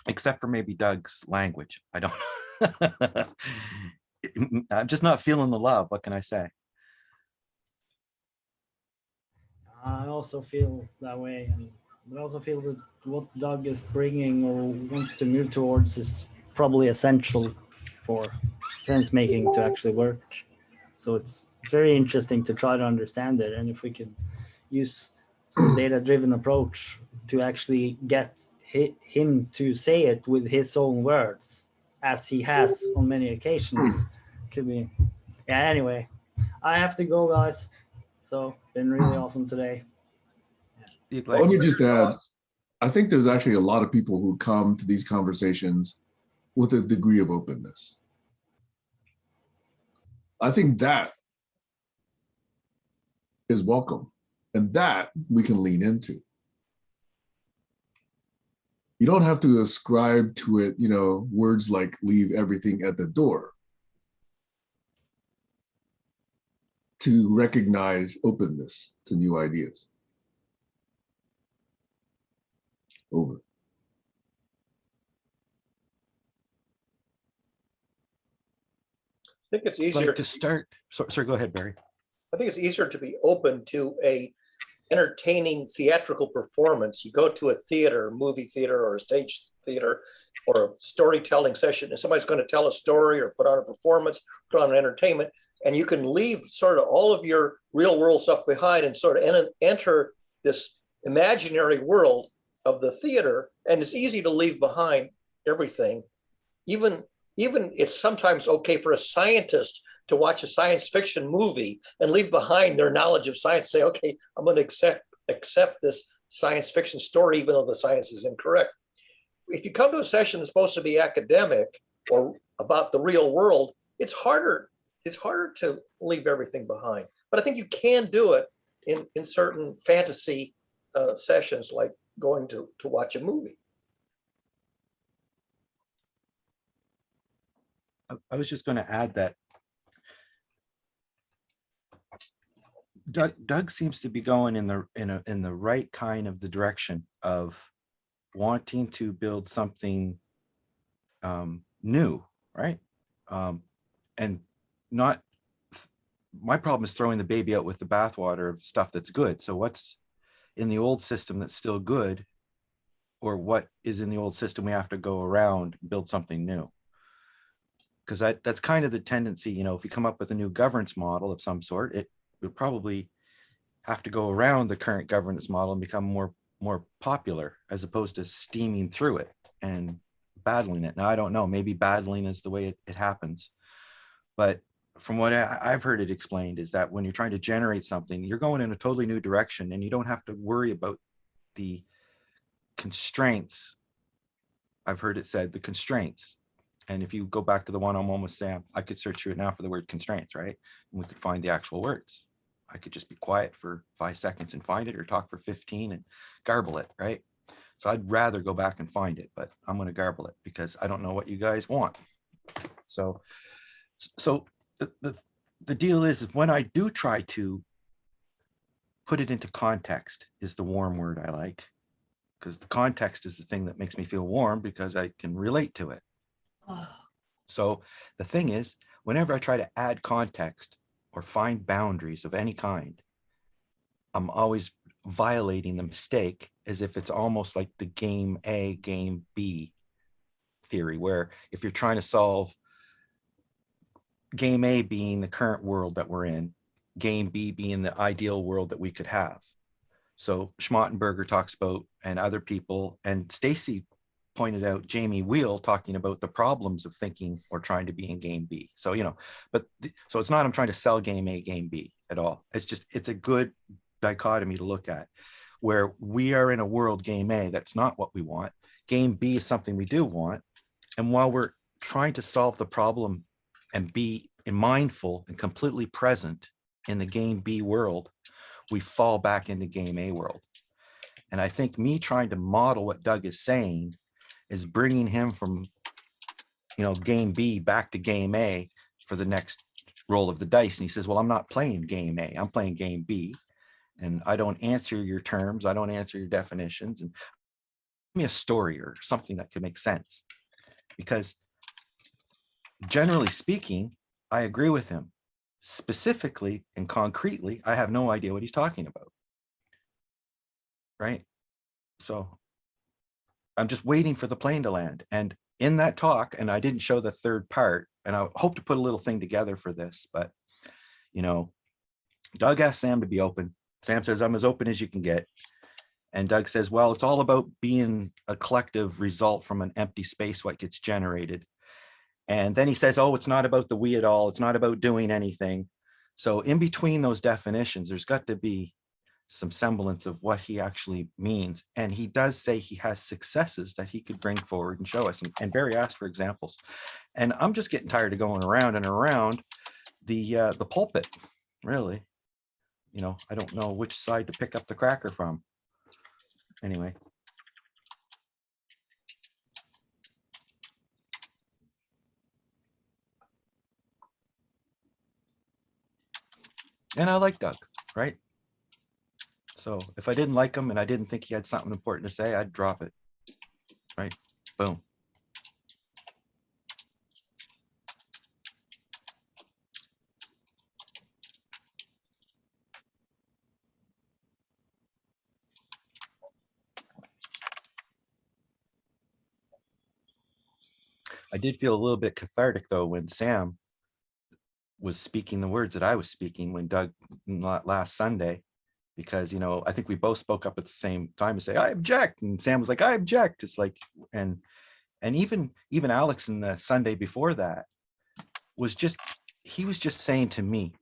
except for maybe Doug's language. I don't, I'm just not feeling the love. What can I say? I also feel that way. And I also feel that what Doug is bringing or wants to move towards is probably essential for sense making to actually work. So it's very interesting to try to understand it. And if we could use some data-driven approach to actually get him to say it with his own words, as he has on many occasions, could be. Yeah, anyway, I have to go, guys. So been really awesome today. Let me just add, I think there's actually a lot of people who come to these conversations with a degree of openness. I think that is welcome, and that we can lean into. You don't have to ascribe to it, words like leave everything at the door to recognize openness to new ideas. Over. I think it's easier to start. Sorry, go ahead, Barry. I think it's easier to be open to a entertaining theatrical performance. You go to a theater, movie theater, or a stage theater, or a storytelling session, and somebody's going to tell a story or put on a performance, put on an entertainment, and you can leave sort of all of your real world stuff behind and sort of enter this imaginary world of the theater. And it's easy to leave behind everything. Even it's sometimes okay for a scientist to watch a science fiction movie and leave behind their knowledge of science, say, okay, I'm going to accept this science fiction story, even though the science is incorrect. If you come to a session that's supposed to be academic or about the real world, it's harder to leave everything behind. But I think you can do it in certain fantasy sessions, like going to watch a movie. I was just going to add that Doug seems to be going in the right kind of the direction of wanting to build something new, right? And not, my problem is throwing the baby out with the bathwater of stuff that's good. So what's in the old system that's still good, or what is in the old system we have to go around and build something new? Because that's kind of the tendency, you know, if you come up with a new governance model of some sort, it would probably have to go around the current governance model and become more popular, as opposed to steaming through it and battling it. Now, I don't know, maybe battling is the way it happens. But from what I've heard it explained is that when you're trying to generate something, you're going in a totally new direction and you don't have to worry about the constraints. I've heard it said, the constraints. And if you go back to the one-on-one with Sam, I could search through it now for the word constraints, right? And we could find the actual words. I could just be quiet for 5 seconds and find it, or talk for 15 and garble it, right? So I'd rather go back and find it, but I'm going to garble it because I don't know what you guys want. So the deal is when I do try to put it into context, is the warm word I like, because the context is the thing that makes me feel warm because I can relate to it. So the thing is, whenever I try to add context or find boundaries of any kind, I'm always violating the mistake, as if it's almost like the game A, game B theory, where if you're trying to solve game A being the current world that we're in, game B being the ideal world that we could have. So Schmottenberger talks about, and other people, and Stacy pointed out Jamie Wheel talking about the problems of thinking or trying to be in game B. So, you know, so it's not I'm trying to sell game A, game B at all. It's just, it's a good dichotomy to look at, where we are in a world, game A, that's not what we want. Game B is something we do want. And while we're trying to solve the problem and be mindful and completely present in the game B world, we fall back into game A world. And I think me trying to model what Doug is saying is bringing him from, you know, game B back to game A for the next roll of the dice. And he says, well, I'm not playing game A, I'm playing game B. And I don't answer your terms, I don't answer your definitions. And give me a story or something that could make sense. Because generally speaking, I agree with him. Specifically and concretely, I have no idea what he's talking about. Right? So I'm just waiting for the plane to land. And in that talk, and I didn't show the third part, and I hope to put a little thing together for this, but, you know, Doug asked Sam to be open. Sam says, I'm as open as you can get. And Doug says, well, it's all about being a collective result from an empty space, what gets generated. And then he says, oh, it's not about the we at all. It's not about doing anything. So in between those definitions, there's got to be some semblance of what he actually means. And he does say he has successes that he could bring forward and show us. And Barry asked for examples. And I'm just getting tired of going around and around the pulpit, really. You know, I don't know which side to pick up the cracker from. Anyway. And I like Doug, right? So if I didn't like him and I didn't think he had something important to say, I'd drop it, right? Boom. I did feel a little bit cathartic though when Sam was speaking the words that I was speaking when Doug last Sunday, because, you know, I think we both spoke up at the same time and say, I object. And Sam was like, I object. It's like, and even Alex in the Sunday before that was just, he was just saying to me,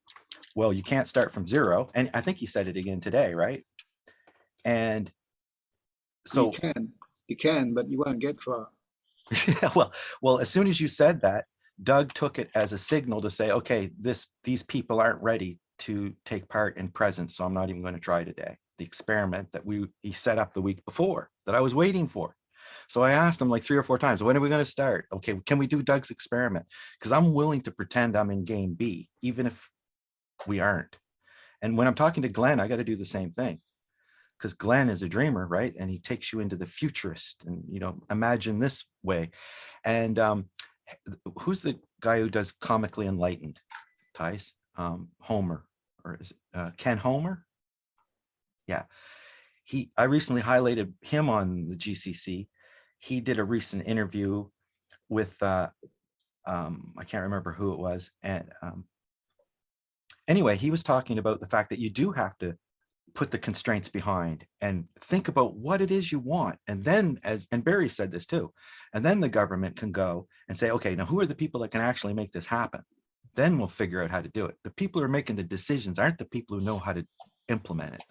well, you can't start from zero. And I think he said it again today, right? And so you can, but you won't get far. yeah, well, as soon as you said that, Doug took it as a signal to say, okay, these people aren't ready to take part in presence, so I'm not even going to try today. The experiment that he set up the week before that I was waiting for. So I asked him like 3 or 4 times, when are we going to start? Okay, can we do Doug's experiment? Because I'm willing to pretend I'm in game B, even if we aren't. And when I'm talking to Glenn, I got to do the same thing. Because Glenn is a dreamer, right? And he takes you into the futurist and, imagine this way. And who's the guy who does Comically Enlightened, Thijs? Homer, or is it Ken Homer? Yeah. I recently highlighted him on the GCC. He did a recent interview with, I can't remember who it was. And anyway, he was talking about the fact that you do have to put the constraints behind and think about what it is you want. And then, and Barry said this too, and then the government can go and say, okay, now who are the people that can actually make this happen? Then we'll figure out how to do it. The people who are making the decisions aren't the people who know how to implement it.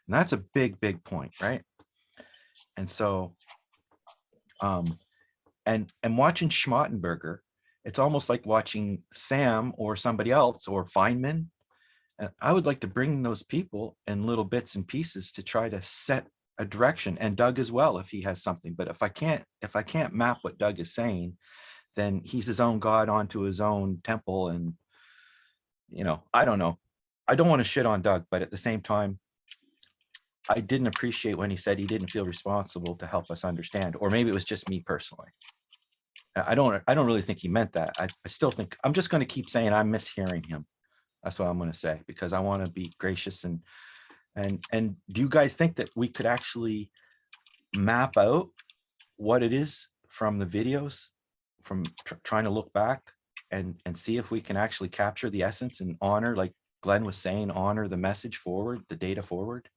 And that's a big, big point, right? And so, and watching Schmattenberger, it's almost like watching Sam or somebody else or Feynman. And I would like to bring those people in little bits and pieces to try to set a direction, and Doug as well, if he has something. But if I can't map what Doug is saying, then he's his own God onto his own temple. And, I don't know. I don't want to shit on Doug, but at the same time, I didn't appreciate when he said he didn't feel responsible to help us understand, or maybe it was just me personally. I don't really think he meant that. I still think I'm just going to keep saying I'm mishearing him. That's what I'm going to say, because I want to be gracious. And do you guys think that we could actually map out what it is from the videos, from trying to look back and see if we can actually capture the essence and honor, like Glenn was saying, honor the message forward, the data forward?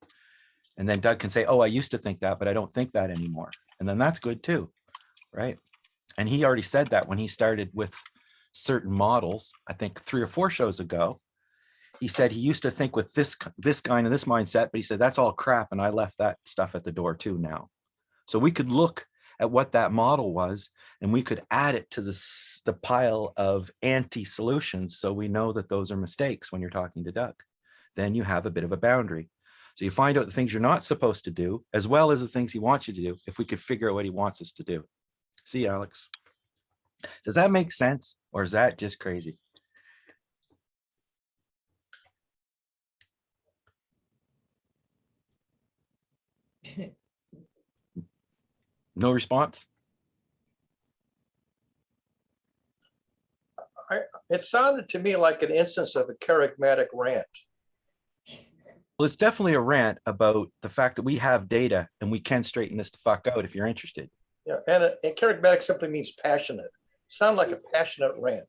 And then Doug can say, oh, I used to think that, but I don't think that anymore. And then that's good too, right? And he already said that when he started with certain models, I think 3 or 4 shows ago. He said he used to think with this guy and this mindset, but he said, that's all crap. And I left that stuff at the door too now. So we could look at what that model was, and we could add it to the pile of anti-solutions. So we know that those are mistakes when you're talking to Doug. Then you have a bit of a boundary. So you find out the things you're not supposed to do, as well as the things he wants you to do, if we could figure out what he wants us to do. See, Alex, does that make sense? Or is that just crazy? No response? It sounded to me like an instance of a charismatic rant. Well, it's definitely a rant about the fact that we have data and we can straighten this the fuck out if you're interested. Yeah, and charismatic simply means passionate. Sound like a passionate rant.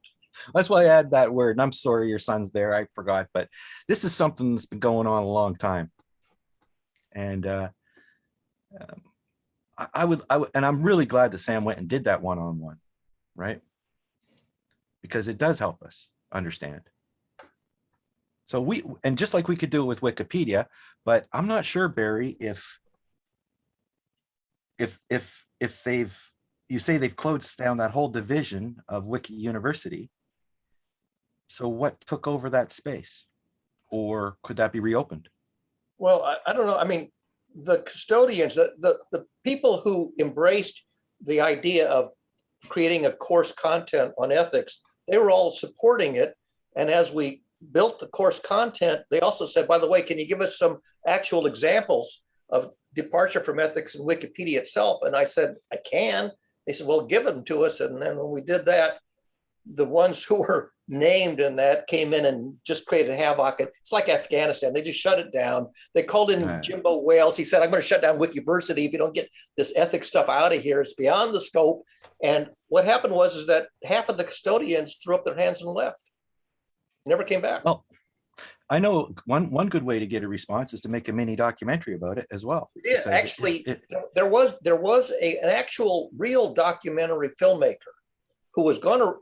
That's why I add that word. And I'm sorry your son's there. I forgot, but this is something that's been going on a long time. And I would, and I'm really glad that Sam went and did that one-on-one, right? Because it does help us understand. So and just like we could do it with Wikipedia, but I'm not sure, Barry, if you say they've closed down that whole division of Wiki University. So what took over that space? Or could that be reopened? Well, I don't know. I mean, the custodians, the people who embraced the idea of creating a course content on ethics, they were all supporting it. And as we built the course content, they also said, by the way, can you give us some actual examples of departure from ethics in Wikipedia itself? And I said, I can. They said, well, give them to us. And then when we did that, the ones who were named in that came in and just created havoc. It's like Afghanistan. They just shut it down. They called in Jimbo Wales. He said, I'm going to shut down Wikiversity if you don't get this ethics stuff out of here. It's beyond the scope. And what happened was that half of the custodians threw up their hands and left. Never came back. Well, I know one good way to get a response is to make a mini documentary about it as well. Yeah, actually, there was an actual real documentary filmmaker who was going to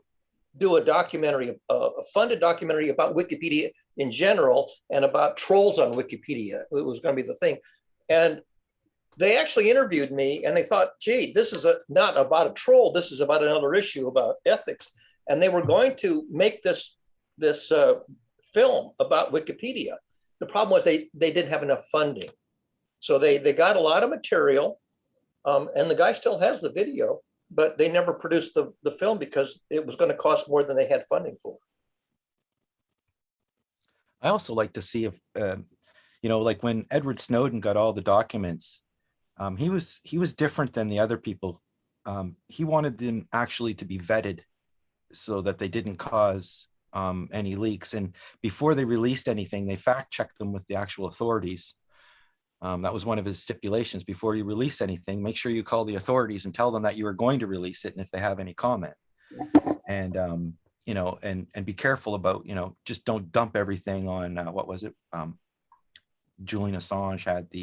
do a documentary, a funded documentary about Wikipedia in general and about trolls on Wikipedia. It was going to be the thing. And they actually interviewed me and they thought, gee, this is not about a troll. This is about another issue about ethics. And they were going to make this film about Wikipedia. The problem was they didn't have enough funding. So they got a lot of material, and the guy still has the video, but they never produced the film because it was going to cost more than they had funding for. I also like to see if, like when Edward Snowden got all the documents, he was different than the other people. He wanted them actually to be vetted so that they didn't cause any leaks. And before they released anything, they fact checked them with the actual authorities. That was one of his stipulations. Before you release anything, make sure you call the authorities and tell them that you are going to release it. And if they have any comment, and and be careful about, just don't dump everything on, what was it? Julian Assange had the,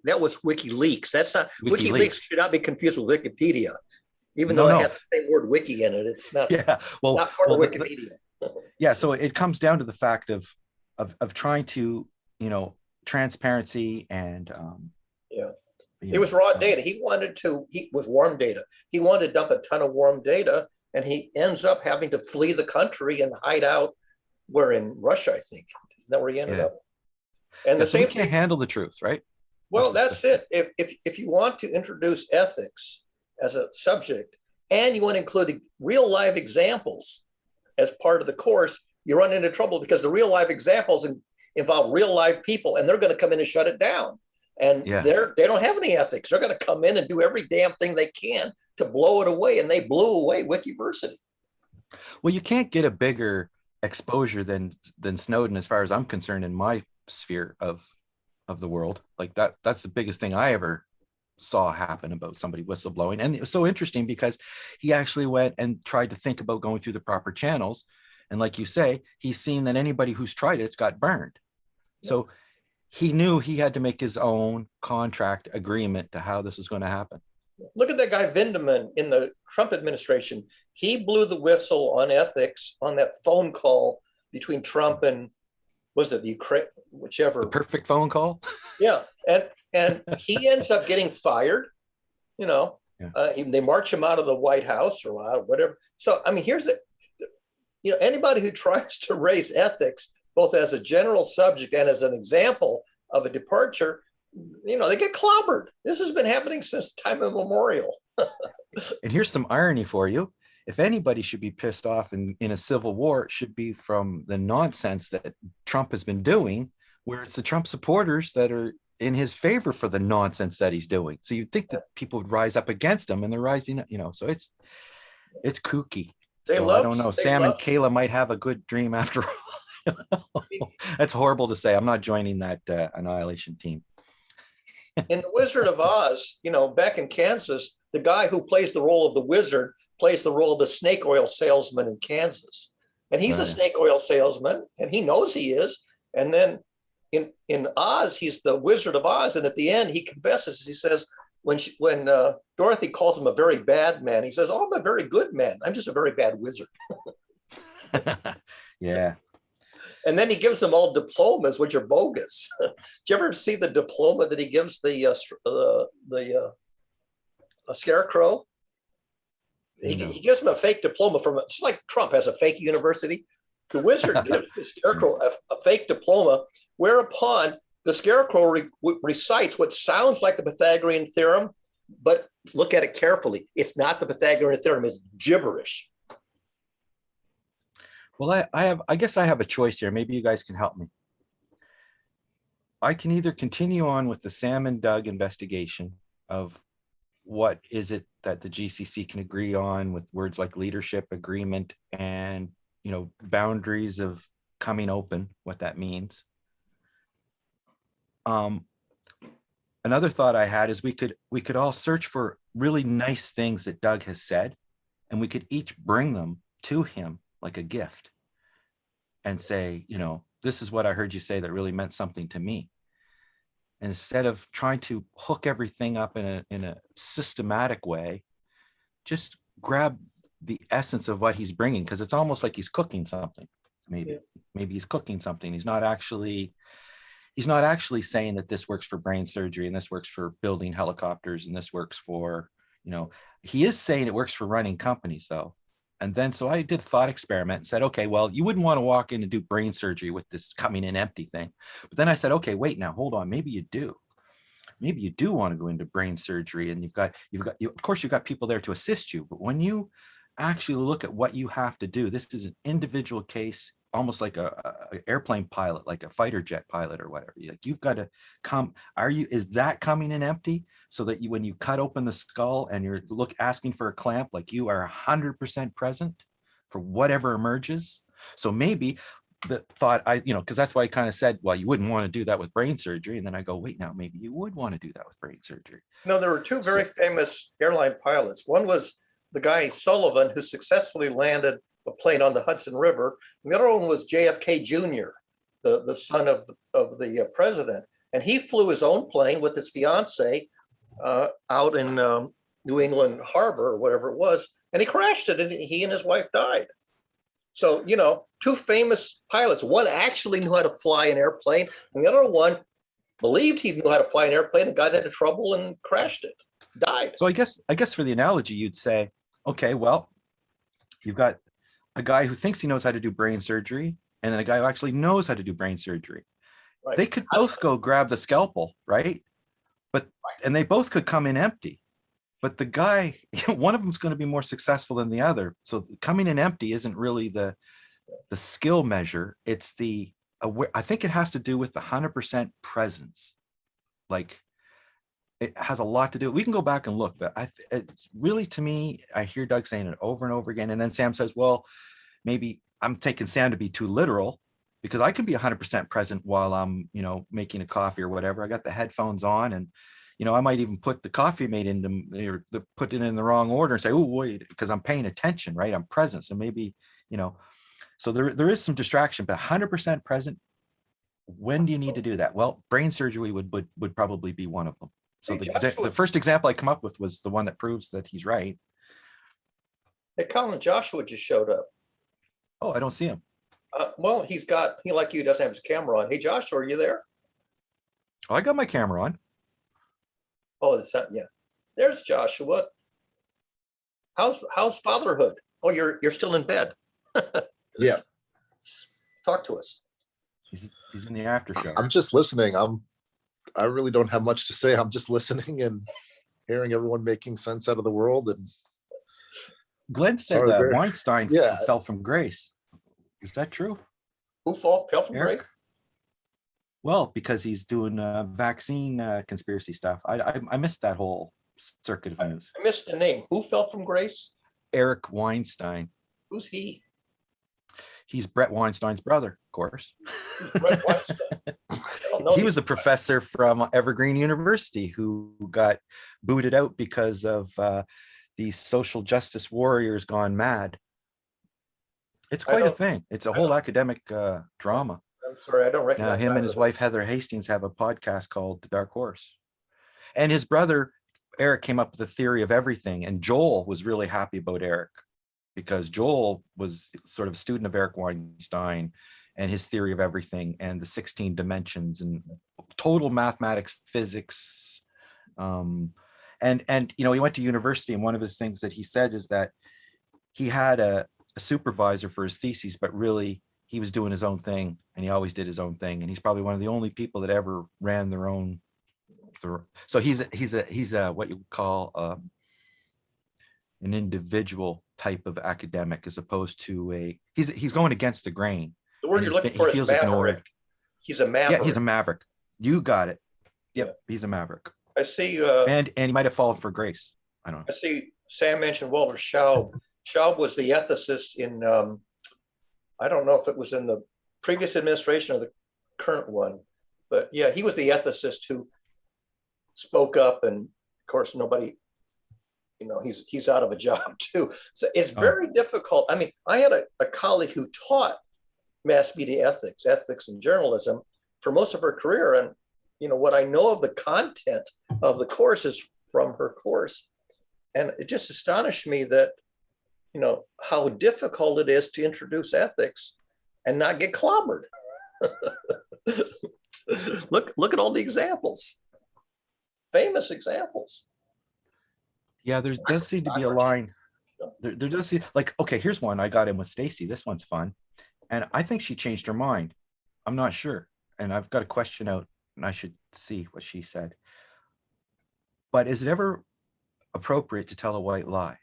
that was WikiLeaks. That's not, WikiLeaks should not be confused with Wikipedia. Even though it has the same word wiki in it, it's not, yeah, well, not part of Wikipedia. Yeah, so it comes down to the fact of trying to, transparency and it was raw data. He was warm data. He wanted to dump a ton of warm data, and he ends up having to flee the country and hide out where in Russia, I think. Isn't that where he ended up? And the so same we can't thing, handle the truth, right? well, that's it. If you want to introduce ethics as a subject, and you want to include real live examples as part of the course, you run into trouble because the real live examples involve real live people, and they're going to come in and shut it down. And they don't have any ethics. They're going to come in and do every damn thing they can to blow it away, and they blew away Wikiversity. Well, you can't get a bigger exposure than Snowden, as far as I'm concerned, in my sphere of the world. Like that's the biggest thing I ever saw happen about somebody whistleblowing. And it was so interesting because he actually went and tried to think about going through the proper channels. And like you say, he's seen that anybody who's tried it's got burned. So he knew he had to make his own contract agreement to how this was going to happen. Look at that guy Vindeman in the Trump administration. He blew the whistle on ethics on that phone call between Trump and, was it the Ukraine, whichever. The perfect phone call. Yeah, and he ends up getting fired. They march him out of the White House or whatever. So I mean, here's it. Anybody who tries to raise ethics, both as a general subject and as an example of a departure, they get clobbered. This has been happening since time immemorial. And here's some irony for you. If anybody should be pissed off in a civil war, it should be from the nonsense that Trump has been doing, where it's the Trump supporters that are in his favor for the nonsense that he's doing. So you'd think that people would rise up against him, and they're rising, so it's kooky. So I don't know. Sam and Kayla might have a good dream after all. That's horrible to say. I'm not joining that annihilation team. In The Wizard of Oz, back in Kansas, the guy who plays the role of the wizard plays the role of the snake oil salesman in Kansas. And he's a snake oil salesman, and he knows he is. And then in Oz, he's the Wizard of Oz. And at the end, he confesses. He says, when Dorothy calls him a very bad man, he says, "Oh, I'm a very good man. I'm just a very bad wizard." Yeah. And then he gives them all diplomas, which are bogus. Did you ever see the diploma that he gives the scarecrow? He gives him a fake diploma from, just like Trump has a fake university. The wizard gives the scarecrow a fake diploma, whereupon the scarecrow recites what sounds like the Pythagorean theorem, but look at it carefully. It's not the Pythagorean theorem, it's gibberish. Well, I guess I have a choice here. Maybe you guys can help me. I can either continue on with the Sam and Doug investigation of what is it that the GCC can agree on with words like leadership, agreement, and boundaries of coming open, what that means. Another thought I had is we could all search for really nice things that Doug has said, and we could each bring them to him like a gift and say, this is what I heard you say that really meant something to me. Instead of trying to hook everything up in a systematic way, just grab the essence of what he's bringing, because it's almost like he's cooking something. Maybe he's cooking something. He's not actually saying that this works for brain surgery and this works for building helicopters and this works for, he is saying it works for running companies though. And then, so I did a thought experiment and said, okay, well, you wouldn't want to walk in and do brain surgery with this coming in empty thing. But then I said, okay, wait, now hold on. Maybe you do want to go into brain surgery, and of course you've got people there to assist you. But when you actually look at what you have to do, this is an individual case, almost like a airplane pilot, like a fighter jet pilot or whatever. Like, you've got to come. Is that coming in empty, so that when you cut open the skull and you're asking for a clamp, like, you are 100% present for whatever emerges? So maybe the thought, because that's why I kind of said, well, you wouldn't want to do that with brain surgery. And then I go, wait, now maybe you would want to do that with brain surgery. No, there were two very famous airline pilots. One was the guy Sullivan, who successfully landed a plane on the Hudson River. And the other one was JFK Jr., the son of the president. And he flew his own plane with his fiance out in New England Harbor or whatever it was. And he crashed it, and he and his wife died. So, two famous pilots. One actually knew how to fly an airplane, and the other one believed he knew how to fly an airplane and got into trouble and crashed it, died. So I guess for the analogy, you'd say, okay, well, you've got a guy who thinks he knows how to do brain surgery, and then a guy who actually knows how to do brain surgery. Right. They could both go grab the scalpel, right? And they both could come in empty. But the guy, one of them is going to be more successful than the other. So coming in empty isn't really the skill measure. It's I think it has to do with the 100% presence. Like, it has a lot to do. We can go back and look, but it's really, to me, I hear Doug saying it over and over again. And then Sam says, well, maybe I'm taking Sam to be too literal, because I can be 100% present while I'm, making a coffee or whatever. I got the headphones on, and I might even put the coffee made put it in the wrong order and say, oh, wait, because I'm paying attention, right? I'm present. So maybe, so there is some distraction, but 100% present. When do you need to do that? Well, brain surgery would probably be one of them. So the first example I come up with was the one that proves that he's right. Hey, Colin, Joshua just showed up. Oh, I don't see him. Well, he like you, doesn't have his camera on. Hey, Joshua, are you there? Oh, I got my camera on. Oh, yeah. There's Joshua. How's fatherhood? Oh, you're still in bed. Yeah. Talk to us. He's in the after show. I'm just listening. I really don't have much to say. I'm just listening and hearing everyone making sense out of the world. And Glenn said Weinstein fell from grace. Is that true? Who fell from grace? Well, because he's doing vaccine conspiracy stuff. I missed that whole circuit of news. I missed the name. Who fell from grace? Eric Weinstein. Who's he? He's Brett Weinstein's brother, of course. Who's Brett Weinstein? He was the professor from Evergreen University who got booted out because of these social justice warriors gone mad. It's quite a thing. It's a whole academic drama. I'm sorry, I don't recognize him and his wife, Heather Hastings, have a podcast called The Dark Horse. And his brother, Eric, came up with the theory of everything. And Joel was really happy about Eric, because Joel was sort of a student of Eric Weinstein and his theory of everything and the 16 dimensions and total mathematics, physics. And he went to university, and one of his things that he said is that he had a supervisor for his thesis, but really he was doing his own thing, and he always did his own thing. And he's probably one of the only people that ever ran their own. So he's a what you would call an individual type of academic, as opposed to he's going against the grain. The word you're looking for is maverick. He's a maverick. Yeah, he's a maverick. You got it. Yep, he's a maverick. I see. And he might have fallen for grace. I don't know. I see. Sam mentioned Walter Schaub. Schaub was the ethicist in. I don't know if it was in the previous administration or the current one, but yeah, he was the ethicist who spoke up, and of course nobody. He's out of a job too. So it's very difficult. I mean, I had a colleague who taught mass media ethics and journalism for most of her career. And, what I know of the content of the course is from her course. And it just astonished me that, you know, how difficult it is to introduce ethics and not get clobbered. Look at all the examples, famous examples. Yeah, there does seem to be a line. There does seem like, okay, here's one I got in with Stacy. This one's fun. And I think she changed her mind. I'm not sure. And I've got a question out and I should see what she said. But is it ever appropriate to tell a white lie?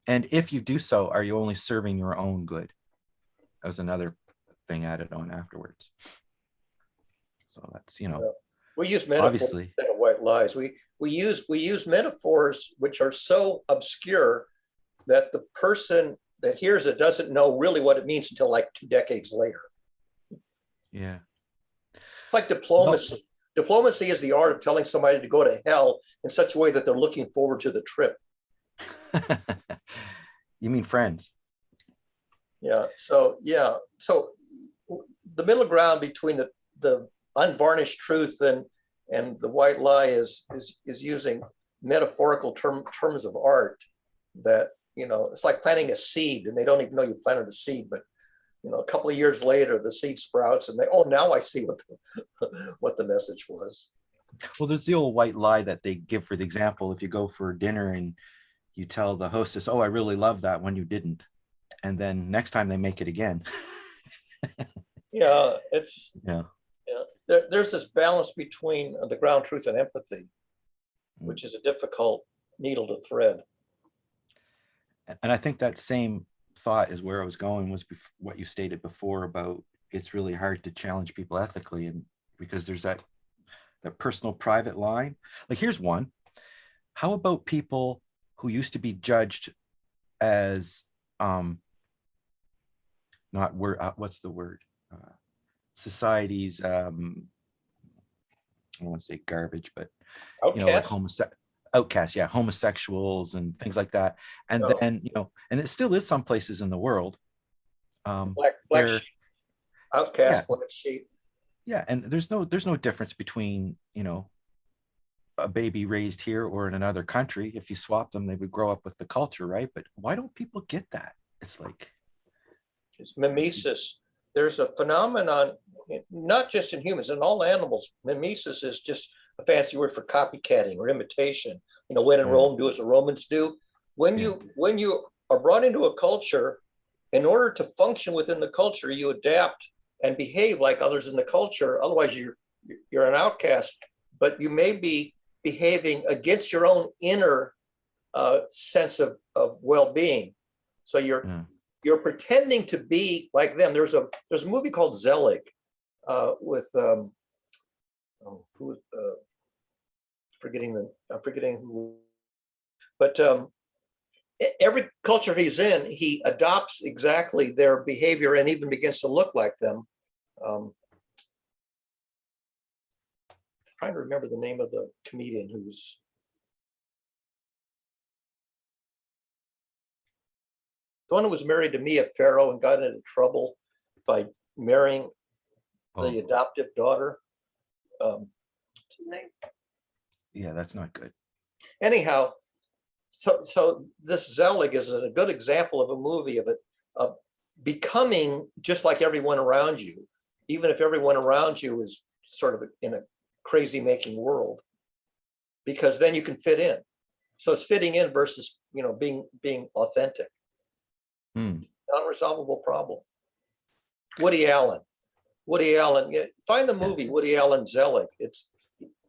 And if you do so, are you only serving your own good? That was another thing added on afterwards. So that's, you know, we use metaphors obviously instead of white lies. We use metaphors which are so obscure that the person that hears it doesn't know really what it means until like 2 decades later. Yeah. It's like diplomacy. Diplomacy is the art of telling somebody to go to hell in such a way that they're looking forward to the trip. You mean friends? Yeah. So the middle ground between the unvarnished truth and the white lie is using metaphorical terms of art that, you know, it's like planting a seed and they don't even know you planted a seed, but you know, a couple of years later the seed sprouts and they, oh, now I see what the message was. Well, there's the old white lie that they give for the example. If you go for dinner and you tell the hostess, oh, I really love that, when you didn't, and then next time they make it again. Yeah, it's yeah. There's this balance between the ground truth and empathy, which is a difficult needle to thread. And I think that same thought is where I was going, was what you stated before about it's really hard to challenge people ethically, and because there's that personal private line. Like here's one. How about people who used to be judged as not what's the word? Society's I don't want to say garbage, but outcast? You know, like outcasts, yeah, homosexuals and things like that. And then, you know, and it still is some places in the world. Black sheep. Outcast, black sheep. Yeah, and there's no difference between, you know, a baby raised here or in another country. If you swap them, they would grow up with the culture, right? But why don't people get that? It's like it's mimesis. There's a phenomenon, not just in humans, in all animals. Mimesis is just a fancy word for copycatting or imitation. You know, when in Rome, do as the Romans do. When you are brought into a culture, in order to function within the culture, you adapt and behave like others in the culture. Otherwise, you're an outcast. But you may be behaving against your own inner sense of well-being. So you're pretending to be like them. There's a movie called Zelig with I'm forgetting who, but every culture he's in, he adopts exactly their behavior and even begins to look like them. Trying to remember the name of the comedian who's the one who was married to Mia Farrow and got into trouble by marrying the adoptive daughter. What's his name? Yeah, that's not good. Anyhow, so this Zelig is a good example of a movie of becoming just like everyone around you, even if everyone around you is sort of in a crazy making world, because then you can fit in. So it's fitting in versus, you know, being authentic. Unresolvable problem. Woody Allen, find the movie Woody Allen Zelig. It's,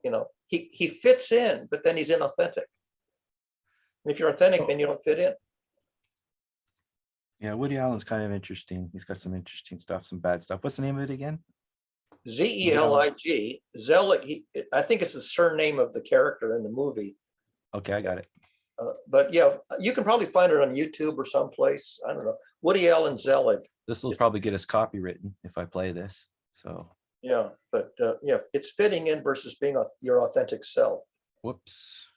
you know, he fits in, but then he's inauthentic. And if you're authentic, then you don't fit in. Yeah, Woody Allen's kind of interesting. He's got some interesting stuff, some bad stuff. What's the name of it again? Zelig. Zelig. I think it's the surname of the character in the movie. Okay, I got it. But yeah, you can probably find it on YouTube or someplace. I don't know. Woody Allen Zelig. This will probably get us copywritten if I play this. So yeah, but yeah, it's fitting in versus being your authentic self. Whoops,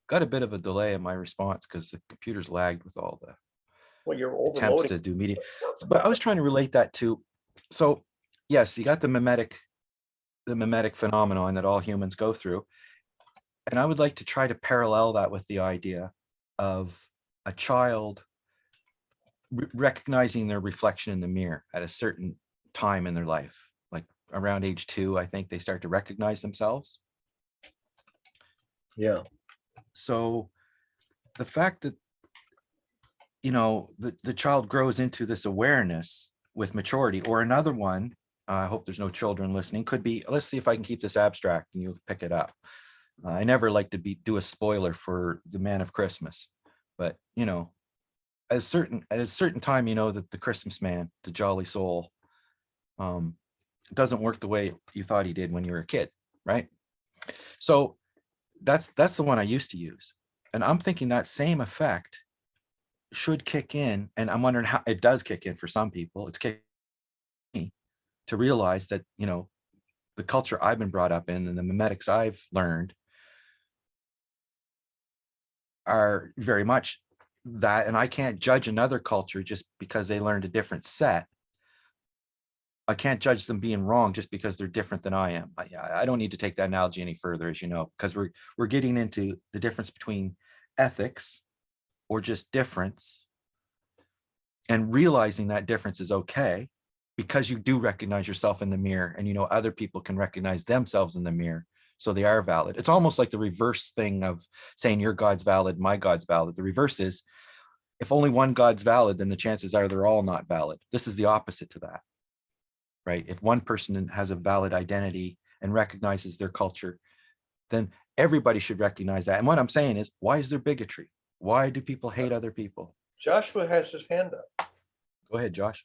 got a bit of a delay in my response because the computer's lagged with all the attempts to do media. But I was trying to relate that to. So yes, you got the mimetic phenomenon that all humans go through. And I would like to try to parallel that with the idea of a child recognizing their reflection in the mirror at a certain time in their life, like around age 2, I think they start to recognize themselves. Yeah. So the fact that, you know, the child grows into this awareness with maturity, or another one, I hope there's no children listening, could be, let's see if I can keep this abstract and you'll pick it up. I never like to do a spoiler for The Man of Christmas, but you know, at a certain time, you know, that the Christmas man, the jolly soul, doesn't work the way you thought he did when you were a kid, right? So that's the one I used to use. And I'm thinking that same effect should kick in, and I'm wondering how it does kick in for some people. It's kicking me to realize that, you know, the culture I've been brought up in and the memetics I've learned are very much that, and I can't judge another culture just because they learned a different set. I can't judge them being wrong just because they're different than I am. I don't need to take that analogy any further, as you know, because we're getting into the difference between ethics or just difference, and realizing that difference is okay because you do recognize yourself in the mirror, and you know other people can recognize themselves in the mirror, so they are valid. It's almost like the reverse thing of saying your God's valid, my God's valid. The reverse is, if only one God's valid, then the chances are they're all not valid. This is the opposite to that, right? If one person has a valid identity and recognizes their culture, then everybody should recognize that. And what I'm saying is, why is there bigotry? Why do people hate other people? Joshua has his hand up. Go ahead, Josh.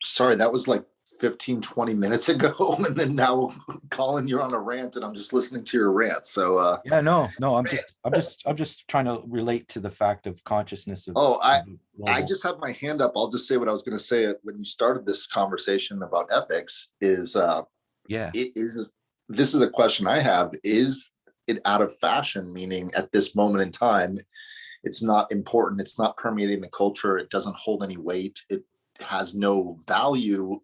Sorry, that was like 15, 20 minutes ago. And then now, Colin, you're on a rant and I'm just listening to your rant. So Yeah, no, I'm just trying to relate to the fact of consciousness of. I just have my hand up. I'll just say what I was going to say when you started this conversation about ethics is this is a question I have. Is it out of fashion? Meaning at this moment in time, it's not important. It's not permeating the culture. It doesn't hold any weight. It has no value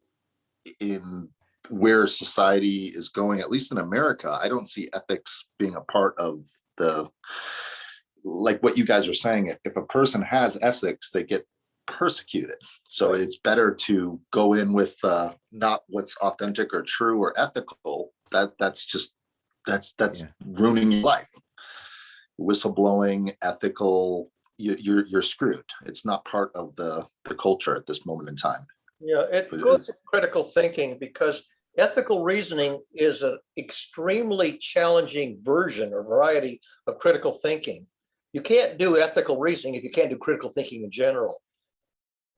in where society is going, at least in America. I don't see ethics being a part of like what you guys are saying. If a person has ethics, they get persecuted. So it's better to go in with not what's authentic or true or ethical. That's ruining your life. Whistleblowing, ethical, you're screwed. It's not part of the culture at this moment in time. Yeah, it goes to critical thinking, because ethical reasoning is an extremely challenging version or variety of critical thinking. You can't do ethical reasoning if you can't do critical thinking in general.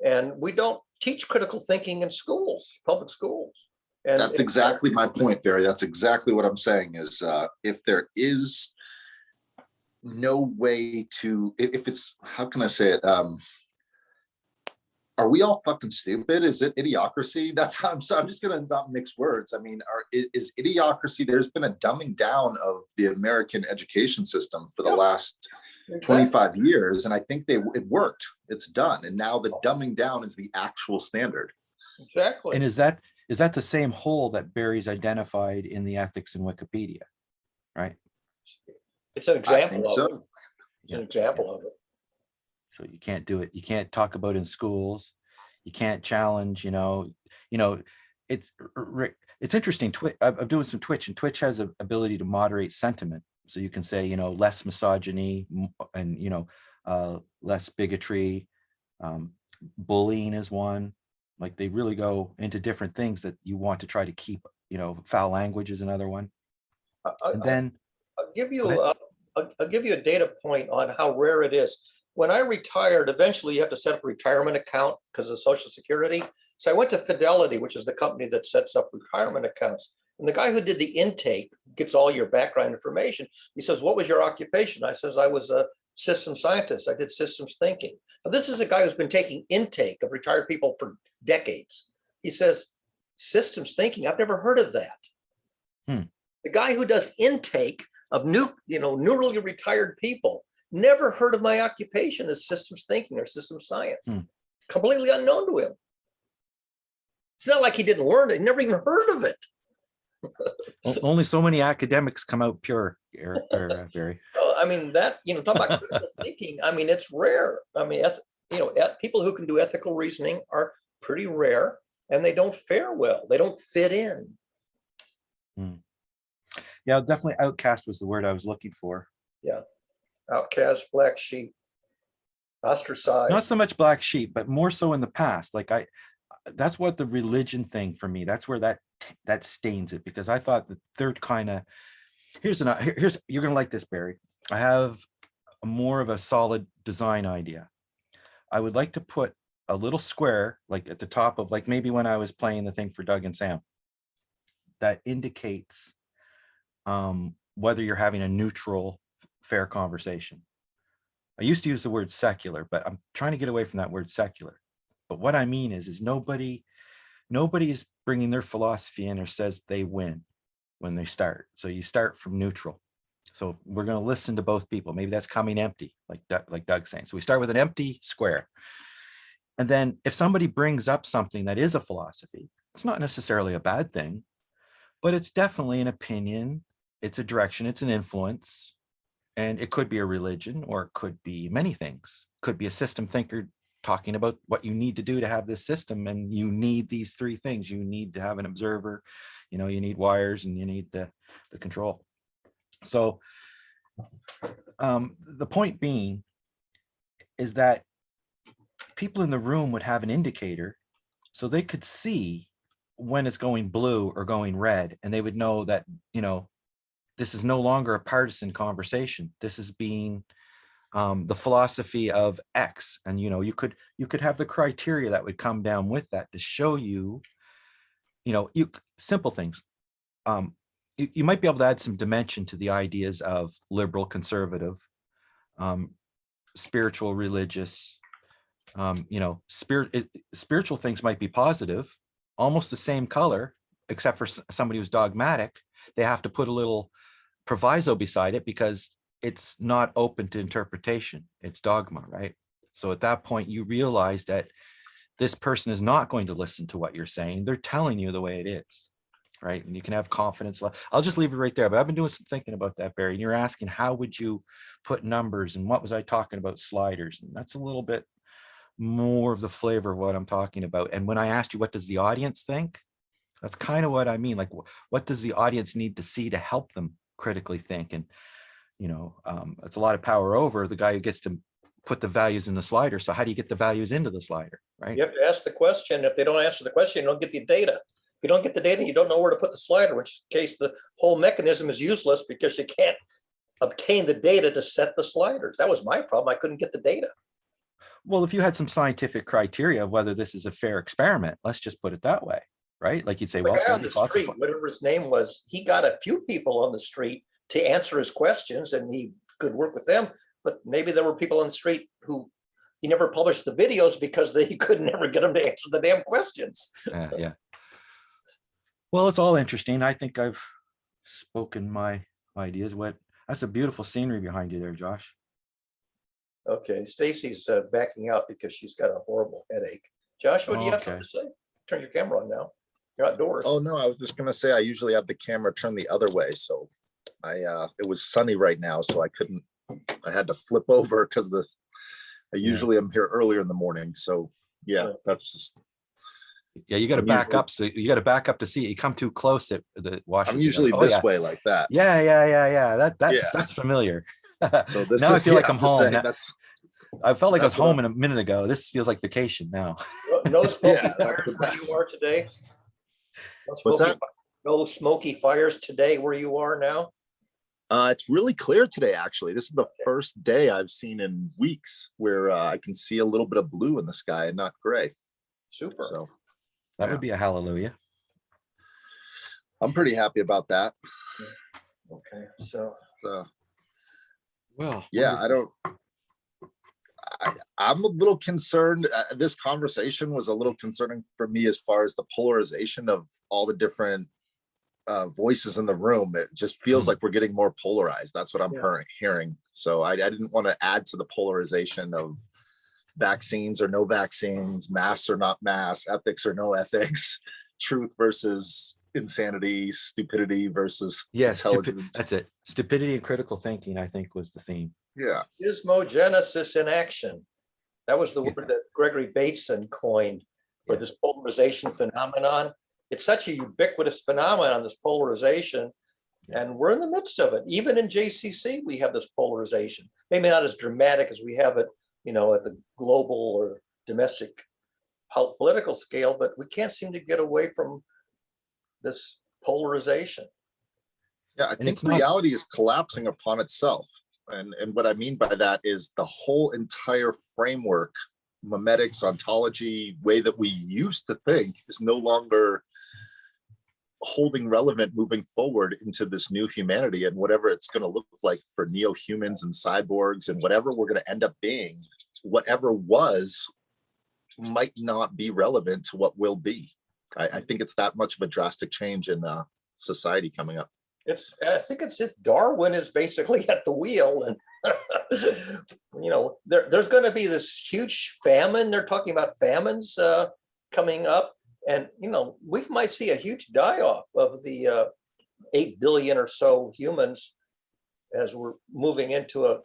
And we don't teach critical thinking in schools, public schools. And that's exactly my point, Barry. That's exactly what I'm saying is if there is no way to, if it's, how can I say it? Are we all fucking stupid? Is it idiocracy? I'm just going to not mix words. I mean, is idiocracy, there's been a dumbing down of the American education system for the last 25 years. And I think it worked. It's done. And now the dumbing down is the actual standard. Exactly. And is that the same hole that Barry's identified in the ethics in Wikipedia, right? It's an example of it. It's an example of it. So you can't do it. You can't talk about in schools. You can't challenge, it's interesting. I'm doing some Twitch, and Twitch has an ability to moderate sentiment. So you can say, less misogyny and, less bigotry. Bullying is one. Like they really go into different things that you want to try to keep, foul language is another one. And then I'll give you a data point on how rare it is. When I retired, eventually you have to set up a retirement account because of Social Security. So I went to Fidelity, which is the company that sets up retirement accounts. And the guy who did the intake gets all your background information. He says, "What was your occupation?" I says, "I was a system scientist. I did systems thinking." Now, this is a guy who's been taking intake of retired people for decades. He says, "Systems thinking? I've never heard of that." The guy who does intake of newly retired people never heard of my occupation as systems thinking or systems science. Completely unknown to him. It's not like he didn't learn it. He never even heard of it. only so many academics come out pure, Barry. I mean, that, talk about critical thinking. I mean, it's rare. I mean, people who can do ethical reasoning are pretty rare, and they don't fare well. They don't fit in. Yeah, definitely outcast was the word I was looking for. Yeah. Outcast, black sheep, ostracized. Not so much black sheep, but more so in the past. Like that's what the religion thing for me, that's where that stains it, because I thought the third kind of, here's you're gonna like this, Barry. I have more of a solid design idea. I would like to put a little square, like at the top of, like maybe when I was playing the thing for Doug and Sam, that indicates whether you're having a neutral, fair conversation. I used to use the word secular, but I'm trying to get away from that word secular. But what I mean is nobody is bringing their philosophy in or says they win when they start. So you start from neutral. So we're going to listen to both people. Maybe that's coming empty, like Doug's saying. So we start with an empty square. And then if somebody brings up something that is a philosophy, it's not necessarily a bad thing, but it's definitely an opinion. It's a direction. It's an influence. And it could be a religion, or it could be many things. It could be a system thinker talking about what you need to do to have this system. And you need these three things. You need to have an observer, you need wires, and you need the control. So the point being is that people in the room would have an indicator so they could see when it's going blue or going red, and they would know that, this is no longer a partisan conversation. This is being the philosophy of X. And, you could have the criteria that would come down with that to show you, simple things. You might be able to add some dimension to the ideas of liberal, conservative, spiritual, religious, spiritual things might be positive, almost the same color, except for somebody who's dogmatic. They have to put a little proviso beside it because it's not open to interpretation. It's dogma, right? So at that point, you realize that this person is not going to listen to what you're saying. They're telling you the way it is, right? And you can have confidence. I'll just leave it right there. But I've been doing some thinking about that, Barry. And you're asking, how would you put numbers, and what was I talking about, sliders? And that's a little bit more of the flavor of what I'm talking about. And when I asked you, what does the audience think? That's kind of what I mean. Like, what does the audience need to see to help them critically think? And, it's a lot of power over the guy who gets to put the values in the slider. So how do you get the values into the slider, right? You have to ask the question. If they don't answer the question, you don't get the data. If you don't get the data, you don't know where to put the slider, which is the case, the whole mechanism is useless because you can't obtain the data to set the sliders. That was my problem. I couldn't get the data. Well, if you had some scientific criteria of whether this is a fair experiment, let's just put it that way, right? Like you'd say, The well, guy on the street, whatever his name was, he got a few people on the street to answer his questions, and he could work with them. But maybe there were people on the street who he never published the videos because he could never get them to answer the damn questions. Yeah. Well, it's all interesting. I think I've spoken my ideas. That's a beautiful scenery behind you there, Josh. Okay, Stacy's backing out because she's got a horrible headache. Josh, what do you have to say? Turn your camera on now. You're outdoors. Oh no, I was just gonna say I usually have the camera turned the other way, so it was sunny right now, so I had to flip over because I usually am here earlier in the morning. So yeah, that's just. Yeah, you got to back up. So you got to back up to see it. You come too close at the wash. I'm usually this way like that. Yeah. That's familiar. So this now I feel like I'm home. saying, I felt like I was home a minute ago. This feels like vacation now. No smoky fires where you are today. What's that? No smoky fires today where you are now. It's really clear today, actually. This is the first day I've seen in weeks where I can see a little bit of blue in the sky and not gray. Super. So that would be a hallelujah. I'm pretty happy about that. Okay, so well, yeah, I'm a little concerned. This conversation was a little concerning for me as far as the polarization of all the different voices in the room. It just feels like we're getting more polarized. That's what I'm hearing. So I didn't want to add to the polarization of vaccines or no vaccines, masks or not masks, ethics or no ethics, truth versus insanity, stupidity versus Yes, intelligence. that's it. Stupidity and critical thinking, I think, was the theme. Yeah. Schismogenesis in action. That was the Yeah. word that Gregory Bateson coined for this polarization phenomenon. It's such a ubiquitous phenomenon, this polarization, and we're in the midst of it. Even in JCC, we have this polarization. Maybe not as dramatic as we have it, at the global or domestic political scale, but we can't seem to get away from this polarization. Yeah, I And think it's not- reality is collapsing upon itself. And what I mean by that is the whole entire framework, memetics, ontology, way that we used to think is no longer holding relevant moving forward into this new humanity and whatever it's going to look like for neo-humans and cyborgs and whatever we're going to end up being. Whatever was might not be relevant to what will be. I think it's that much of a drastic change in society coming up. I think it's just Darwin is basically at the wheel, and there's going to be this huge famine. They're talking about famines coming up, and we might see a huge die-off of the 8 billion or so humans as we're moving into a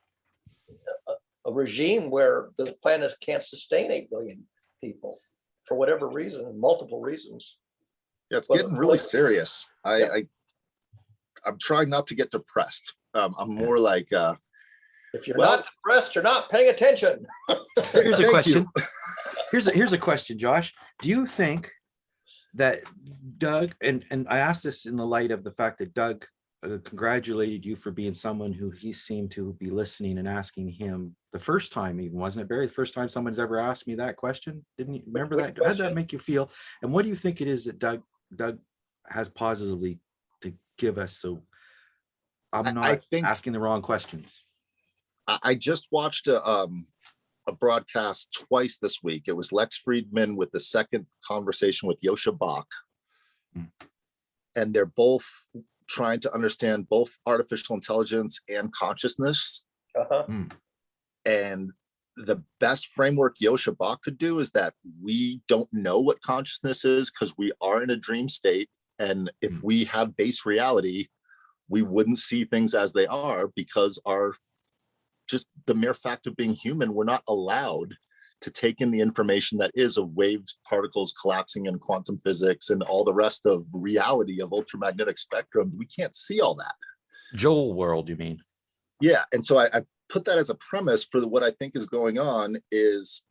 regime where the planet can't sustain 8 billion people for whatever reason, multiple reasons. Yeah, it's getting really serious. I'm trying not to get depressed. I'm more like, if you're not depressed, you're not paying attention. Here's a Thank question. you. Here's a question, Josh. Do you think that Doug, and I asked this in the light of the fact that Doug congratulated you for being someone who he seemed to be listening and asking him the first time, even, wasn't it, Barry? The first time someone's ever asked me that question? Didn't you remember that? How did that make you feel? And what do you think it is that Doug has positively to give us, so I'm not asking the wrong questions? I just watched a broadcast twice this week. It was Lex Friedman with the second conversation with Yosha Bach. And they're both trying to understand both artificial intelligence and consciousness. And the best framework Yosha Bach could do is that we don't know what consciousness is because we are in a dream state. And if we have base reality, we wouldn't see things as they are because just the mere fact of being human, we're not allowed to take in the information that is of waves, particles collapsing in quantum physics and all the rest of reality of ultramagnetic spectrum. We can't see all that. Joel world, you mean? Yeah. And so I put that as a premise for what I think is going on is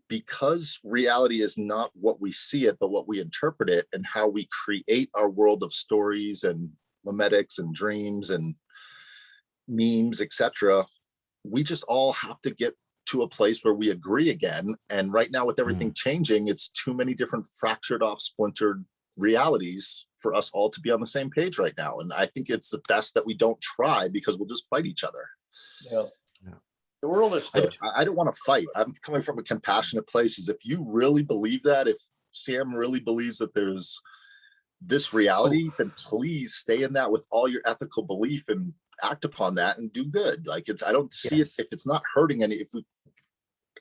because reality is not what we see it, but what we interpret it and how we create our world of stories and memetics and dreams and memes, etc. We just all have to get to a place where we agree again. And right now with everything changing, it's too many different fractured off, splintered realities for us all to be on the same page right now. And I think it's the best that we don't try because we'll just fight each other. Yeah. The world is still. I don't want to fight. I'm coming from a compassionate place. Is if you really believe that, if Sam really believes that there's this reality, then please stay in that with all your ethical belief and act upon that and do good. Like I don't see it if it's not hurting if we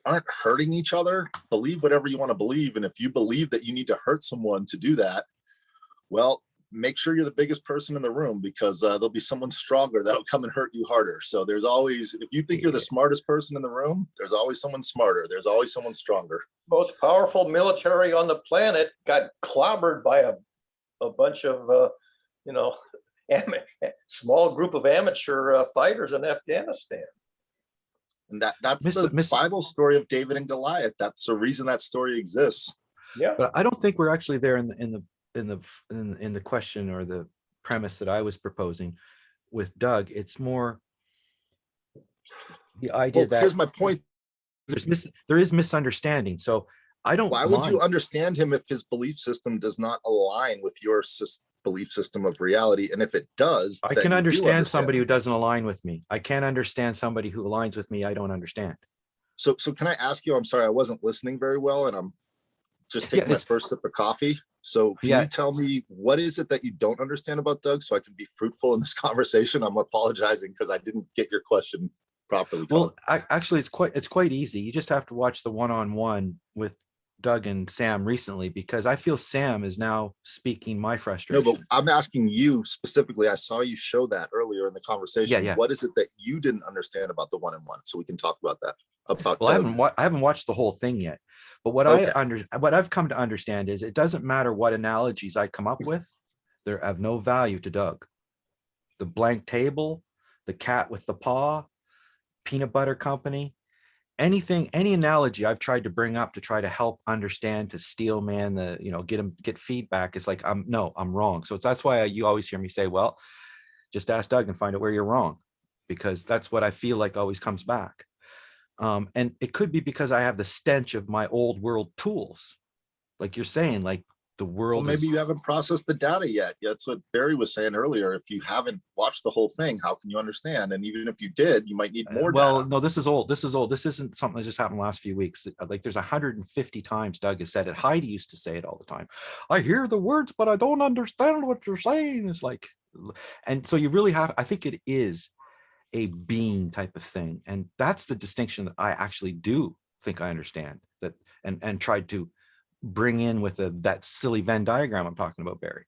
aren't hurting each other, believe whatever you want to believe. And if you believe that you need to hurt someone to do that, well, make sure you're the biggest person in the room because there'll be someone stronger that'll come and hurt you harder. So there's always, if you think you're the smartest person in the room, there's always someone smarter. There's always someone stronger. Most powerful military on the planet got clobbered by a bunch of, small group of amateur fighters in Afghanistan. And that's the Bible story of David and Goliath. That's the reason that story exists. Yeah. But I don't think we're actually there in the question or the premise that I was proposing with Doug. It's more the idea that here's my point. There is misunderstanding. So I don't. Why would you understand him if his belief system does not align with your belief system of reality? And if it does, I can understand somebody who doesn't align with me. I can't understand somebody who aligns with me. I don't understand. So can I ask you? I'm sorry, I wasn't listening very well, and I'm just taking my first sip of coffee. So can you tell me what is it that you don't understand about Doug, so I can be fruitful in this conversation? I'm apologizing because I didn't get your question properly. Well, actually, it's quite easy. You just have to watch the one-on-one with Doug and Sam recently, because I feel Sam is now speaking my No, frustration. but I'm asking you specifically. I saw you show that earlier in the conversation. Yeah. What is it that you didn't understand about the one-on-one? So we can talk about that. About Well, Doug. I haven't watched the whole thing yet, but what Okay. what I've come to understand is it doesn't matter what analogies I come up with, they're of no value to Doug. The blank table, the cat with the paw, peanut butter company, anything, any analogy I've tried to bring up to try to help understand, to steel man get feedback is like, I'm wrong. So that's why you always hear me say, well, just ask Doug and find out where you're wrong, because that's what I feel like always comes back. And it could be because I have the stench of my old world tools. Like you're saying, like the world. Well, maybe you haven't processed the data yet. That's what Barry was saying earlier. If you haven't watched the whole thing, how can you understand? And even if you did, you might need more well, data. no, this is old. This isn't something that just happened the last few weeks. Like there's 150 times Doug has said it. Heidi used to say it all the time. I hear the words, but I don't understand what you're saying. It's like, and so you really have, I think it is a being type of thing. And that's the distinction that I actually do think I understand, that and tried to bring in with that silly Venn diagram I'm talking about, Barry,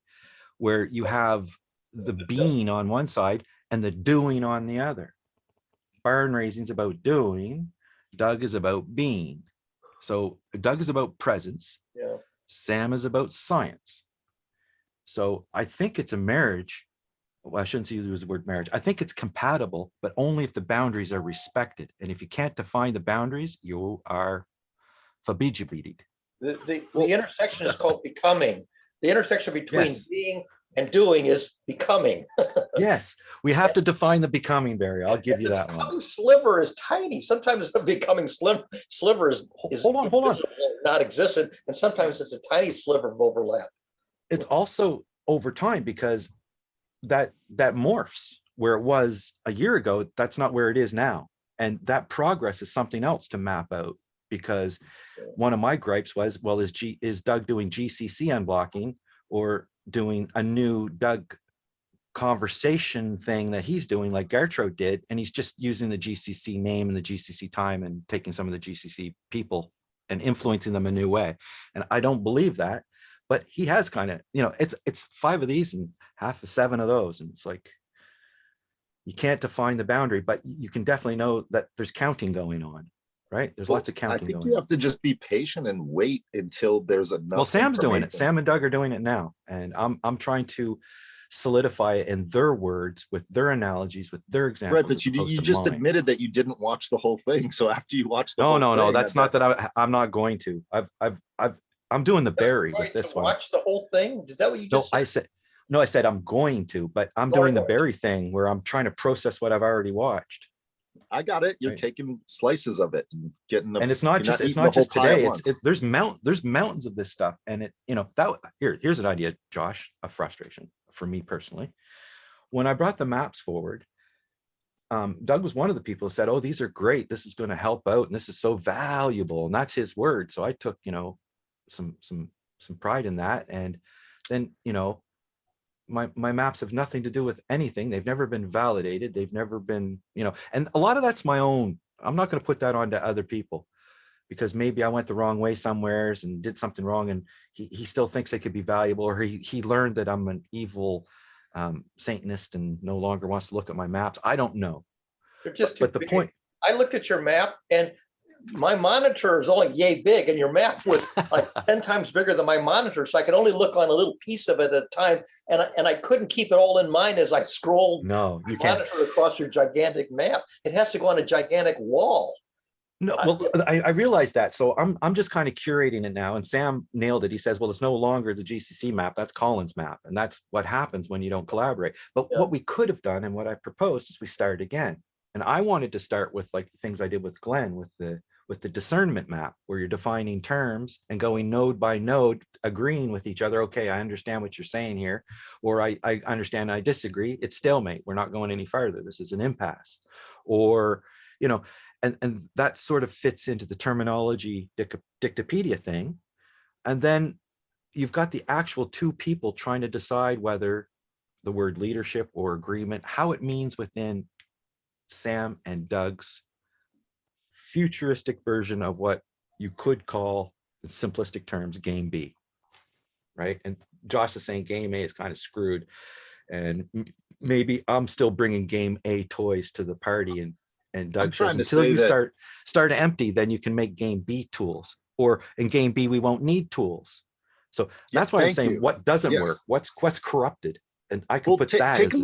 where you have the being on one side and the doing on the other. Barn raising's about doing, Doug is about being. So Doug is about presence. Yeah. Sam is about science. So I think it's a marriage. Well, I shouldn't use the word marriage. I think it's compatible, but only if the boundaries are respected. And if you can't define the boundaries, you are fabijabedied. The intersection is called becoming. The intersection between Yes. being and doing is becoming. Yes, we have to define the becoming, Barry. I'll give you that one. The becoming sliver is tiny. Sometimes the becoming sliver is Hold on. not existent, and sometimes it's a tiny sliver of overlap. It's also over time, because that morphs. Where it was a year ago, that's not where it is now. And that progress is something else to map out, because one of my gripes was, well, is Doug doing GCC unblocking or doing a new Doug conversation thing that he's doing like Gertrude did, and he's just using the GCC name and the GCC time and taking some of the GCC people and influencing them a new way. And I don't believe that, but he has kind of, it's 5 of these and half of 7 of those. And it's like, you can't define the boundary, but you can definitely know that there's counting going on, right? There's lots of I counting think going you on. have to just be patient and wait until there's enough. Well, Sam's doing it. information. Sam and Doug are doing it now. And I'm trying to solidify it in their words, with their analogies, with their examples. Right, but as you opposed to just mine. admitted that you didn't watch the whole thing. So after you watch the whole No, thing, that's not that I'm not going to. I'm doing the Barry with this one. Watch the whole thing. Is that what you just said? I said I'm going to, but I'm doing the Barry thing where I'm trying to process what I've already watched. I got it. You're Right. taking slices of it and getting them. And it's not just today. There's mountains of this stuff. And here's an idea, Josh, a frustration for me personally. When I brought the maps forward, Doug was one of the people who said, "Oh, these are great. This is going to help out, and this is so valuable." And that's his word. So I took, some pride in that. And then, my maps have nothing to do with anything. They've never been validated. They've never been, and a lot of that's my own. I'm not going to put that onto other people, because maybe I went the wrong way somewheres and did something wrong, and he still thinks they could be valuable, or he learned that I'm an evil Satanist and no longer wants to look at my maps. I don't know. They're just But too the big. point, I looked at your map, and my monitor is only yay big, and your map was like 10 times bigger than my monitor, so I could only look on a little piece of it at a time, and I couldn't keep it all in mind as I scrolled no, my you can't. monitor across your gigantic map. It has to go on a gigantic wall. No, well, I realize that. So I'm just kind of curating it now. And Sam nailed it. He says, well, it's no longer the GCC map. That's Colin's map. And that's what happens when you don't collaborate. But what we could have done, and what I proposed, is we start again. And I wanted to start with like the things I did with Glenn, with the discernment map, where you're defining terms and going node by node, agreeing with each other. Okay, I understand what you're saying here, or I understand, I disagree. It's stalemate. We're not going any farther. This is an impasse. Or, and that sort of fits into the terminology Dictopedia thing. And then you've got the actual 2 people trying to decide whether the word leadership or agreement, how it means within Sam and Doug's futuristic version of what you could call in simplistic terms, game B, right? And Josh is saying game A is kind of screwed, and maybe I'm still bringing game A toys to the party, and Doug says, trying to until say you that- start empty, then you can make game B tools, or in game B, we won't need tools. So that's why I'm thank saying you. what doesn't Yes. work, what's corrupted. And I can Well, put take that a as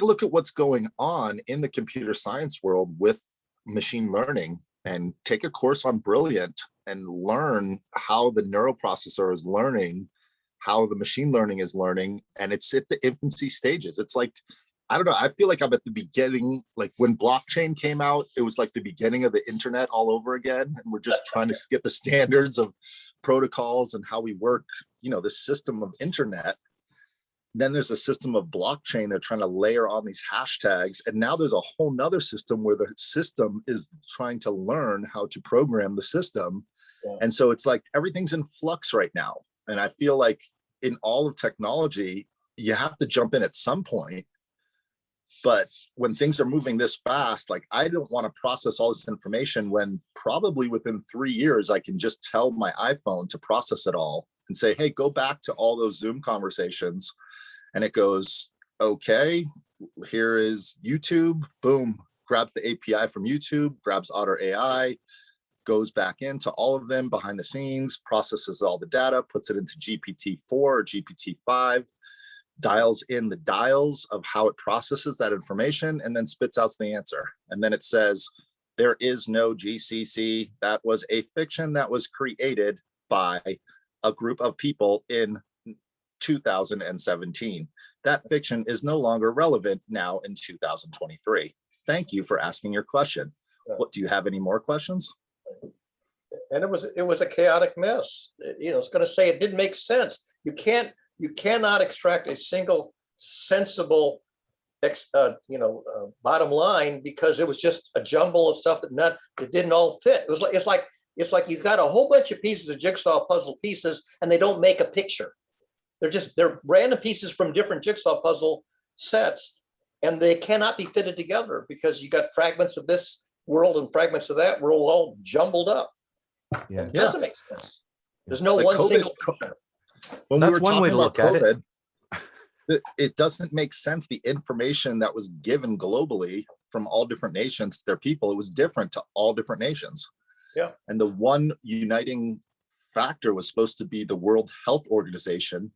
look at what's going on in the computer science world with machine learning, and take a course on Brilliant and learn how the neural processor is learning, how the machine learning is learning, and it's at the infancy stages. It's like, I don't know, I feel like I'm at the beginning, like when blockchain came out, it was like the beginning of the internet all over again. And we're just trying to get the standards of protocols and how we work, the system of internet. Then there's a system of blockchain. They're trying to layer on these hashtags. And now there's a whole nother system where the system is trying to learn how to program the system. Yeah. And so it's like everything's in flux right now. And I feel like in all of technology, you have to jump in at some point. But when things are moving this fast, like I don't want to process all this information when probably within 3 years, I can just tell my iPhone to process it all and say, hey, go back to all those Zoom conversations. And it goes, okay, here is YouTube, boom, grabs the API from YouTube, grabs Otter AI, goes back into all of them behind the scenes, processes all the data, puts it into GPT-4 or GPT-5, dials in the dials of how it processes that information, and then spits out the answer. And then it says, there is no GCC. That was a fiction that was created by a group of people in 2017. That fiction is no longer relevant now in 2023. Thank you for asking your question. What, do you have any more questions? And it was a chaotic mess. It's going to say it didn't make sense. You cannot extract a single sensible bottom line, because it was just a jumble of stuff that didn't all fit. It's like you've got a whole bunch of pieces of jigsaw puzzle pieces and they don't make a picture. They're random pieces from different jigsaw puzzle sets, and they cannot be fitted together because you got fragments of this world and fragments of that world all jumbled up. Yeah. It doesn't make sense. There's no Like one COVID, single. when That's we were one way talking to about look at it. COVID, it doesn't make sense. The information that was given globally from all different nations, their people, it was different to all different nations. Yeah. And the one uniting factor was supposed to be the World Health Organization.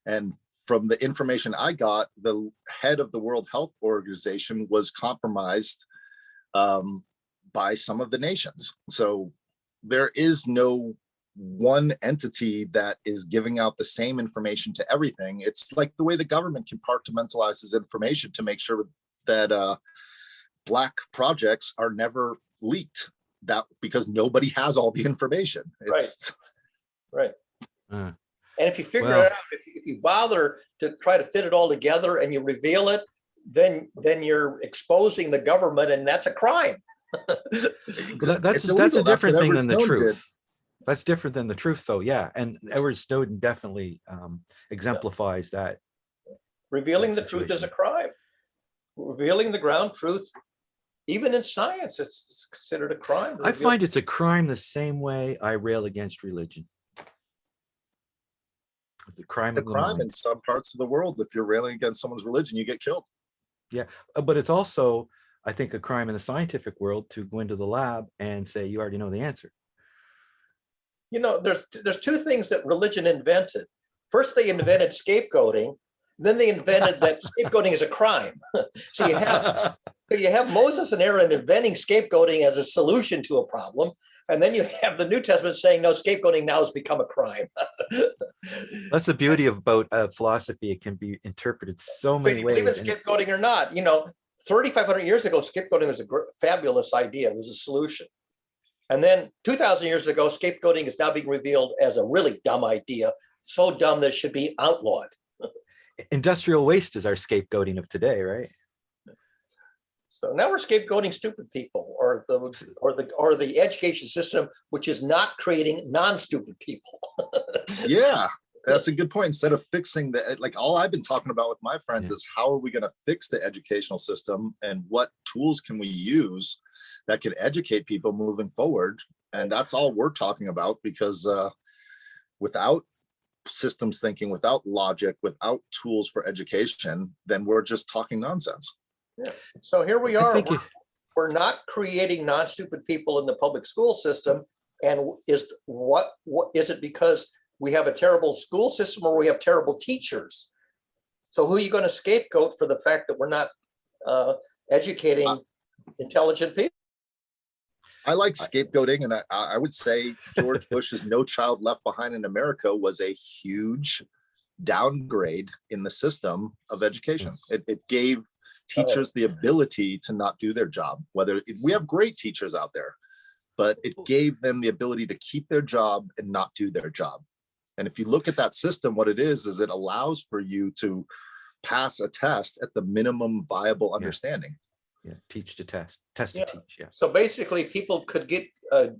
And from the information I got, the head of the World Health Organization was compromised by some of the nations. So there is no one entity that is giving out the same information to everything. It's like the way the government compartmentalizes information to make sure that Black projects are never leaked, that because nobody has all the information. It's, right. Uh, And if you figure well, it out, if you bother to try to fit it all together and you reveal it, then you're exposing the government, and that's a crime. that's a different thing than the truth. That's different than the truth, though. Yeah, and Edward Snowden definitely exemplifies that. Revealing that the truth is a situation. crime. Revealing the ground truth, even in science, it's considered a crime. to I reveal- find it's a crime the same way I rail against religion. It's a crime it's a of the crime mind. in some parts of the world. If you're railing against someone's religion, you get killed. Yeah, but it's also, I think, a crime in the scientific world to go into the lab and say you already know the answer. There's two things that religion invented. First, they invented scapegoating. Then they invented that scapegoating is a crime. So you have Moses and Aaron inventing scapegoating as a solution to a problem. And then you have the New Testament saying, no, scapegoating now has become a crime. That's the beauty about philosophy. It can be interpreted so So many you believe in ways. and- scapegoating or not, 3,500 years ago, scapegoating was a fabulous idea. It was a solution. And then 2,000 years ago, scapegoating is now being revealed as a really dumb idea, so dumb that it should be outlawed. Industrial waste is our scapegoating of today, right? So now we're scapegoating stupid people, or the education system, which is not creating non-stupid people. Yeah. That's a good point. Instead of fixing the, like, all I've been talking about with my friends is how are we going to fix the educational system and what tools can we use that can educate people moving forward? And that's all we're talking about, because without systems thinking, without logic, without tools for education, then we're just talking nonsense. Yeah. So here we I are. think We're not creating non-stupid people in the public school system. And is what is it because we have a terrible school system or we have terrible teachers? So who are you going to scapegoat for the fact that we're not educating intelligent people? I like scapegoating, and I would say George Bush's No Child Left Behind in America was a huge downgrade in the system of education. It gave teachers the ability to not do their job. We have great teachers out there, but it gave them the ability to keep their job and not do their job. And if you look at that system, what it is it allows for you to pass a test at the minimum viable understanding. Yeah, teach to test, test to teach. Yeah. So basically, people could get they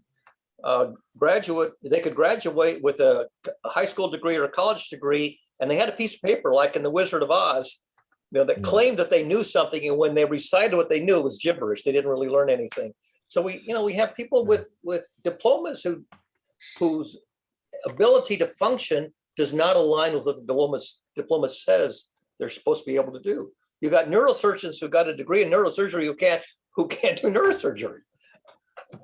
could graduate with a high school degree or a college degree, and they had a piece of paper like in The Wizard of Oz, that claimed that they knew something, and when they recited what they knew, it was gibberish. They didn't really learn anything. So we have people with diplomas whose ability to function does not align with what the diploma says they're supposed to be able to do. You got neurosurgeons who got a degree in neurosurgery who can't do neurosurgery.